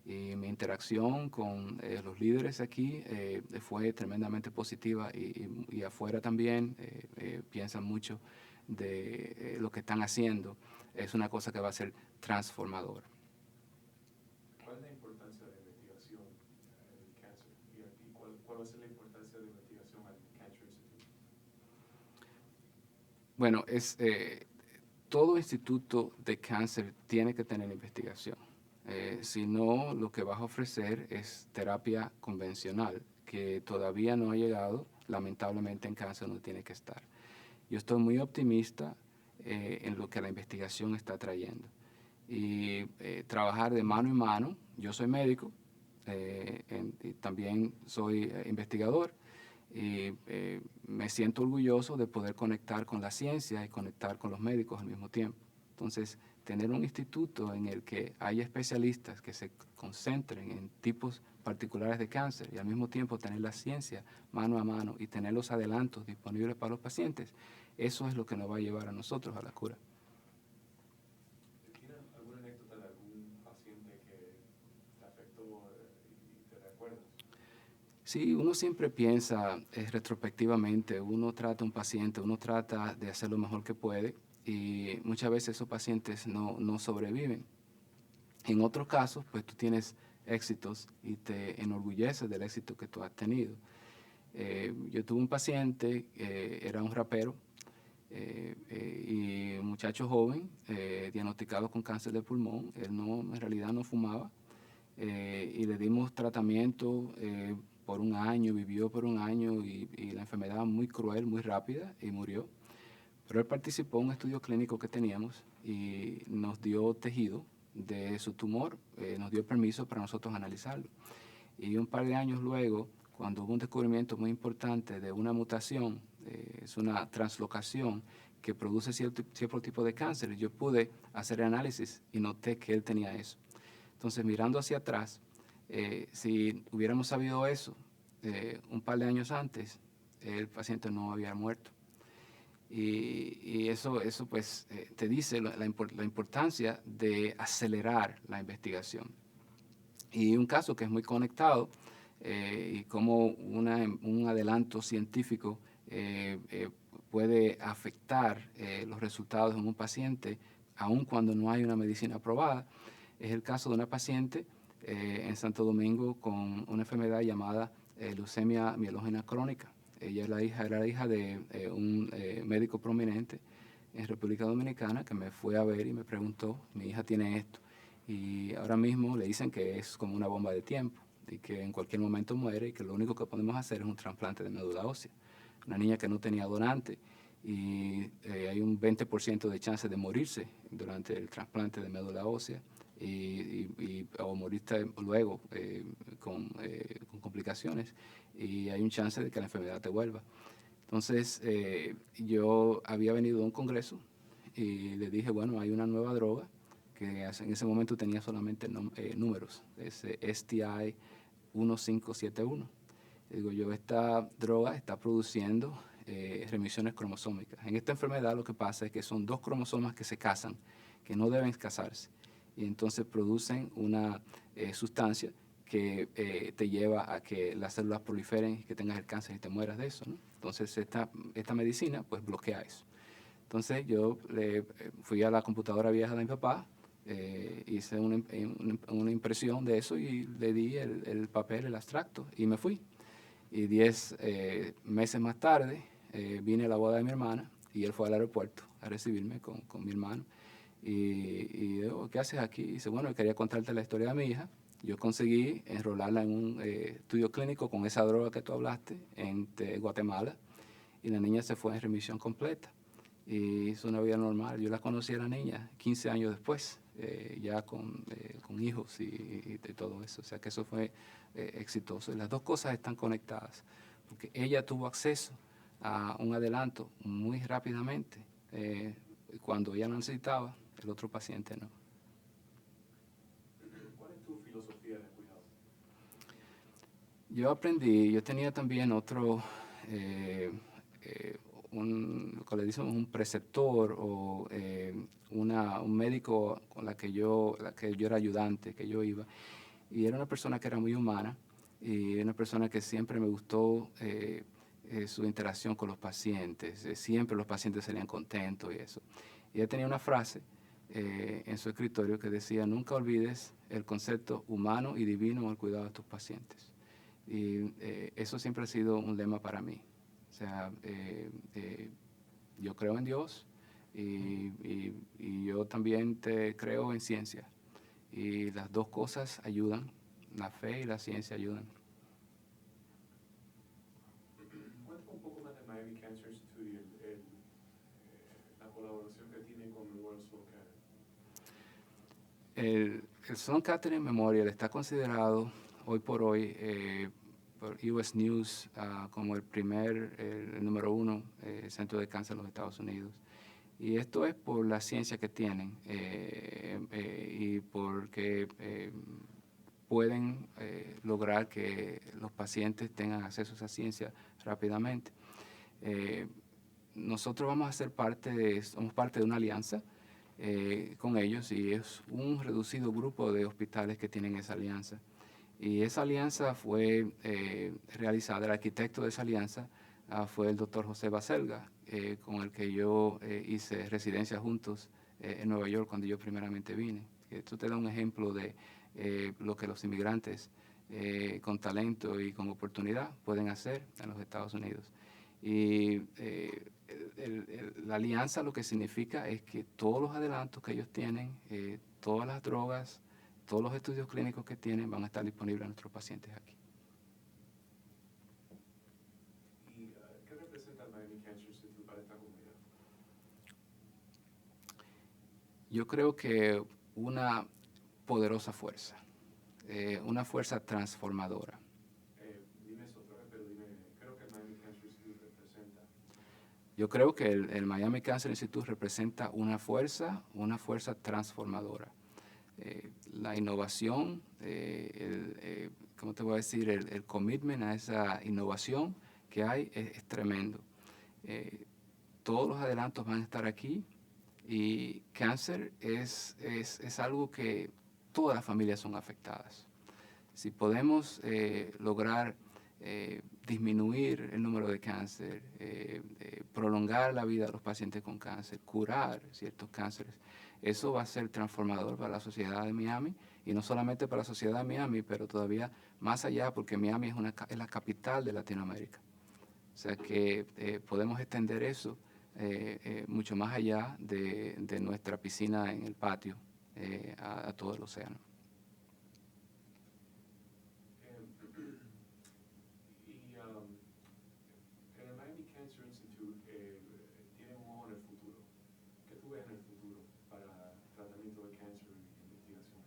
Y mi interacción con los líderes aquí fue tremendamente positiva y afuera también piensan mucho de lo que están haciendo. Es una cosa que va a ser transformadora. ¿Cuál es la importancia de la investigación en el cáncer? ¿Y cuál va a ser la importancia de la investigación al Cancer Institute? Bueno, todo instituto de cáncer tiene que tener investigación. Si no, lo que vas a ofrecer es terapia convencional, que todavía no ha llegado, lamentablemente, en cáncer no tiene que estar. Yo estoy muy optimista en lo que la investigación está trayendo. Y trabajar de mano en mano, yo soy médico, y también soy investigador, y me siento orgulloso de poder conectar con la ciencia y conectar con los médicos al mismo tiempo. Entonces, tener un instituto en el que haya especialistas que se concentren en tipos particulares de cáncer y al mismo tiempo tener la ciencia mano a mano y tener los adelantos disponibles para los pacientes, eso es lo que nos va a llevar a nosotros a la cura. ¿Tienes alguna anécdota de algún paciente que te afectó y te recuerdas? Sí, uno siempre piensa retrospectivamente, uno trata a un paciente, uno trata de hacer lo mejor que puede y muchas veces esos pacientes no sobreviven. En otros casos, pues tú tienes éxitos y te enorgulleces del éxito que tú has tenido. Yo tuve un paciente, era un rapero y un muchacho joven, diagnosticado con cáncer de pulmón. Él en realidad no fumaba y le dimos tratamiento por un año, vivió por un año y la enfermedad muy cruel, muy rápida y murió. Pero él participó en un estudio clínico que teníamos y nos dio tejido de su tumor, nos dio permiso para nosotros analizarlo. Y un par de años luego, cuando hubo un descubrimiento muy importante de una mutación, es una translocación que produce cierto tipo de cáncer, yo pude hacer el análisis y noté que él tenía eso. Entonces, mirando hacia atrás, si hubiéramos sabido eso un par de años antes, el paciente no había muerto. Y eso pues te dice la importancia de acelerar la investigación. Y un caso que es muy conectado y cómo un adelanto científico puede afectar los resultados en un paciente, aun cuando no hay una medicina aprobada, es el caso de una paciente en Santo Domingo con una enfermedad llamada leucemia mielógena crónica. Ella era la hija de un médico prominente en República Dominicana que me fue a ver y me preguntó, mi hija tiene esto. Y ahora mismo le dicen que es como una bomba de tiempo y que en cualquier momento muere y que lo único que podemos hacer es un trasplante de médula ósea. Una niña que no tenía donante y hay un 20% de chance de morirse durante el trasplante de médula ósea o morirte luego con complicaciones y hay un chance de que la enfermedad te vuelva. Entonces, yo había venido a un congreso y le dije, bueno, hay una nueva droga que en ese momento tenía solamente números, es STI 1571. Le digo yo, esta droga está produciendo remisiones cromosómicas. En esta enfermedad lo que pasa es que son dos cromosomas que se casan, que no deben casarse, y entonces producen una sustancia que te lleva a que las células proliferen y que tengas el cáncer y te mueras de eso, ¿no? Entonces esta medicina pues bloquea eso. Entonces yo fui a la computadora vieja de mi papá, hice una impresión de eso y le di el papel, el abstracto y me fui. Y 10 meses más tarde vine a la boda de mi hermana y él fue al aeropuerto a recibirme con mi hermano. Y digo, ¿qué haces aquí? Y dice, bueno, quería contarte la historia de mi hija yo conseguí enrolarla en un estudio clínico con esa droga que tú hablaste en Guatemala, y la niña se fue en remisión completa y hizo una vida normal. Yo la conocí a la niña 15 años después, ya con hijos y de todo eso. O sea que eso fue exitoso. Y las dos cosas están conectadas, porque ella tuvo acceso a un adelanto muy rápidamente cuando ella lo necesitaba, el otro paciente no. ¿Cuál es tu filosofía de cuidado? Yo aprendí, yo tenía también otro, lo que le decimos un preceptor o un médico con la que yo era ayudante, que yo iba, y era una persona que era muy humana y una persona que siempre me gustó su interacción con los pacientes, siempre los pacientes salían contentos y eso. Y ella tenía una frase en su escritorio que decía: nunca olvides el concepto humano y divino en el cuidado de tus pacientes. Y eso siempre ha sido un lema para mí. O sea, yo creo en Dios y yo también creo en ciencia. Y las dos cosas ayudan, la fe y la ciencia ayudan. Cuéntame un poco más de Miami Cancer Institute y la colaboración que tienen con Memorial Sloan Kettering. El Sloan Kettering Memorial está considerado hoy por hoy por US News como el número 1 centro de cáncer en los Estados Unidos. Y esto es por la ciencia que tienen y porque pueden lograr que los pacientes tengan acceso a esa ciencia rápidamente. Nosotros vamos a ser somos parte de una alianza con ellos, y es un reducido grupo de hospitales que tienen esa alianza. Y esa alianza fue realizada, el arquitecto de esa alianza fue el doctor José Baselga, con el que yo hice residencia juntos en Nueva York cuando yo primeramente vine. Esto te da un ejemplo de lo que los inmigrantes con talento y con oportunidad pueden hacer en los Estados Unidos. Y la alianza lo que significa es que todos los adelantos que ellos tienen, todas las drogas, todos los estudios clínicos que tienen van a estar disponibles a nuestros pacientes aquí. ¿Y qué representa el Miami Cancer Institute para esta comunidad? Yo creo que una poderosa fuerza, una fuerza transformadora. Dime eso otra vez, pero dime, creo que el Miami Cancer Institute representa. Yo creo que el Miami Cancer Institute representa una fuerza transformadora. La innovación, ¿cómo te voy a decir? El commitment a esa innovación que hay es tremendo. Todos los adelantos van a estar aquí, y cáncer es algo que todas las familias son afectadas. Si podemos lograr disminuir el número de cáncer, prolongar la vida de los pacientes con cáncer, curar ciertos cánceres, eso va a ser transformador para la sociedad de Miami, y no solamente para la sociedad de Miami, pero todavía más allá, porque Miami es la capital de Latinoamérica. O sea que podemos extender eso mucho más allá de nuestra piscina en el patio a todo el océano. En el Miami Cancer Institute tienen un ojo en el futuro. ¿Qué tú ves en el futuro para tratamiento de cáncer y investigación?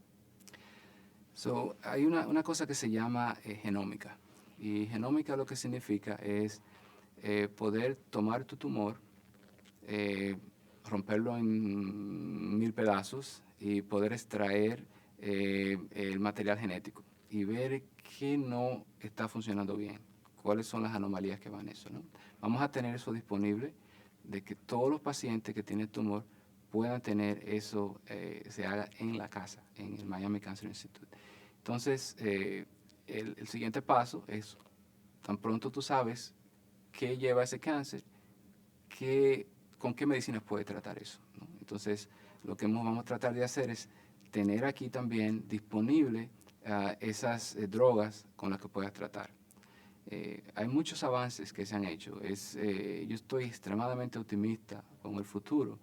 Hay una cosa que se llama genómica. Y genómica lo que significa es poder tomar tu tumor, romperlo en 1000 pedazos y poder extraer el material genético y ver qué no está funcionando bien, cuáles son las anomalías que van en eso, ¿no? Vamos a tener eso disponible, de que todos los pacientes que tienen tumor puedan tener eso, se haga en la casa, en el Miami Cancer Institute. Entonces, el siguiente paso es, tan pronto tú sabes qué lleva ese cáncer, con qué medicinas puede tratar eso, ¿no? Entonces, lo que vamos a tratar de hacer es tener aquí también disponible esas drogas con las que puedas tratar. Hay muchos avances que se han hecho. Yo estoy extremadamente optimista con el futuro,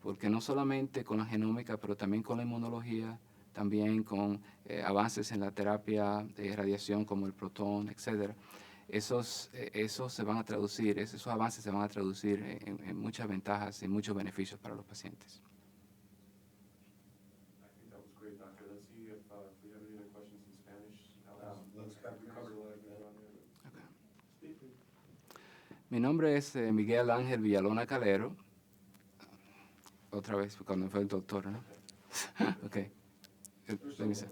porque no solamente con la genómica, pero también con la inmunología, también con avances en la terapia de radiación como el protón, etc. Esos se van a traducir, esos avances se van a traducir en muchas ventajas y muchos beneficios para los pacientes. I think that was great, doctor. Let's see if we have any other questions in Spanish. Looks like we covered a lot of ground. Speak, please. Mi nombre es Miguel Ángel Villalona Calero. Otra vez, cuando fue el doctor, ¿no? Ok. Let me see.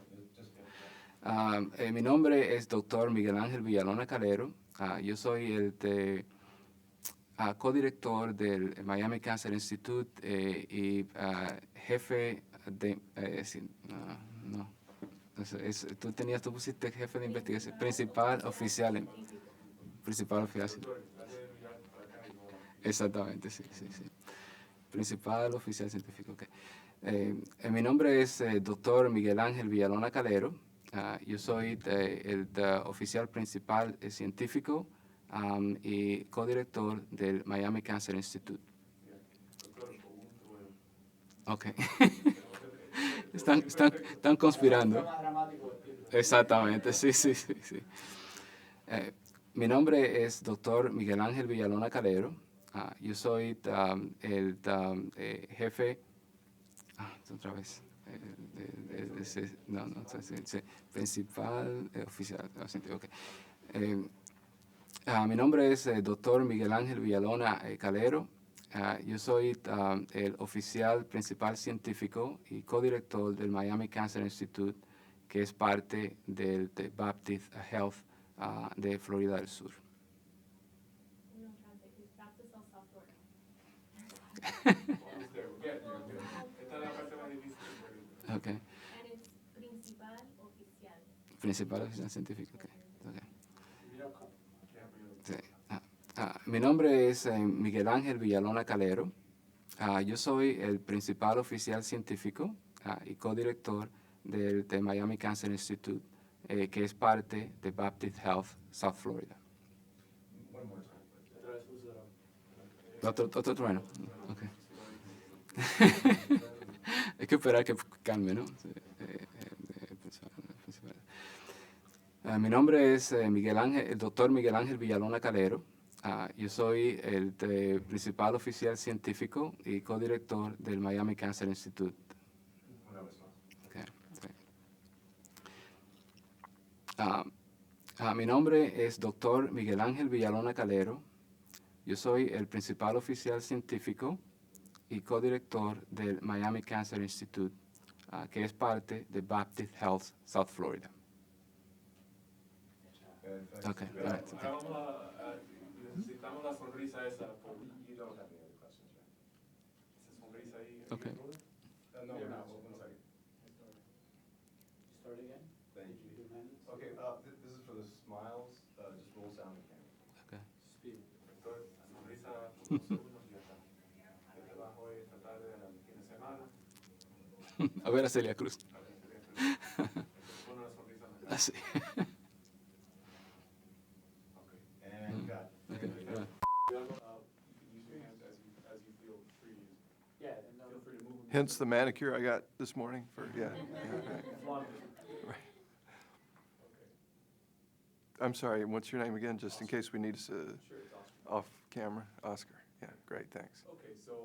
Mi nombre es doctor Miguel Ángel Villalona Calero. Yo soy el codirector del Miami Cancer Institute y jefe de... no. Tú pusiste jefe de investigación, principal oficial. Principal oficial. Exactamente, sí. Principal oficial científico, ok. Mi nombre es doctor Miguel Ángel Villalona Calero. Yo soy el oficial principal científico y codirector del Miami Cancer Institute. Ok. Están conspirando. Exactamente, sí. Mi nombre es doctor Miguel Ángel Villalona Calero. Yo soy el jefe, otra vez, principal oficial. Okay. Mi nombre es doctor Miguel Ángel Villalona Calero. Yo soy el oficial principal científico y codirector del Miami Cancer Institute, que es parte del Baptist Health de Florida del Sur. Okay. And it's principal oficial. Principal oficial científico, okay. Sí. Mi nombre es Miguel Ángel Villalona Calero. Yo soy el principal oficial científico y codirector del Miami Cancer Institute, que es parte de Baptist Health, South Florida. Otro trueno. Okay. Hay que esperar que calme, ¿no? Mi nombre es el doctor Miguel Ángel Villalona Calero. Yo soy el principal oficial científico y codirector del Miami Cancer Institute. Okay, sí. Mi nombre es doctor Miguel Ángel Villalona Calero. Yo soy el principal oficial científico y codirector del Miami Cancer Institute, que es parte de Baptist Health, South Florida. Okay. All right. Necesitamos la sonrisa esa. You don't have any other questions, right? Esa sonrisa ahí. Okay. No, we're not. One second. Start again? Thank you. Okay, this is for the smiles, just roll sound again. Okay. Speed. Doctor, la sonrisa por unos segundos y ya está. Yo trabajo es tratar de la fin de semana. A ver a Celia Cruz. A ver, pon una sonrisa. Así. And got it. Okay. You can use your hands as you feel free to use. Yeah, and Feel free to move them. Hence the manicure I got this morning for, yeah. Long. Right. Okay. I'm sorry, what's your name again, just in case we need to, Sure, it's Oscar. off camera? Oscar, yeah, great, thanks. Okay, so,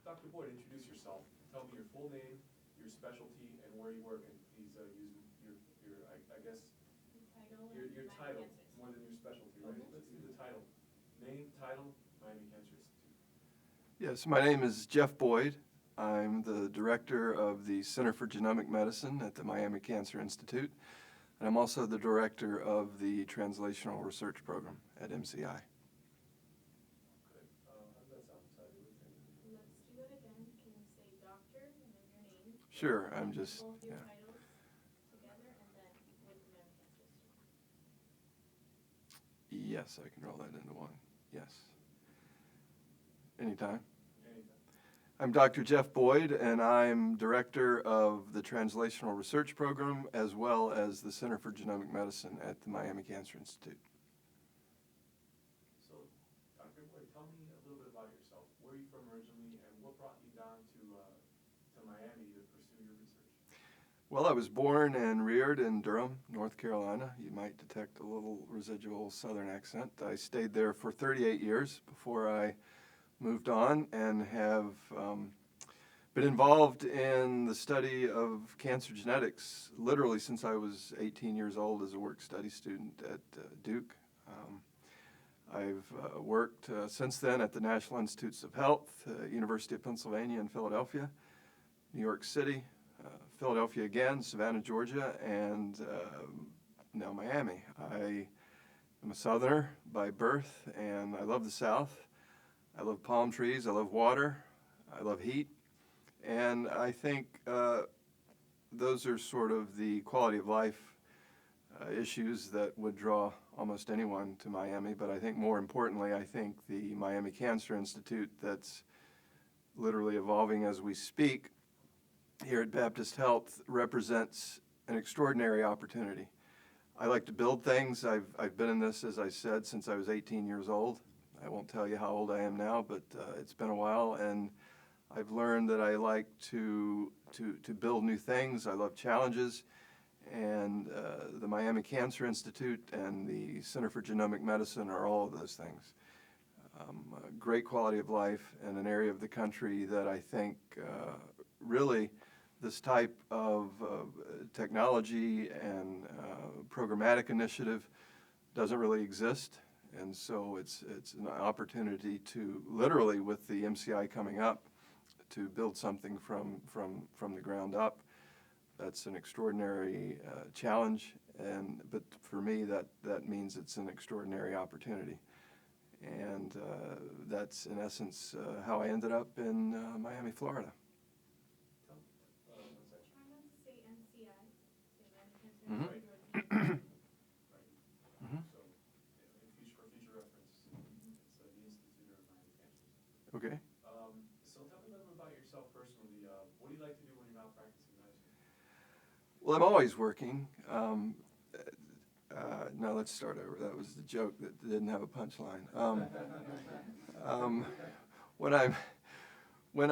Dr. Boyd, introduce yourself. Tell me your full name, your specialty, and where you work, and please use your I guess, your title, more than your specialty, right? Let's do the title. Name, title, Miami Cancer Institute. Yes, my name is Jeff Boyd. I'm the director of the Center for Genomic Medicine at the Miami Cancer Institute, and I'm also the director of the Translational Research Program at MCI. Okay, how does that sound? Let's do it again. Can you say doctor and then your name? Sure, I'm just, Both yeah. your titles together and then with the Miami Cancer Institute. Yes, I can roll that into one, yes. Anytime. I'm Dr. Jeff Boyd, and I'm director of the Translational Research Program as well as the Center for Genomic Medicine at the Miami Cancer Institute. So, Dr. Boyd, tell me a little bit about yourself. Where are you from originally, and what brought you down to Miami to pursue your research? Well, I was born and reared in Durham, North Carolina. You might detect a little residual southern accent. I stayed there for 38 years before I moved on and have been involved in the study of cancer genetics literally since I was 18 years old as a work-study student at Duke. I've worked since then at the National Institutes of Health, University of Pennsylvania in Philadelphia, New York City, Philadelphia again, Savannah, Georgia, and now Miami. I am a Southerner by birth, and I love the South. I love palm trees, I love water, I love heat, and I think those are sort of the quality of life issues that would draw almost anyone to Miami, but I think more importantly, I think the Miami Cancer Institute that's literally evolving as we speak here at Baptist Health represents an extraordinary opportunity. I like to build things. I've been in this, as I said, since I was 18 years old. I won't tell you how old I am now, but it's been a while, and I've learned that I like to build new things. I love challenges, and the Miami Cancer Institute and the Center for Genomic Medicine are all of those things. A great quality of life in an area of the country that I think really this type of technology and programmatic initiative doesn't really exist. And so it's an opportunity to literally, with the MCI coming up, to build something from the ground up. That's an extraordinary challenge, but for me that means it's an extraordinary opportunity. And that's in essence how I ended up in Miami, Florida. Mm-hmm. Mhm. So, for future reference, it's the Institute of Miami Cancer. Okay. So tell me a little bit about yourself personally. What do you like to do when you're not practicing medicine? Well, I'm always working. No, let's start over. That was the joke that didn't have a punchline. When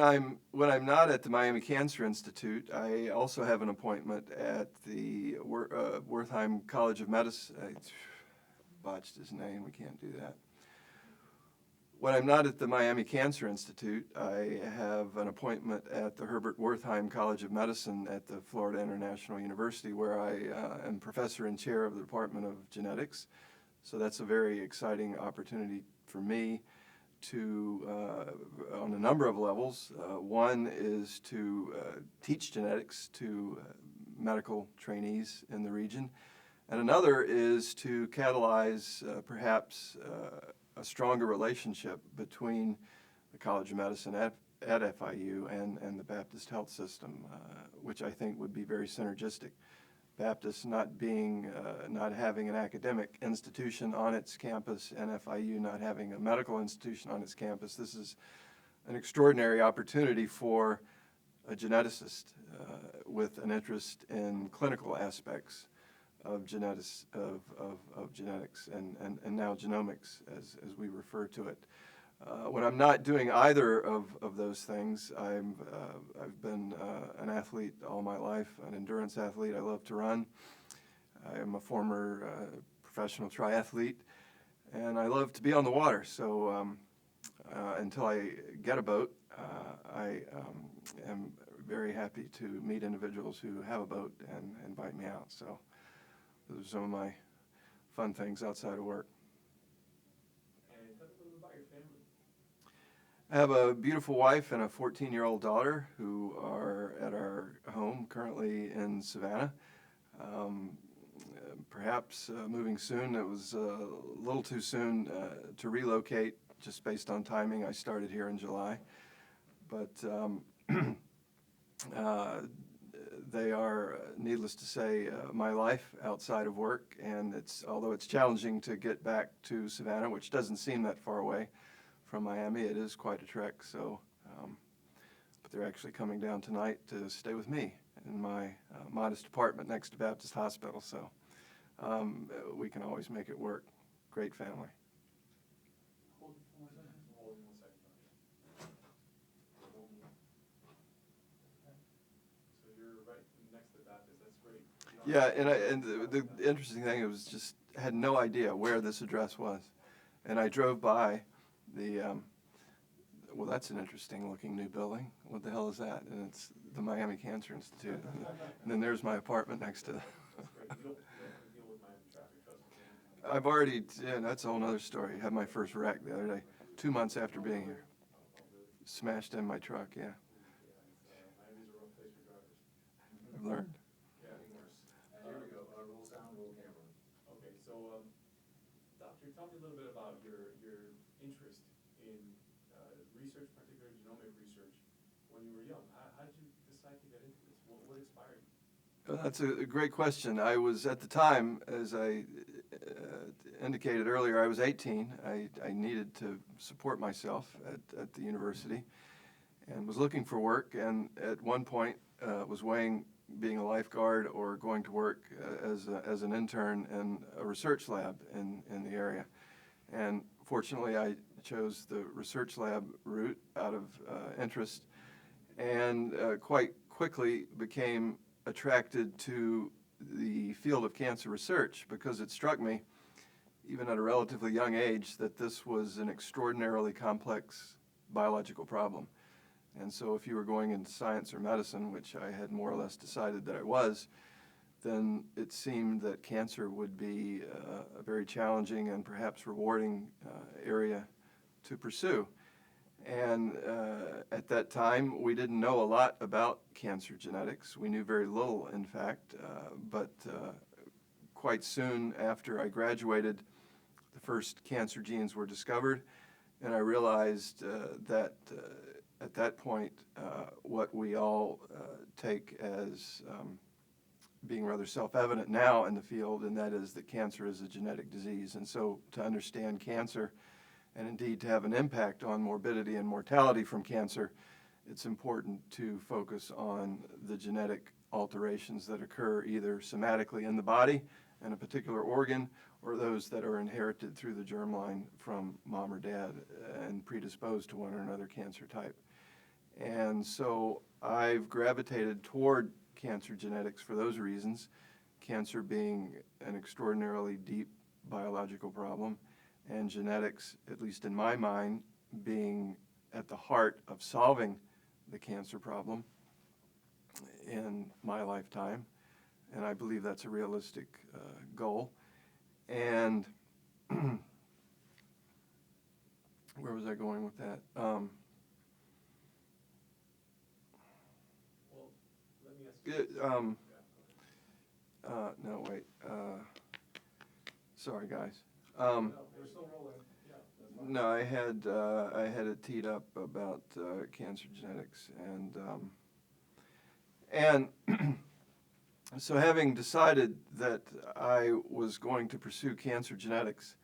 I'm not at the Miami Cancer Institute, I also have an appointment at the Wertheim College of Medicine. I botched his name. We can't do that. When I'm not at the Miami Cancer Institute, I have an appointment at the Herbert Wertheim College of Medicine at the Florida International University, where I am professor and chair of the Department of Genetics. So that's a very exciting opportunity for me to, on a number of levels. One is to teach genetics to medical trainees in the region, and another is to catalyze perhaps a stronger relationship between the College of Medicine at FIU and the Baptist Health System, which I think would be very synergistic. Baptist not having an academic institution on its campus, and FIU not having a medical institution on its campus. This is an extraordinary opportunity for a geneticist with an interest in clinical aspects of genetics and now genomics, as we refer to it. When I'm not doing either of those things, I've been an athlete all my life, an endurance athlete. I love to run. I am a former professional triathlete, and I love to be on the water. So until I get a boat, I am very happy to meet individuals who have a boat and invite me out. So those are some of my fun things outside of work. And tell me a little bit about your family. I have a beautiful wife and a 14-year-old daughter who are at our home currently in Savannah. Perhaps moving soon. It was a little too soon to relocate just based on timing. I started here in July. But they are, needless to say, my life outside of work, and although it's challenging to get back to Savannah, which doesn't seem that far away from Miami, it is quite a trek. So, but they're actually coming down tonight to stay with me in my modest apartment next to Baptist Hospital. So we can always make it work. Great family. Hold one second. Hold 1 second. So you're right next to Baptist Yeah, and the interesting thing, it was just, had no idea where this address was. And I drove by the, well, that's an interesting looking new building. What the hell is that? And it's the Miami Cancer Institute. And then there's my apartment next to it. I've already, yeah, that's a whole nother story. Had my first wreck the other day, 2 months after being here. Smashed in my truck, yeah. I've learned. Here we go, roll sound, roll camera. Okay, so, doctor, tell me a little bit about your interest in research, particularly genomic research, when you were young. How did you decide to get into this? What inspired you? That's a great question. I was, at the time, as I indicated earlier, I was 18. I needed to support myself at the university and was looking for work, and at one point was weighing being a lifeguard or going to work as an intern in a research lab in the area. And fortunately, I chose the research lab route out of interest, and quite quickly became attracted to the field of cancer research, because it struck me, even at a relatively young age, that this was an extraordinarily complex biological problem. And so if you were going into science or medicine, which I had more or less decided that I was, then it seemed that cancer would be a very challenging and perhaps rewarding area to pursue. And at that time, we didn't know a lot about cancer genetics. We knew very little, in fact, but quite soon after I graduated, the first cancer genes were discovered, and I realized that at that point, what we all take as being rather self-evident now in the field, and that is that cancer is a genetic disease. And so to understand cancer, and indeed to have an impact on morbidity and mortality from cancer, it's important to focus on the genetic alterations that occur either somatically in the body in a particular organ, or those that are inherited through the germline from mom or dad and predisposed to one or another cancer type. And so I've gravitated toward cancer genetics for those reasons, cancer being an extraordinarily deep biological problem, and genetics, at least in my mind, being at the heart of solving the cancer problem in my lifetime. And I believe that's a realistic goal. And where was I going with that? Well, let me ask you. No, wait. Sorry, guys. No, we're still rolling. Yeah, that's fine. No, I had it teed up about cancer genetics, and so having decided that I was going to pursue cancer genetics,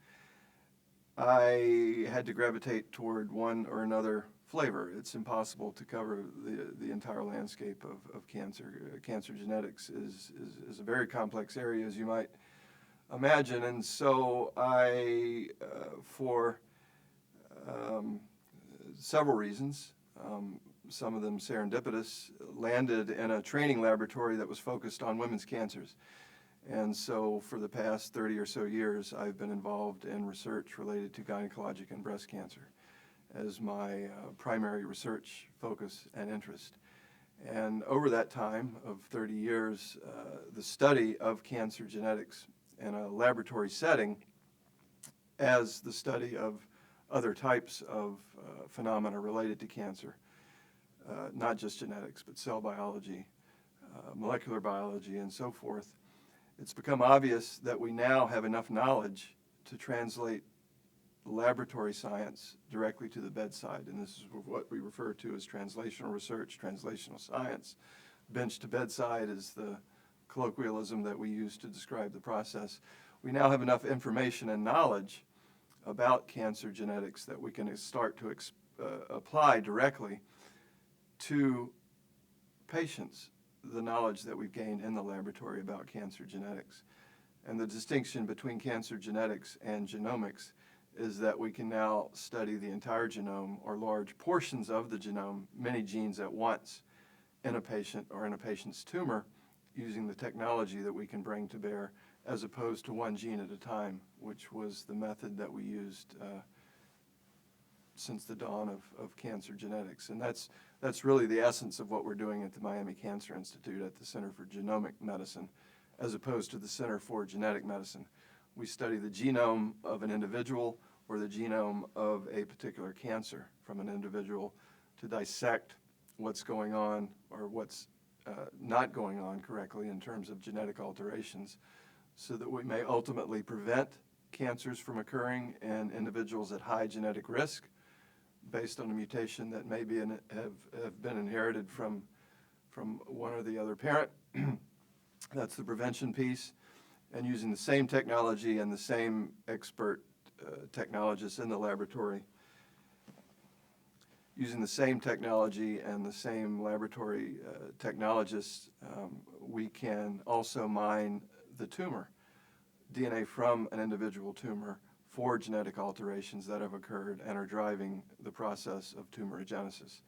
I had to gravitate toward one or another flavor. It's impossible to cover the entire landscape of cancer. Cancer genetics is a very complex area, as you might imagine, and so I, for several reasons, some of them serendipitous, landed in a training laboratory that was focused on women's cancers. And so for the past 30 or so years, I've been involved in research related to gynecologic and breast cancer as my primary research focus and interest. And over that time of 30 years, the study of cancer genetics in a laboratory setting as the study of other types of phenomena related to cancer, not just genetics, but cell biology, molecular biology, and so forth, it's become obvious that we now have enough knowledge to translate laboratory science directly to the bedside. And this is what we refer to as translational research, translational science. Bench to bedside is the colloquialism that we use to describe the process. We now have enough information and knowledge about cancer genetics that we can start to apply directly to patients the knowledge that we've gained in the laboratory about cancer genetics. And the distinction between cancer genetics and genomics is that we can now study the entire genome or large portions of the genome, many genes at once, in a patient or in a patient's tumor, using the technology that we can bring to bear as opposed to one gene at a time, which was the method that we used since the dawn of cancer genetics. And that's really the essence of what we're doing at the Miami Cancer Institute at the Center for Genomic Medicine, as opposed to the Center for Genetic Medicine. We study the genome of an individual or the genome of a particular cancer from an individual to dissect what's going on or what's not going on correctly in terms of genetic alterations, so that we may ultimately prevent cancers from occurring in individuals at high genetic risk based on a mutation that may be have been inherited from one or the other parent. That's the prevention piece. And using the same technology and the same expert technologists in the laboratory, using the same technology and the same laboratory technologists, we can also mine the tumor, DNA from an individual tumor, for genetic alterations that have occurred and are driving the process of tumorigenesis.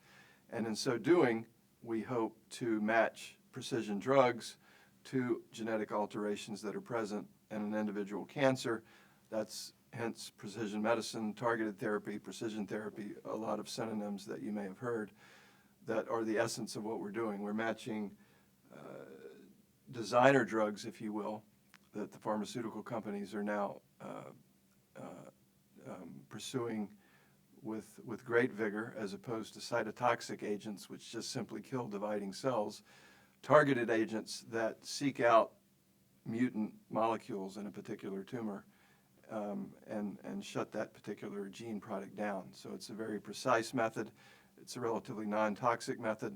And in so doing, we hope to match precision drugs to genetic alterations that are present in an individual cancer. That's hence precision medicine, targeted therapy, precision therapy, a lot of synonyms that you may have heard that are the essence of what we're doing. We're matching designer drugs, if you will, that the pharmaceutical companies are now pursuing with great vigor, as opposed to cytotoxic agents, which just simply kill dividing cells, targeted agents that seek out mutant molecules in a particular tumor and shut that particular gene product down. So it's a very precise method. It's a relatively non-toxic method.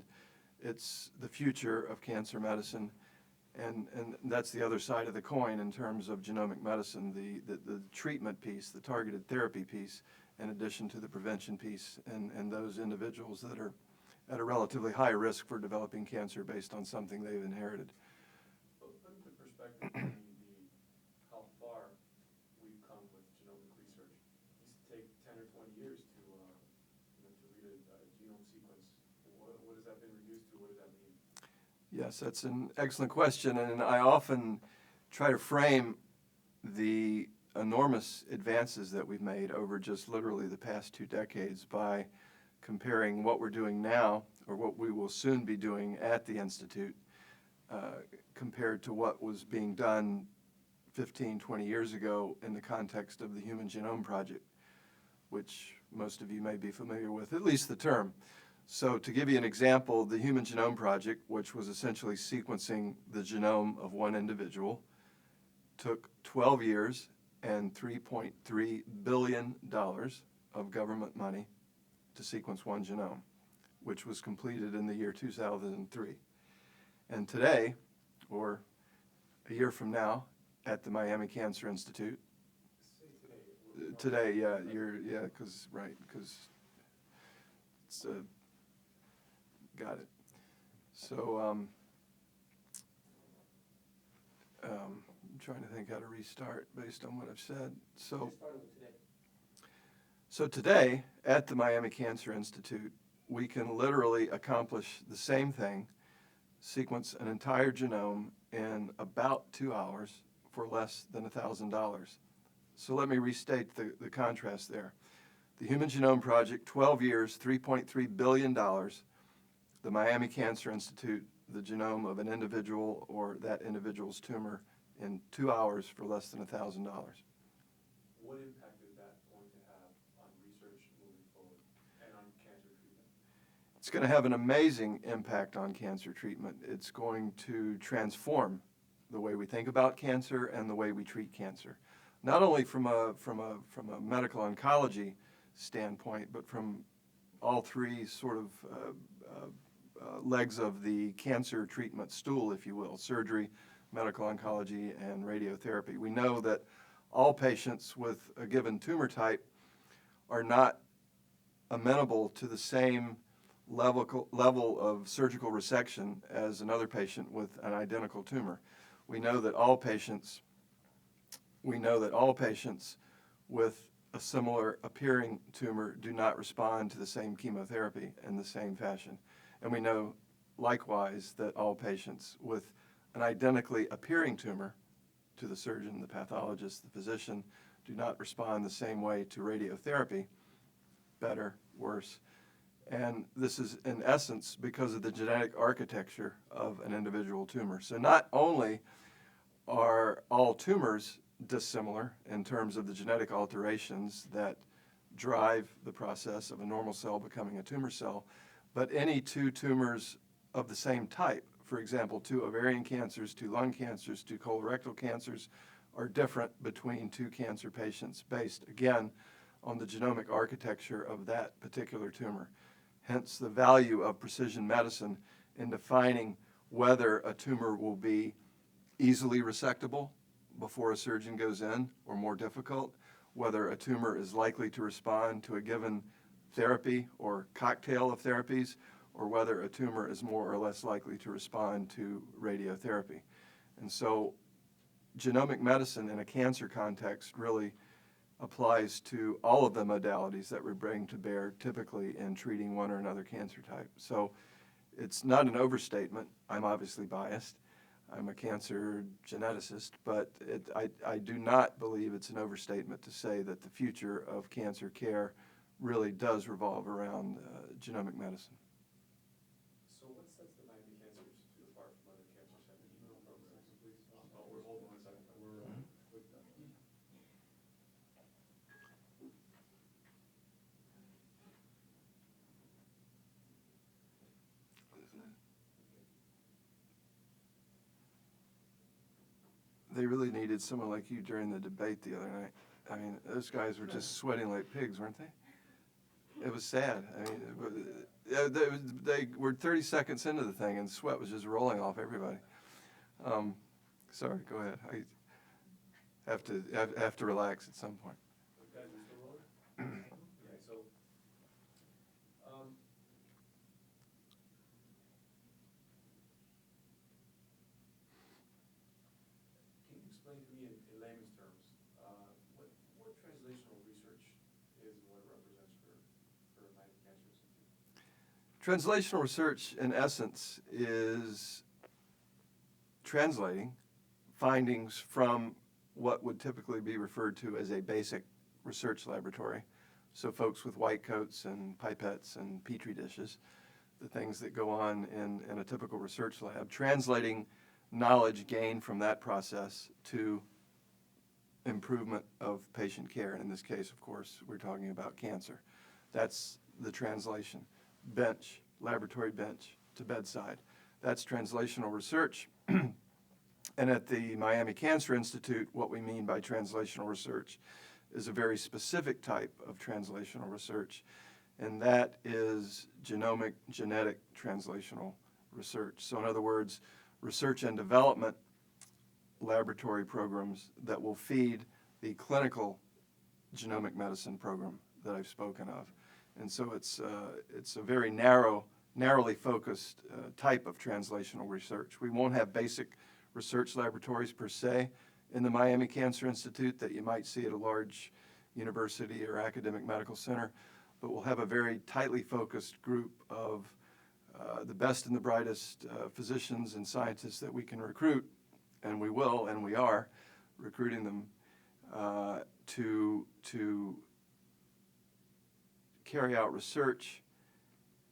It's the future of cancer medicine. And that's the other side of the coin in terms of genomic medicine, the treatment piece, the targeted therapy piece, in addition to the prevention piece, and those individuals that are at a relatively high risk for developing cancer based on something they've inherited. Put into perspective how far we've come with genomic research. It used to take 10 or 20 years to read a genome sequence. What has that been reduced to? What does that mean? Yes, that's an excellent question, and I often try to frame the enormous advances that we've made over just literally the past 2 decades by comparing what we're doing now, or what we will soon be doing at the Institute, compared to what was being done 15, 20 years ago in the context of the Human Genome Project, which most of you may be familiar with, at least the term. So to give you an example, the Human Genome Project, which was essentially sequencing the genome of one individual, took 12 years and $3.3 billion of government money to sequence one genome, which was completed in the year 2003. And today, or a year from now, at the Miami Cancer Institute, today, yeah, because it's got it. So I'm trying to think how to restart based on what I've said. So today, at the Miami Cancer Institute, we can literally accomplish the same thing, sequence an entire genome in about 2 hours for less than $1,000. So let me restate the contrast there. The Human Genome Project, 12 years, $3.3 billion. The Miami Cancer Institute, the genome of an individual or that individual's tumor in 2 hours for less than $1,000. What impact is that going to have on research moving forward and on cancer treatment? It's going to have an amazing impact on cancer treatment. It's going to transform the way we think about cancer and the way we treat cancer. Not only from a medical oncology standpoint, but from all three sort of legs of the cancer treatment stool, if you will: surgery, medical oncology, and radiotherapy. We know that all patients with a given tumor type are not amenable to the same level of surgical resection as another patient with an identical tumor. We know that all patients with a similar appearing tumor do not respond to the same chemotherapy in the same fashion. And we know likewise that all patients with an identically appearing tumor to the surgeon, the pathologist, the physician, do not respond the same way to radiotherapy, better, worse. And this is, in essence, because of the genetic architecture of an individual tumor. So not only are all tumors dissimilar in terms of the genetic alterations that drive the process of a normal cell becoming a tumor cell, but any two tumors of the same type, for example, 2 ovarian cancers, 2 lung cancers, 2 colorectal cancers, are different between 2 cancer patients based, again, on the genomic architecture of that particular tumor. Hence the value of precision medicine in defining whether a tumor will be easily resectable before a surgeon goes in or more difficult, whether a tumor is likely to respond to a given therapy or cocktail of therapies, or whether a tumor is more or less likely to respond to radiotherapy. And so genomic medicine in a cancer context really applies to all of the modalities that we bring to bear typically in treating one or another cancer type. So it's not an overstatement. I'm obviously biased. I'm a cancer geneticist, but I do not believe it's an overstatement to say that the future of cancer care really does revolve around genomic medicine. So what sets the Miami Cancer Institute apart from other cancer centers? Please. Oh, we're holding 1 second. They really needed someone like you during the debate the other night. I mean, those guys were just sweating like pigs, weren't they? It was sad. I mean, they were 30 seconds into the thing, and sweat was just rolling off everybody. Sorry, go ahead. I have to relax at some point. Guys, we still rolling? Yeah, so, can you explain to me in layman's terms, what translational research is and what it represents for Miami Cancer Institute? Translational research, in essence, is translating findings from what would typically be referred to as a basic research laboratory. So folks with white coats and pipettes and petri dishes, the things that go on in a typical research lab, translating knowledge gained from that process to improvement of patient care. And in this case, of course, we're talking about cancer. That's the translation. Bench, laboratory bench to bedside. That's translational research. And at the Miami Cancer Institute, what we mean by translational research is a very specific type of translational research, and that is genomic, genetic translational research. So in other words, research and development laboratory programs that will feed the clinical genomic medicine program that I've spoken of. And so it's a very narrowly focused type of translational research. We won't have basic research laboratories per se in the Miami Cancer Institute that you might see at a large university or academic medical center, but we'll have a very tightly focused group of the best and the brightest physicians and scientists that we can recruit, and we will, and we are recruiting them to carry out research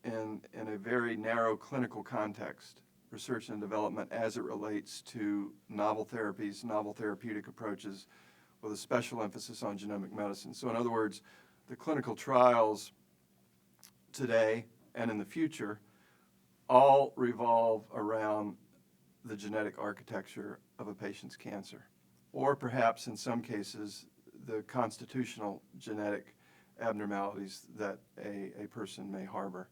in a very narrow clinical context, research and development as it relates to novel therapies, novel therapeutic approaches, with a special emphasis on genomic medicine. So in other words, the clinical trials today and in the future all revolve around the genetic architecture of a patient's cancer, or perhaps in some cases the constitutional genetic abnormalities that a person may harbor.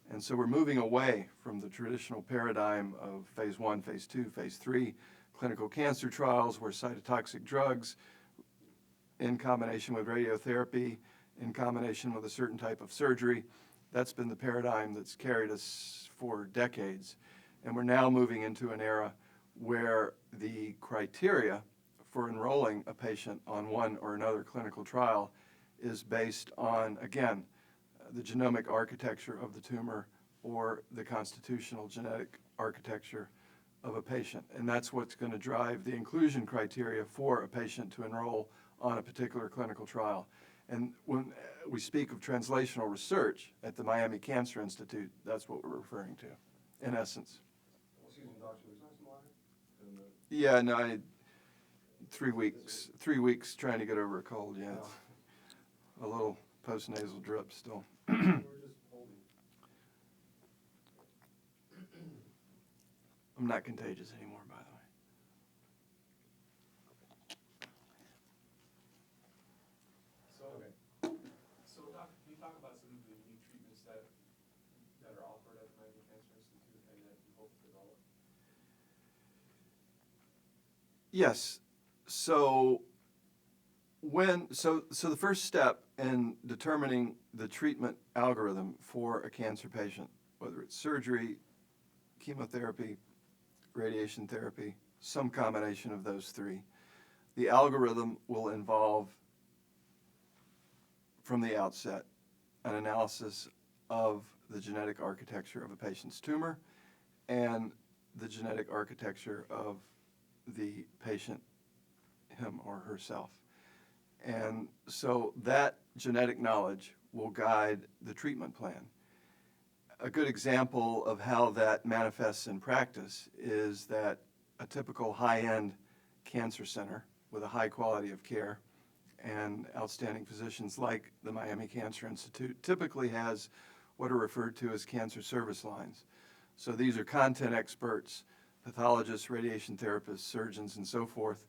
And so we're moving away from the traditional paradigm of phase 1, phase 2, phase 3 clinical cancer trials where cytotoxic drugs in combination with radiotherapy, in combination with a certain type of surgery, that's been the paradigm that's carried us for decades. And we're now moving into an era where the criteria for enrolling a patient on one or another clinical trial is based on, again, the genomic architecture of the tumor or the constitutional genetic architecture of a patient, and that's what's going to drive the inclusion criteria for a patient to enroll on a particular clinical trial. And when we speak of translational research at the Miami Cancer Institute, that's what we're referring to, in essence. Yeah, no, 3 weeks trying to get over a cold, yeah. It's a little post-nasal drip still. I'm not contagious anymore, by the way. So Doc, can you talk about some of the new treatments that are offered at the Miami Cancer Institute and that you hope to develop? Yes. So the first step in determining the treatment algorithm for a cancer patient, whether it's surgery, chemotherapy, radiation therapy, some combination of those three, the algorithm will involve, from the outset, an analysis of the genetic architecture of a patient's tumor and the genetic architecture of the patient, him or herself. And so that genetic knowledge will guide the treatment plan. A good example of how that manifests in practice is that a typical high-end cancer center with a high quality of care and outstanding physicians like the Miami Cancer Institute typically has what are referred to as cancer service lines. So these are content experts, pathologists, radiation therapists, surgeons, and so forth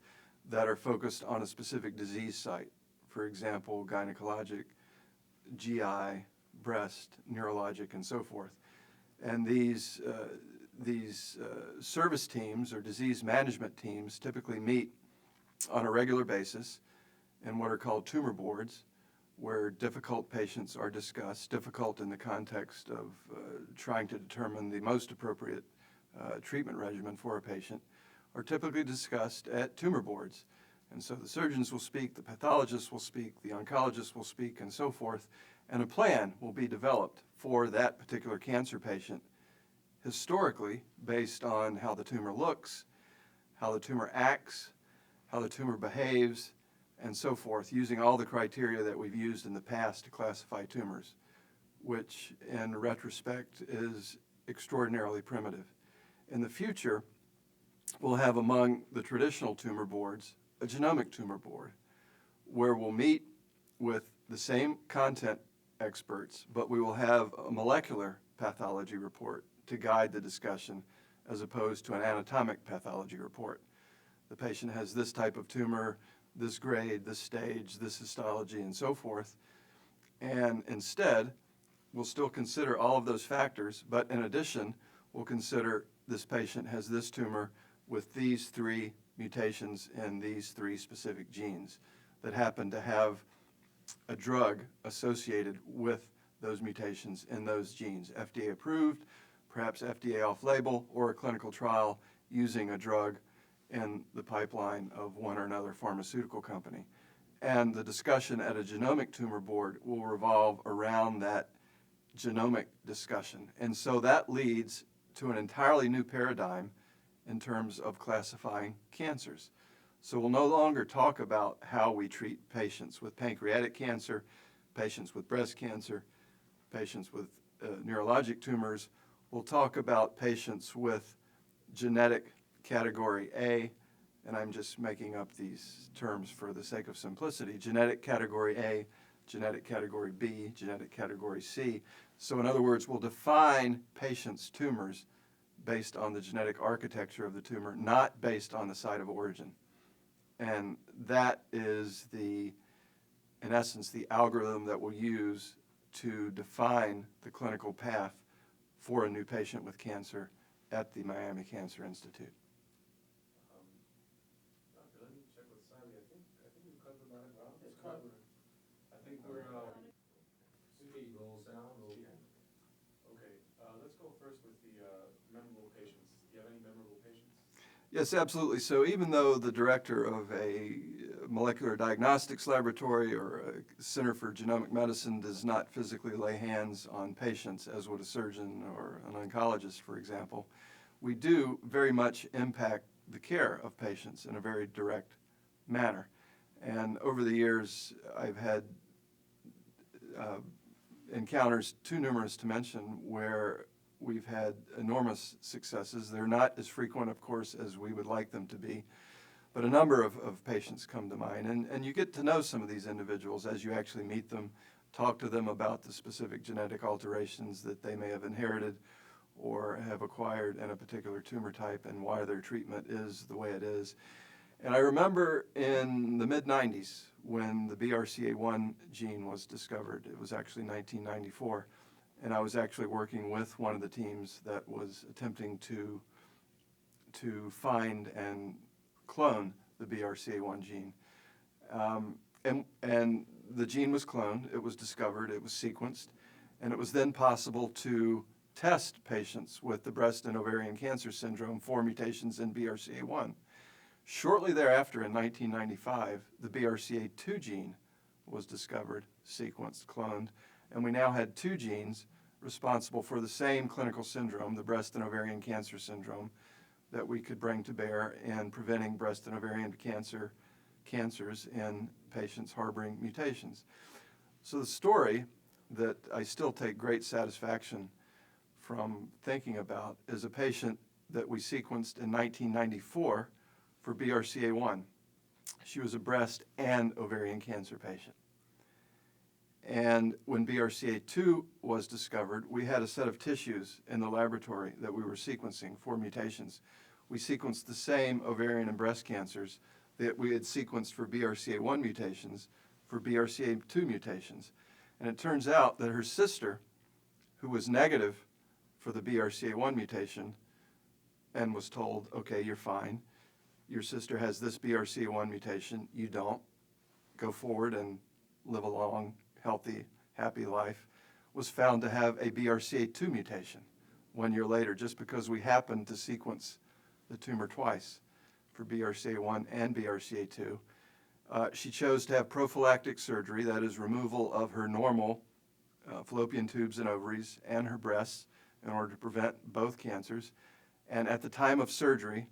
that are focused on a specific disease site. For example, gynecologic, GI, breast, neurologic, and so forth. And these service teams or disease management teams typically meet on a regular basis in what are called tumor boards, where difficult patients are discussed, difficult in the context of trying to determine the most appropriate treatment regimen for a patient, are typically discussed at tumor boards. And so the surgeons will speak, the pathologists will speak, the oncologists will speak, and so forth, and a plan will be developed for that particular cancer patient, historically based on how the tumor looks, how the tumor acts, how the tumor behaves, and so forth, using all the criteria that we've used in the past to classify tumors, which in retrospect is extraordinarily primitive. In the future, we'll have among the traditional tumor boards a genomic tumor board, where we'll meet with the same content experts, but we will have a molecular pathology report to guide the discussion as opposed to an anatomic pathology report. The patient has this type of tumor, this grade, this stage, this histology, and so forth. And instead, we'll still consider all of those factors, but in addition, we'll consider this patient has this tumor with these 3 mutations in these 3 specific genes that happen to have a drug associated with those mutations in those genes, FDA approved, perhaps FDA off-label, or a clinical trial using a drug in the pipeline of one or another pharmaceutical company. And the discussion at a genomic tumor board will revolve around that genomic discussion. And so that leads to an entirely new paradigm in terms of classifying cancers. So we'll no longer talk about how we treat patients with pancreatic cancer, patients with breast cancer, patients with neurologic tumors. We'll talk about patients with genetic category A, and I'm just making up these terms for the sake of simplicity, genetic category A, genetic category B, genetic category C. So in other words, we'll define patients' tumors based on the genetic architecture of the tumor, not based on the site of origin. And that is in essence, the algorithm that we'll use to define the clinical path for a new patient with cancer at the Miami Cancer Institute. Doctor, let me check with Sally. I think we've covered a lot of ground. It's covered. I think we're, speed roll sound. Okay, let's go first with the memorable patients. Do you have any memorable patients? Yes, absolutely. So even though the director of a molecular diagnostics laboratory or a Center for Genomic Medicine does not physically lay hands on patients, as would a surgeon or an oncologist, for example, we do very much impact the care of patients in a very direct manner. And over the years, I've had encounters too numerous to mention where we've had enormous successes. They're not as frequent, of course, as we would like them to be, but a number of patients come to mind. And you get to know some of these individuals as you actually meet them, talk to them about the specific genetic alterations that they may have inherited or have acquired in a particular tumor type and why their treatment is the way it is. And I remember in the mid-90s when the BRCA1 gene was discovered. It was actually 1994. And I was actually working with one of the teams that was attempting to find and clone the BRCA1 gene. And the gene was cloned, it was discovered, it was sequenced, and it was then possible to test patients with the breast and ovarian cancer syndrome for mutations in BRCA1. Shortly thereafter, in 1995, the BRCA2 gene was discovered, sequenced, cloned, and we now had two genes responsible for the same clinical syndrome, the breast and ovarian cancer syndrome, that we could bring to bear in preventing breast and ovarian cancers in patients harboring mutations. So the story that I still take great satisfaction from thinking about is a patient that we sequenced in 1994 for BRCA1. She was a breast and ovarian cancer patient. And when BRCA2 was discovered, we had a set of tissues in the laboratory that we were sequencing for mutations. We sequenced the same ovarian and breast cancers that we had sequenced for BRCA1 mutations for BRCA2 mutations. And it turns out that her sister, who was negative for the BRCA1 mutation and was told, okay, you're fine. Your sister has this BRCA1 mutation. You don't. Go forward and live a long, healthy, happy life, was found to have a BRCA2 mutation 1 year later, just because we happened to sequence the tumor twice for BRCA1 and BRCA2. She chose to have prophylactic surgery, that is removal of her normal fallopian tubes and ovaries and her breasts in order to prevent both cancers. And at the time of surgery,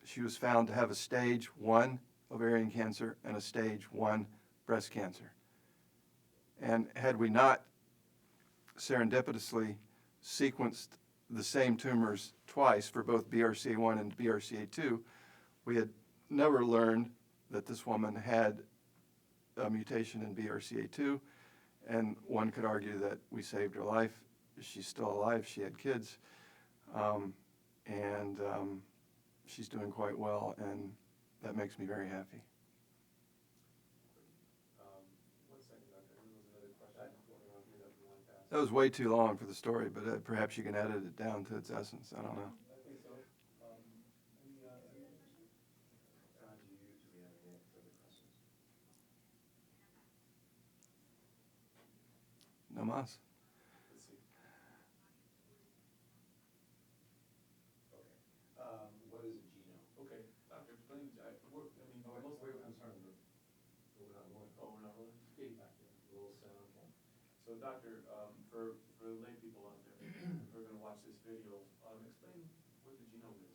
she was found to have a stage 1 ovarian cancer and a stage 1 breast cancer. And had we not serendipitously sequenced the same tumors twice for both BRCA1 and BRCA2, we had never learned that this woman had a mutation in BRCA2, and one could argue that we saved her life. She's still alive, she had kids, and she's doing quite well, and that makes me very happy. That was way too long for the story, but perhaps you can edit it down to its essence. I don't know. I think so. No mas. Let's see. What is a genome? Okay, Doctor, explain, I'm sorry, we're not rolling? So Doctor, for the lay people out there who are gonna watch this video, explain what the genome is.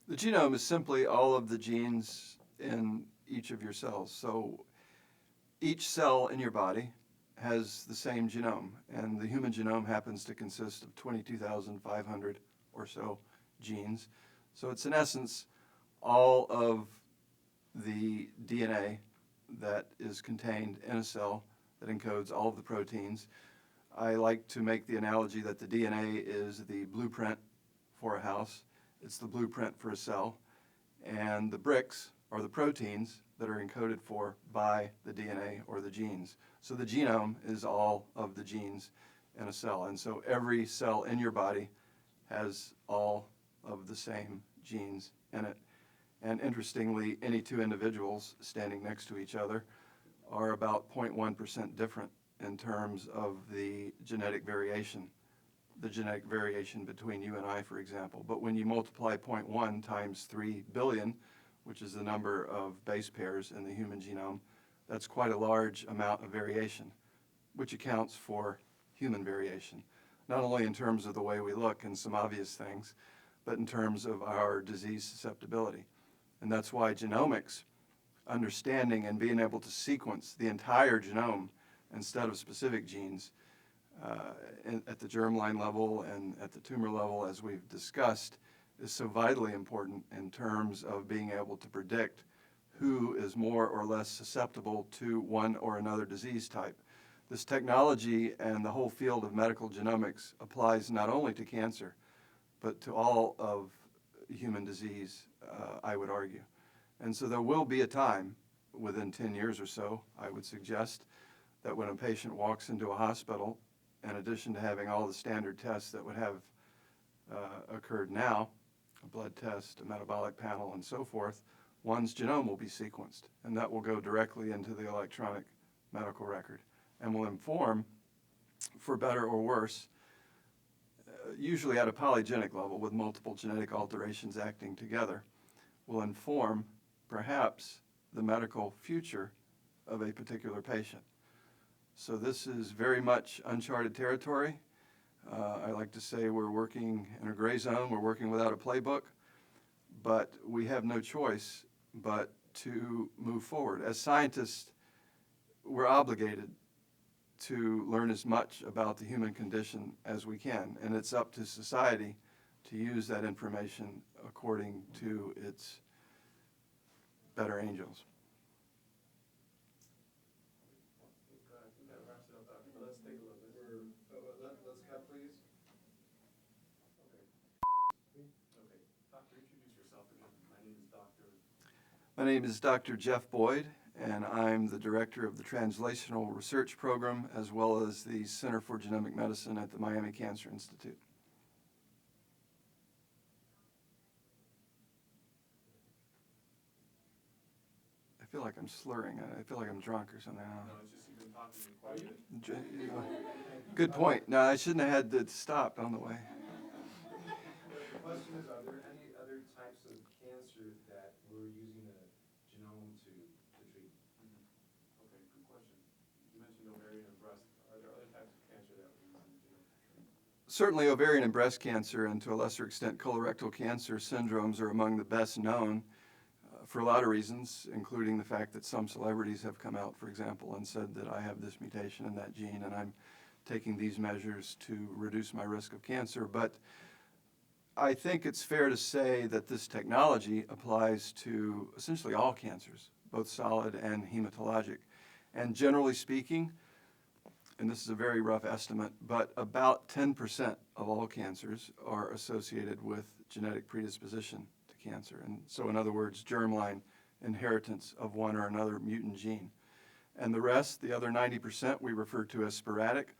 The genome is simply all of the genes in each of your cells. So each cell in your body has the same genome, and the human genome happens to consist of 22,500 or so genes. So it's in essence all of the DNA that is contained in a cell that encodes all of the proteins. I like to make the analogy that the DNA is the blueprint for a house. It's the blueprint for a cell, and the bricks are the proteins that are encoded for by the DNA or the genes. So the genome is all of the genes in a cell, and so every cell in your body has all of the same genes in it. And interestingly, any two individuals standing next to each other are about 0.1% different in terms of the genetic variation between you and I, for example. But when you multiply 0.1 times 3 billion, which is the number of base pairs in the human genome, that's quite a large amount of variation, which accounts for human variation, not only in terms of the way we look and some obvious things, but in terms of our disease susceptibility. And that's why genomics, understanding and being able to sequence the entire genome instead of specific genes at the germline level and at the tumor level, as we've discussed, is so vitally important in terms of being able to predict who is more or less susceptible to one or another disease type. This technology and the whole field of medical genomics applies not only to cancer, but to all of human disease, I would argue. And so there will be a time, within 10 years or so, I would suggest, that when a patient walks into a hospital, in addition to having all the standard tests that would have occurred now, a blood test, a metabolic panel, and so forth, one's genome will be sequenced, and that will go directly into the electronic medical record and will inform, for better or worse, usually at a polygenic level with multiple genetic alterations acting together, will inform perhaps the medical future of a particular patient. So this is very much uncharted territory. I like to say we're working in a gray zone, we're working without a playbook, but we have no choice but to move forward. As scientists, we're obligated to learn as much about the human condition as we can, and it's up to society to use that information according to its better angels. I think that wraps it up, Doctor, but let's take a look. Let's cut, please. Okay, Doctor, introduce yourself again. My name is Dr. My name is Dr. Jeff Boyd, and I'm the director of the Translational Research Program as well as the Center for Genomic Medicine at the Miami Cancer Institute. I feel like I'm slurring. I feel like I'm drunk or something. I don't know. No, it's just you've been talking to me quiet. Good point. No, I shouldn't have had to stop on the way. The question is, are there any other types of cancer that we're using a genome to treat? Okay, good question. You mentioned ovarian and breast. Are there other types of cancer that we're using the genome to treat? Certainly ovarian and breast cancer, and to a lesser extent colorectal cancer syndromes, are among the best known for a lot of reasons, including the fact that some celebrities have come out, for example, and said that I have this mutation in that gene and I'm taking these measures to reduce my risk of cancer. But I think it's fair to say that this technology applies to essentially all cancers, both solid and hematologic. And generally speaking, and this is a very rough estimate, but about 10% of all cancers are associated with genetic predisposition to cancer. And so in other words, germline inheritance of one or another mutant gene. And the rest, the other 90%, we refer to as sporadic,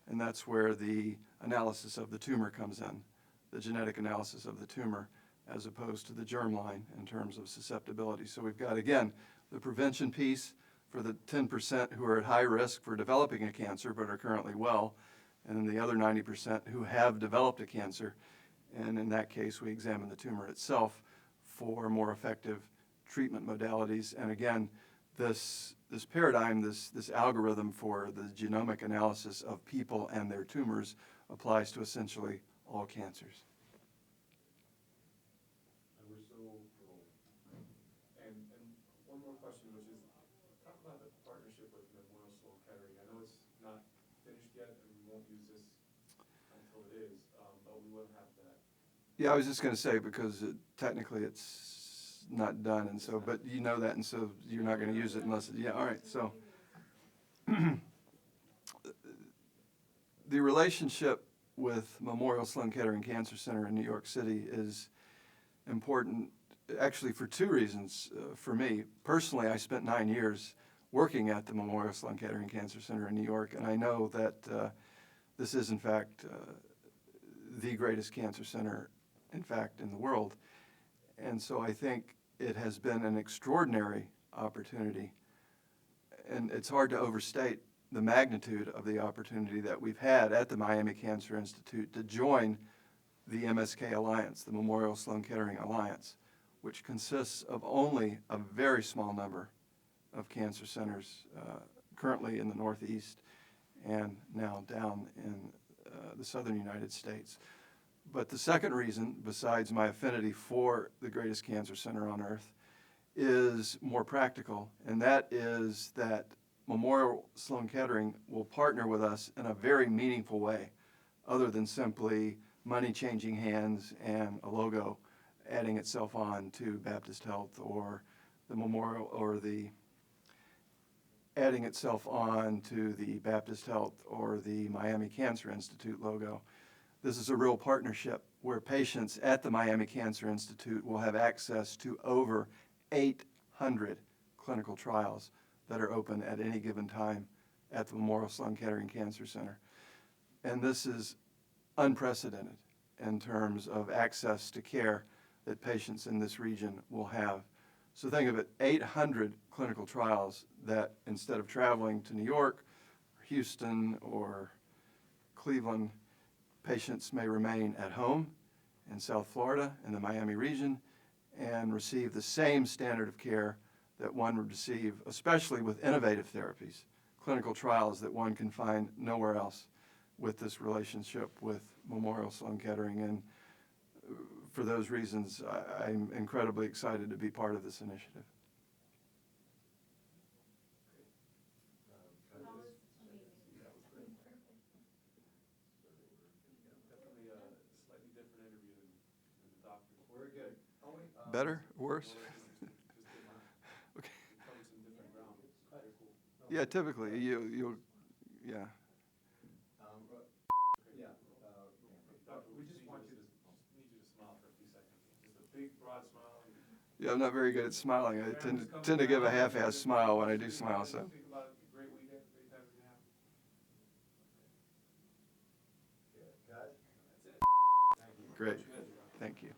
and that's where the analysis of the tumor comes in, the genetic analysis of the tumor, as opposed to the germline in terms of susceptibility. So we've got, again, the prevention piece for the 10% who are at high risk for developing a cancer but are currently well, and then the other 90% who have developed a cancer. And in that case, we examine the tumor itself for more effective treatment modalities. And again, this paradigm, this algorithm for the genomic analysis of people and their tumors applies to essentially all cancers. And we're still rolling. And one more question, which is, talk about the partnership with Memorial Sloan Kettering. I know it's not finished yet, and we won't use this until it is, but we will have that. Yeah, I was just going to say, because technically it's not done, and so, but you know that, and so you're not going to use it unless, yeah, all right, so. The relationship with Memorial Sloan Kettering Cancer Center in New York City is important, actually for two reasons for me. Personally, I spent 9 years working at the Memorial Sloan Kettering Cancer Center in New York, and I know that this is, in fact, the greatest cancer center, in fact, in the world. And so I think it has been an extraordinary opportunity, and it's hard to overstate the magnitude of the opportunity that we've had at the Miami Cancer Institute to join the MSK Alliance, the Memorial Sloan Kettering Alliance, which consists of only a very small number of cancer centers currently in the Northeast and now down in the southern United States. But the second reason, besides my affinity for the greatest cancer center on earth, is more practical, and that is that Memorial Sloan Kettering will partner with us in a very meaningful way, other than simply money changing hands and a logo adding itself on to Baptist Health or the Memorial or the adding itself on to the Baptist Health or the Miami Cancer Institute logo. This is a real partnership where patients at the Miami Cancer Institute will have access to over 800 clinical trials that are open at any given time at the Memorial Sloan Kettering Cancer Center. And this is unprecedented in terms of access to care that patients in this region will have. So think of it, 800 clinical trials that instead of traveling to New York, or Houston, or Cleveland, patients may remain at home in South Florida, in the Miami region, and receive the same standard of care that one would receive, especially with innovative therapies, clinical trials that one can find nowhere else with this relationship with Memorial Sloan Kettering. And for those reasons, I'm incredibly excited to be part of this initiative. Definitely a slightly different interview than the doctors. Very good. Better? Worse? Okay. We covered some different ground. Very cool. Yeah, typically, you'll, yeah. Doctor, we just want you to, need you to smile for a few seconds. Just a big, broad smile. Yeah, I'm not very good at smiling. I tend to give a half-assed smile when I do smile, so. Think about the great weekend, great times we have. Great. Thank you.